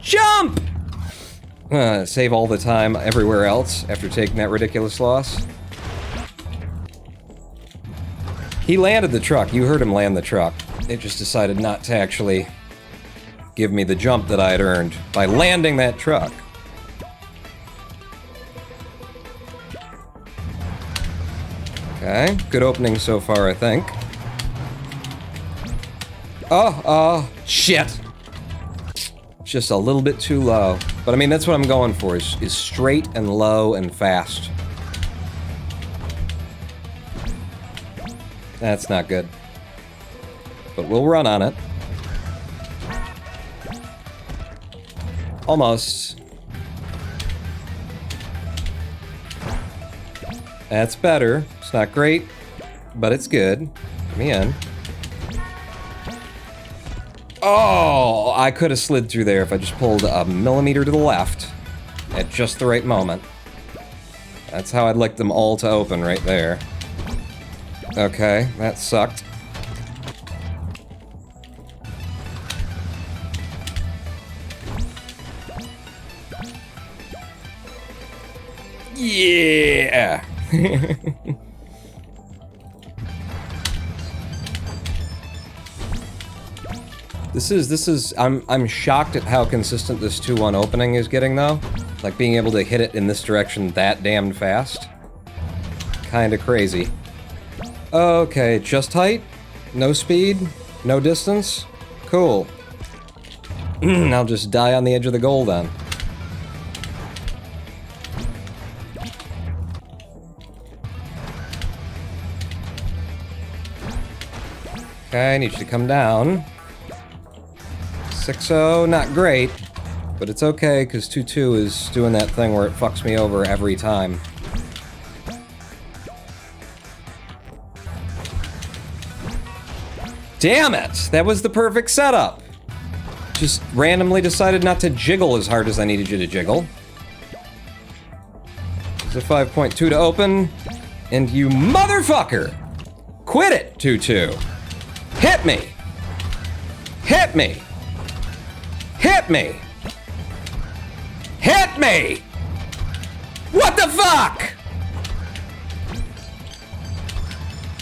jump! Save all the time everywhere else after taking that ridiculous loss. He landed the truck, you heard him land the truck. It just decided not to actually give me the jump that I had earned by landing that truck. Okay, good opening so far, I think. Oh, shit! Just a little bit too low. But I mean, that's what I'm going for, is straight and low and fast. That's not good. But we'll run on it. Almost. That's better. It's not great, but it's good. Get me in. Oh, I could have slid through there if I just pulled a millimeter to the left at just the right moment. That's how I'd like them all to open right there. Okay, that sucked. Yeah! I'm shocked at how consistent this 2-1 opening is getting, though. Like, being able to hit it in this direction that damned fast. Kinda crazy. Okay, just height? No speed? No distance? Cool. I'll just die on the edge of the goal, then. Okay, I need you to come down. 6-0, not great, but it's okay, because 2-2 is doing that thing where it fucks me over every time. Damn it! That was the perfect setup! Just randomly decided not to jiggle as hard as I needed you to jiggle. There's a 5.2 to open, and you motherfucker! Quit it, 2-2! Hit me! Hit me! Hit me! Hit me! What the fuck?!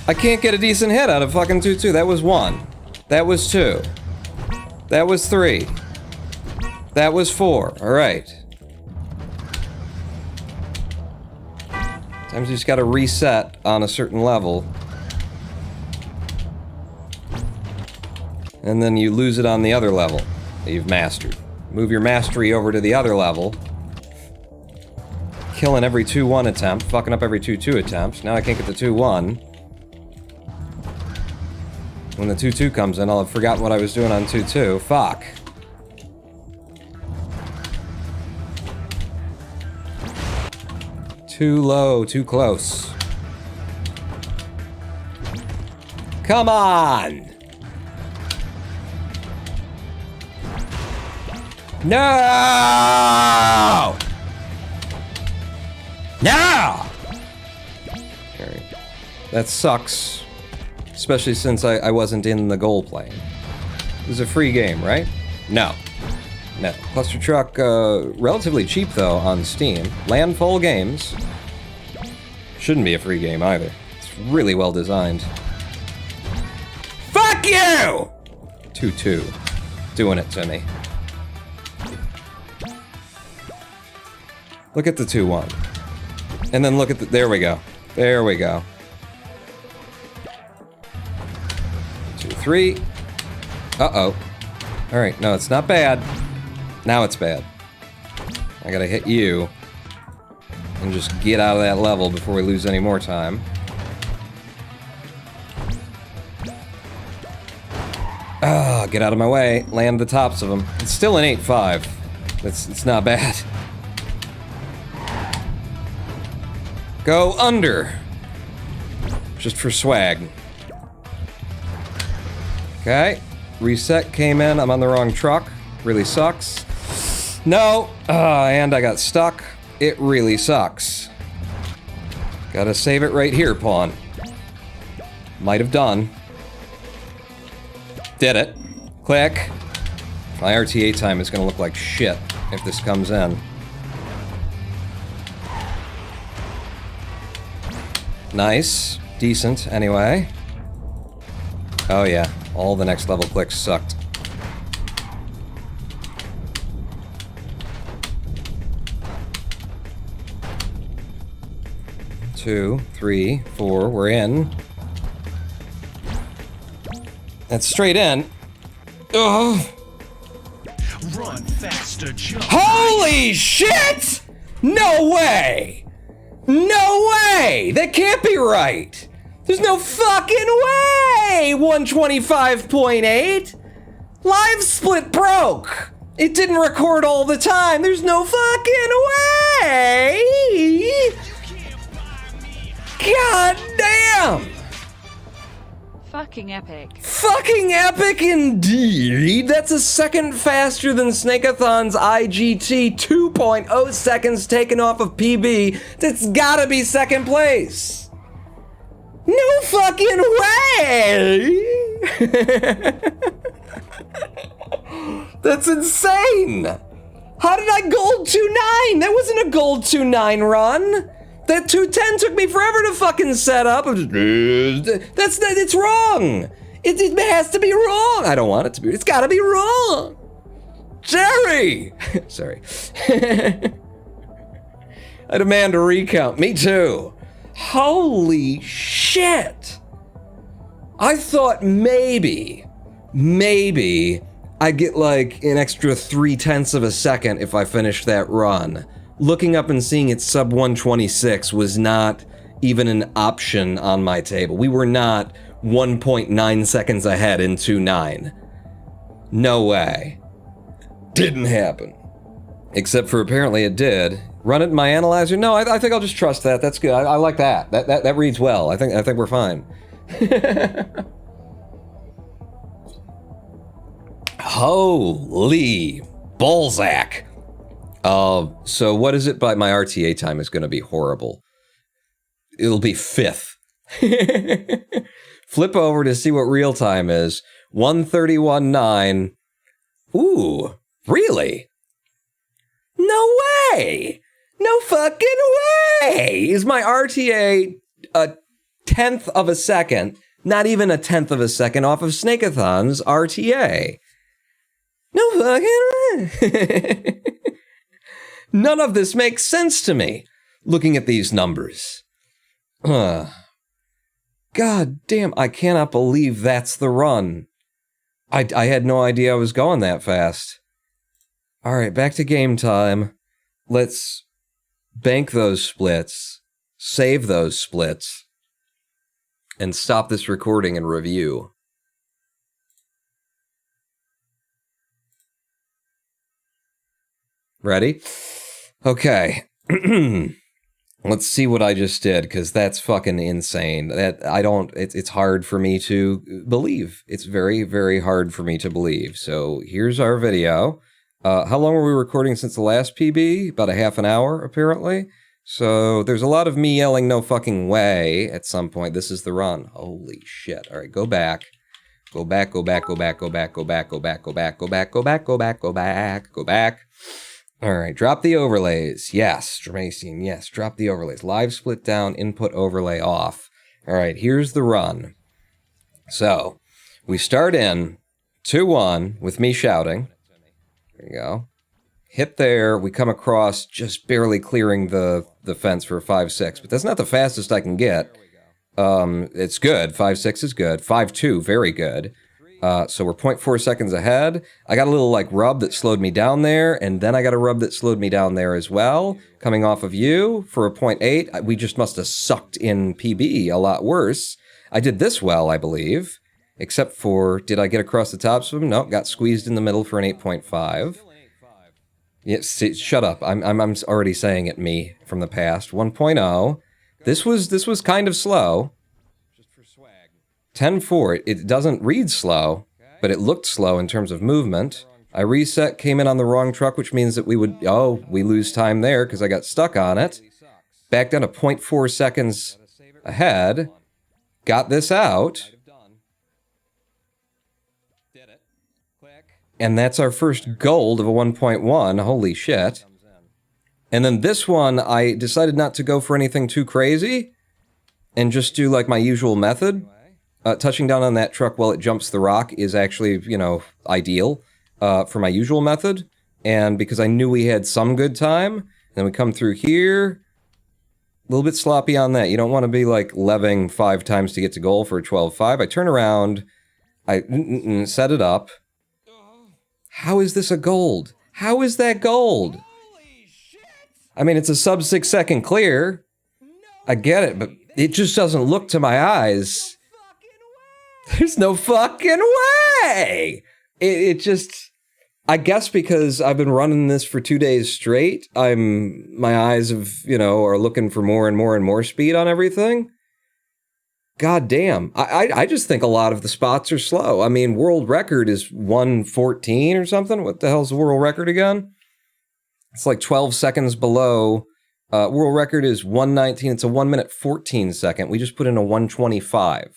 I can't get a decent hit out of fucking 2-2. That was 1. That was 2. That was 3. That was 4. Alright. Sometimes you just gotta reset on a certain level. And then you lose it on the other level that you've mastered. Move your mastery over to the other level. Killing every 2-1 attempt, fucking up every 2-2 attempt. Now I can't get the 2-1. When the 2-2 comes in, I'll have forgotten what I was doing on 2-2. Fuck. Too low, too close. Come on! No! No! Alright. That sucks. Especially since I wasn't in the goal plane. It was a free game, right? No. No. Clustertruck, relatively cheap though on Steam. Landfall Games. Shouldn't be a free game either. It's really well designed. Fuck you! 2-2. Doing it to me. Look at the 2-1. And then look at the... There we go. There we go. 2-3. Uh-oh. Alright, no, it's not bad. Now it's bad. I gotta hit you. and just get out of that level before we lose any more time. Ah, get out of my way. Land the tops of them. It's still an 8-5. It's not bad. Go under. Just for swag. Okay. Reset came in. I'm on the wrong truck. Really sucks. No. And I got stuck. It really sucks. Gotta save it right here, pawn. Might have done. Did it. Click. My RTA time is gonna look like shit if this comes in. Nice. Decent, anyway. Oh yeah, all the next level clicks sucked. Two, three, four, we're in. That's straight in. Ugh. Run faster, jump. Holy shit! No way! No way! That can't be right! There's no fucking way! 125.8? Live split broke! It didn't record all the time. There's no fucking way! God damn! Fucking epic. Fucking epic indeed! That's a second faster than Snakeathon's IGT, 2.0 seconds taken off of PB. That's gotta be second place! No fucking way! That's insane! How did I gold 2.9? That wasn't a gold 2.9 run! That 210 took me forever to fucking set up. It's wrong. It has to be wrong. I don't want it to be. It's gotta be wrong. Jerry! Sorry. I demand a recount. Me too. Holy shit. I thought maybe I'd get like an extra 0.3 of a second if I finished that run. Looking up and seeing it sub 126 was not even an option on my table. We were not 1.9 seconds ahead in 2.9. No way. Didn't happen. Except for apparently it did. Run it in my analyzer? No, I think I'll just trust that. That's good. I like that. That reads well. I think we're fine. Holy Balzac. So what is it by my RTA time is going to be horrible. It'll be 5th. Flip over to see what real time is. 1:31.9. Ooh, really? No way! No fucking way! Is my RTA a 1/10 of a second, not even a 1/10 of a second off of Snakeathon's RTA? No fucking way! None of this makes sense to me, looking at these numbers. God damn, I cannot believe that's the run. I had no idea I was going that fast. Alright, back to game time. Let's bank those splits, save those splits, and stop this recording and review. Ready? Okay. Let's see what I just did, because that's fucking insane. It's hard for me to believe. It's very, very hard for me to believe. So here's our video. How long were we recording since the last PB? About a half an hour, apparently. So there's a lot of me yelling no fucking way at some point. This is the run. Holy shit. All right, go back. Go back, go back, go back, go back, go back, go back, go back, go back, go back, go back, go back, go back. All right, drop the overlays. Yes, Dramatian, yes, drop the overlays. Live split down, input overlay off. All right, here's the run. So, we start in 2-1 with me shouting. There you go. Hit there, we come across just barely clearing the fence for 5-6, but that's not the fastest I can get. It's good, 5-6 is good. 5-2, very good. So we're 0.4 seconds ahead. I got a little like rub that slowed me down there, and then I got a rub that slowed me down there as well, coming off of you for a 0.8. We just must have sucked in PB a lot worse. I did this well, I believe, except for, did I get across the tops of them? No, got squeezed in the middle for an 8.5. Yes, shut up. I'm already saying it, me, from the past. 1.0. This was kind of slow. 10.4, it doesn't read slow, but it looked slow in terms of movement. I reset, came in on the wrong truck, which means that we lose time there because I got stuck on it. Back down to 0.4 seconds ahead. Got this out. And that's our first gold of a 1.1. Holy shit. And then this one, I decided not to go for anything too crazy and just do like my usual method. Touching down on that truck while it jumps the rock is actually, ideal for my usual method. And because I knew we had some good time, then we come through here. A little bit sloppy on that. You don't want to be like leving 5 times to get to goal for a 12.5. I turn around. I set it up. How is this a gold? How is that gold? I mean, it's a sub 6 second clear. I get it, but it just doesn't look to my eyes. There's no fucking way! It just... I guess because I've been running this for 2 days straight, my eyes are looking for more and more and more speed on everything. God damn. I just think a lot of the spots are slow. I mean, world record is 1:14 or something. What the hell's the world record again? It's like 12 seconds below. World record is 1:19. It's a 1 minute 14 second. We just put in a 1:25.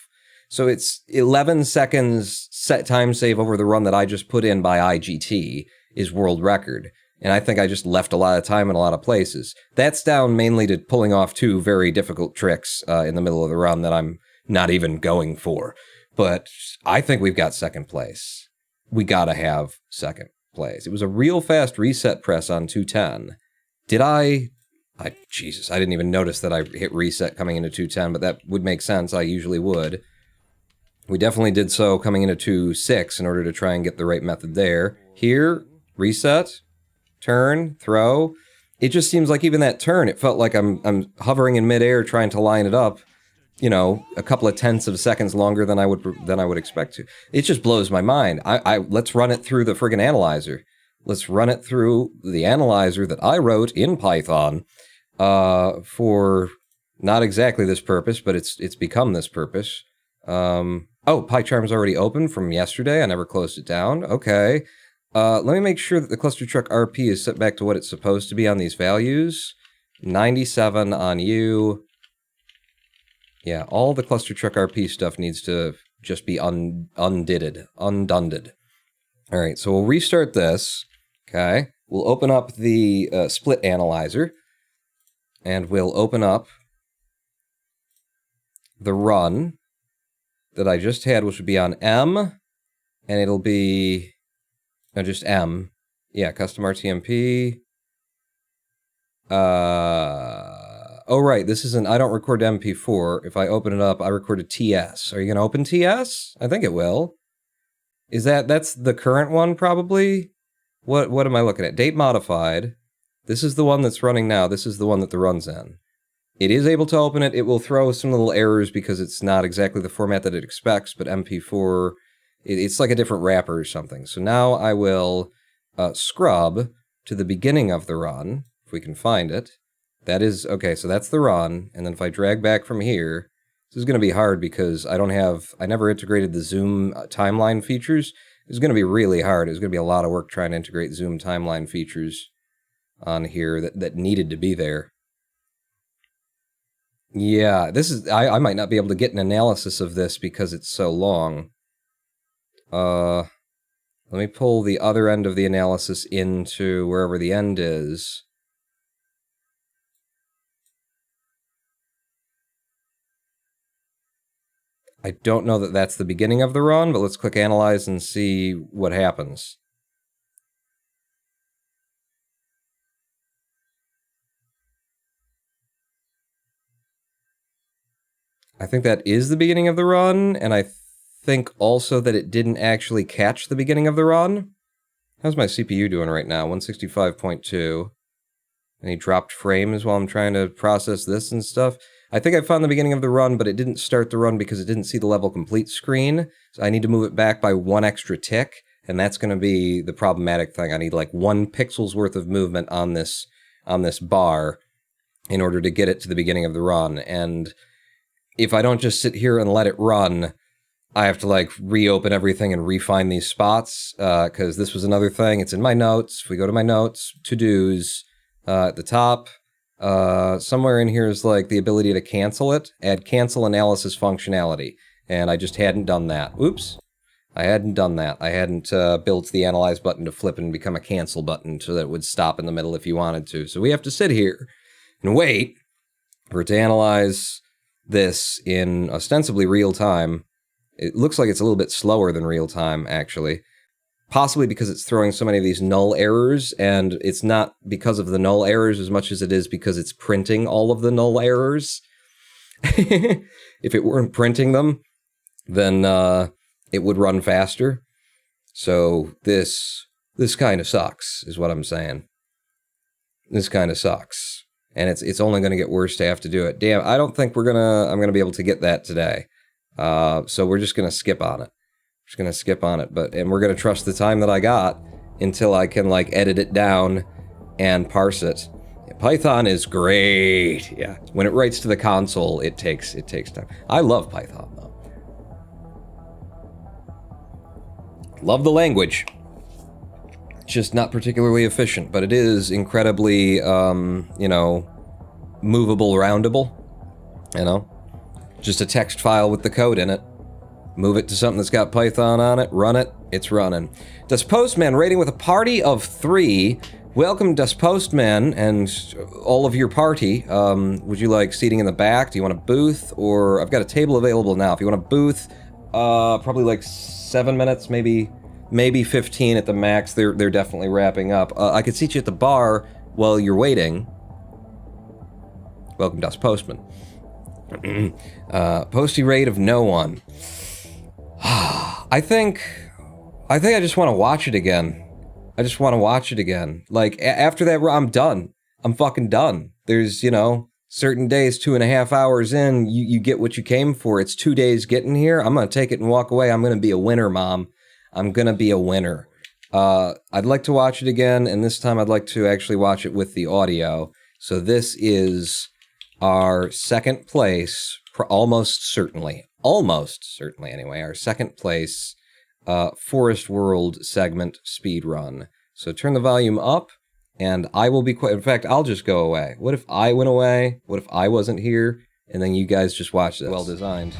So it's 11 seconds set time save over the run that I just put in by IGT is world record. And I think I just left a lot of time in a lot of places. That's down mainly to pulling off 2 very difficult tricks in the middle of the run that I'm not even going for. But I think we've got second place. We gotta have second place. It was a real fast reset press on 210. Did Jesus, I didn't even notice that I hit reset coming into 210, but that would make sense. I usually would. We definitely did so coming into 2.6 in order to try and get the right method there. Here, reset, turn, throw. It just seems like even that turn, it felt like I'm hovering in midair trying to line it up, a couple of tenths of seconds longer than I would expect to. It just blows my mind. Let's run it through the friggin' analyzer. Let's run it through the analyzer that I wrote in Python for not exactly this purpose, but it's become this purpose. PyCharm's already open from yesterday. I never closed it down. Okay. Let me make sure that the Clustertruck RP is set back to what it's supposed to be on these values. 97 on you. Yeah, all the Clustertruck RP stuff needs to just be undunded. All right, so we'll restart this. Okay. We'll open up the split analyzer. And we'll open up the run that I just had, which would be on M, and it'll be just M. Yeah, custom RTMP. Oh, right, this isn't, I don't record MP4. If I open it up, I record a TS. Are you going to open TS? I think it will. That's the current one, probably? What am I looking at? Date modified. This is the one that's running now. This is the one that the run's in. It is able to open it. It will throw some little errors because it's not exactly the format that it expects, but MP4, it's like a different wrapper or something. So now I will scrub to the beginning of the run, if we can find it. That is, okay, so that's the run. And then if I drag back from here, this is going to be hard because I never integrated the zoom timeline features. It's going to be really hard. It's going to be a lot of work trying to integrate zoom timeline features on here that needed to be there. Yeah, I might not be able to get an analysis of this because it's so long. Let me pull the other end of the analysis into wherever the end is. I don't know that that's the beginning of the run, but let's click Analyze and see what happens. I think that is the beginning of the run, and I think also that it didn't actually catch the beginning of the run. How's my CPU doing right now? 165.2. Any dropped frames while I'm trying to process this and stuff? I think I found the beginning of the run, but it didn't start the run because it didn't see the level complete screen. So I need to move it back by 1 extra tick, and that's going to be the problematic thing. I need like 1 pixel's worth of movement on this bar in order to get it to the beginning of the run. And if I don't just sit here and let it run, I have to like reopen everything and refine these spots, because this was another thing. It's in my notes. If we go to my notes, to-dos, at the top, somewhere in here is like the ability to cancel it, add cancel analysis functionality, and I just hadn't done that. Oops. I hadn't done that. I hadn't built the analyze button to flip and become a cancel button so that it would stop in the middle if you wanted to. So we have to sit here and wait for it to analyze this in ostensibly real time. It looks like it's a little bit slower than real time, actually. Possibly because it's throwing so many of these null errors, and it's not because of the null errors as much as it is because it's printing all of the null errors. If it weren't printing them, then it would run faster. So this kind of sucks, is what I'm saying. This kind of sucks. And it's only going to get worse to have to do it. Damn, I don't think I'm going to be able to get that today. So we're just going to skip on it. Just going to skip on it, and we're going to trust the time that I got until I can, like, edit it down and parse it. Yeah, Python is great. Yeah, when it writes to the console, it takes time. I love Python, though. Love the language. It's just not particularly efficient, but it is incredibly, you know, movable, roundable. You know? Just a text file with the code in it. Move it to something that's got Python on it, run it, it's running. Das Postman rating with a party of 3. Welcome, Das Postman, and all of your party. Would you like seating in the back? Do you want a booth? Or I've got a table available now. If you want a booth, probably like 7 minutes, maybe 15 at the max. They're definitely wrapping up. I could seat you at the bar while you're waiting. Welcome, Das Postman. Posty rate of no one. I think I just want to watch it again. I just want to watch it again. Like, after that, I'm done. I'm fucking done. There's, you know, certain days, 2.5 hours in, you get what you came for. It's 2 days getting here. I'm going to take it and walk away. I'm going to be a winner, Mom. I'm going to be a winner. I'd like to watch it again, and this time I'd like to actually watch it with the audio. So this is our second place, almost certainly anyway, our second place Forest World segment speedrun. So turn the volume up, and I will be in fact, I'll just go away. What if I went away? What if I wasn't here? And then you guys just watch this. Well designed.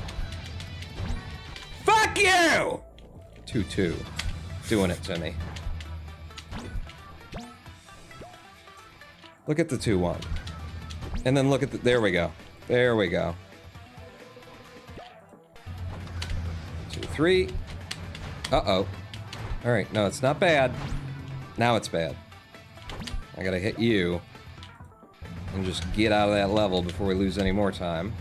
Fuck you! 2-2. Doing it to me. Look at the 2-1. And then look at the... There we go. There we go. 2-3. Uh-oh. Alright, no, it's not bad. Now it's bad. I gotta hit you. And just get out of that level before we lose any more time.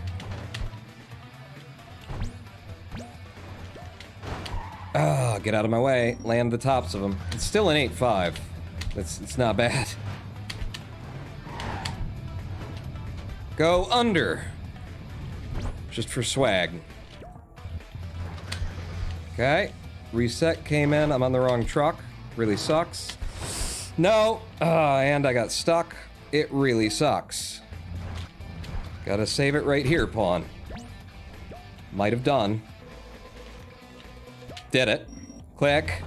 Ah, get out of my way. Land the tops of them. It's still an 8-5. It's not bad. Go under. Just for swag. Okay. Reset came in. I'm on the wrong truck. Really sucks. No. And I got stuck. It really sucks. Gotta save it right here, pawn. Might have done. Did it. Click.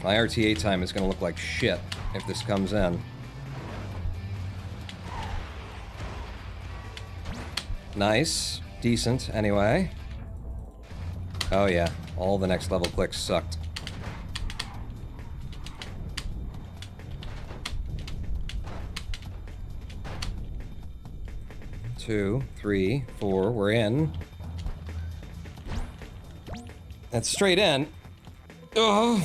My RTA time is gonna look like shit if this comes in. Nice. Decent, anyway. Oh yeah, all the next level clicks sucked. Two, 3, 4, we're in. That's straight in. Ugh.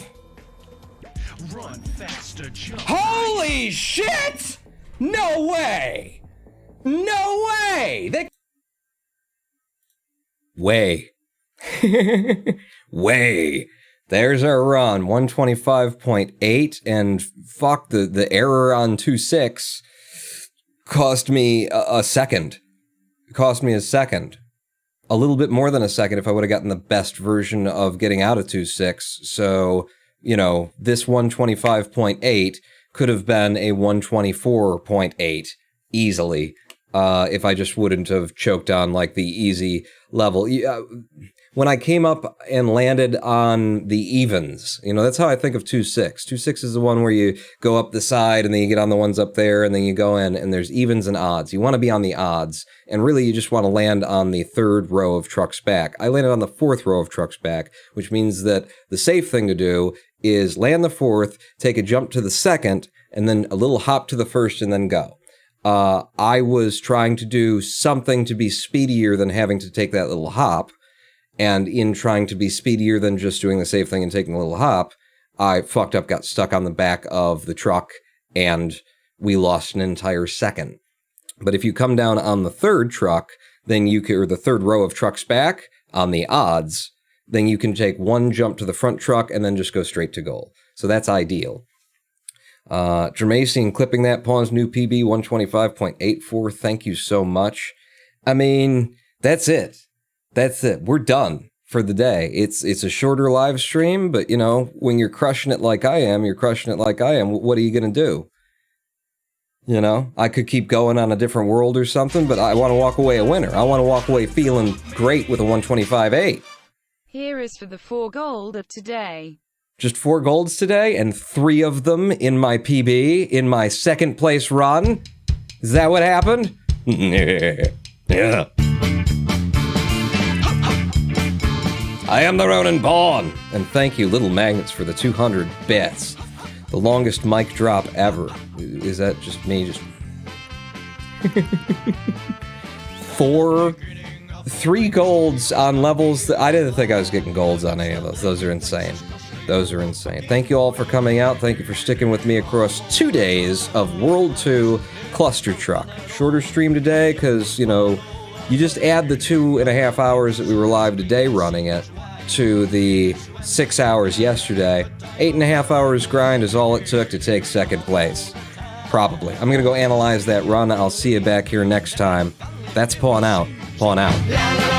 Run faster, jump. Holy shit! No way! No way! Way. way. There's our run, 125.8, and fuck, the error on 2.6 cost me a second. It cost me a second. A little bit more than a second if I would have gotten the best version of getting out of 2.6. So, you know, this 125.8 could have been a 124.8 easily if I just wouldn't have choked on, like, the easy level. When I came up and landed on the evens, you know, that's how I think of 2.6. 2.6 is the one where you go up the side and then you get on the ones up there and then you go in and there's evens and odds. You want to be on the odds, and really you just want to land on the third row of trucks back. I landed on the fourth row of trucks back, which means that the safe thing to do is land the fourth, take a jump to the second, and then a little hop to the first and then go. I was trying to do something to be speedier than having to take that little hop. And in trying to be speedier than just doing the safe thing and taking a little hop, I fucked up, got stuck on the back of the truck, and we lost an entire second. But if you come down on the third truck, then you can, or the third row of trucks back on the odds, then you can take one jump to the front truck and then just go straight to goal. So that's ideal. Jermaine clipping that Pawn's new PB 125.84. Thank you so much. I mean, that's it. That's it. We're done for the day. It's a shorter live stream, but, you know, when you're crushing it like I am, you're crushing it like I am. What are you going to do? You know, I could keep going on a different world or something, but I want to walk away a winner. I want to walk away feeling great with a 125.8. Here is for the 4 gold of today. Just 4 golds today, and 3 of them in my PB, in my second place run. Is that what happened? Yeah. I am the Ronin Pawn, and thank you, Little Magnets, for the 200 bits. The longest mic drop ever. Is that just me? Just 3 golds on levels that I didn't think I was getting golds on any of those. Those are insane. Those are insane. Thank you all for coming out. Thank you for sticking with me across 2 days of World 2 Clustertruck. Shorter stream today because, you know, you just add the 2.5 hours that we were live today running it to the 6 hours yesterday. 8.5 hours grind is all it took to take second place. Probably. I'm going to go analyze that run. I'll see you back here next time. That's Pawn out. Pawn out.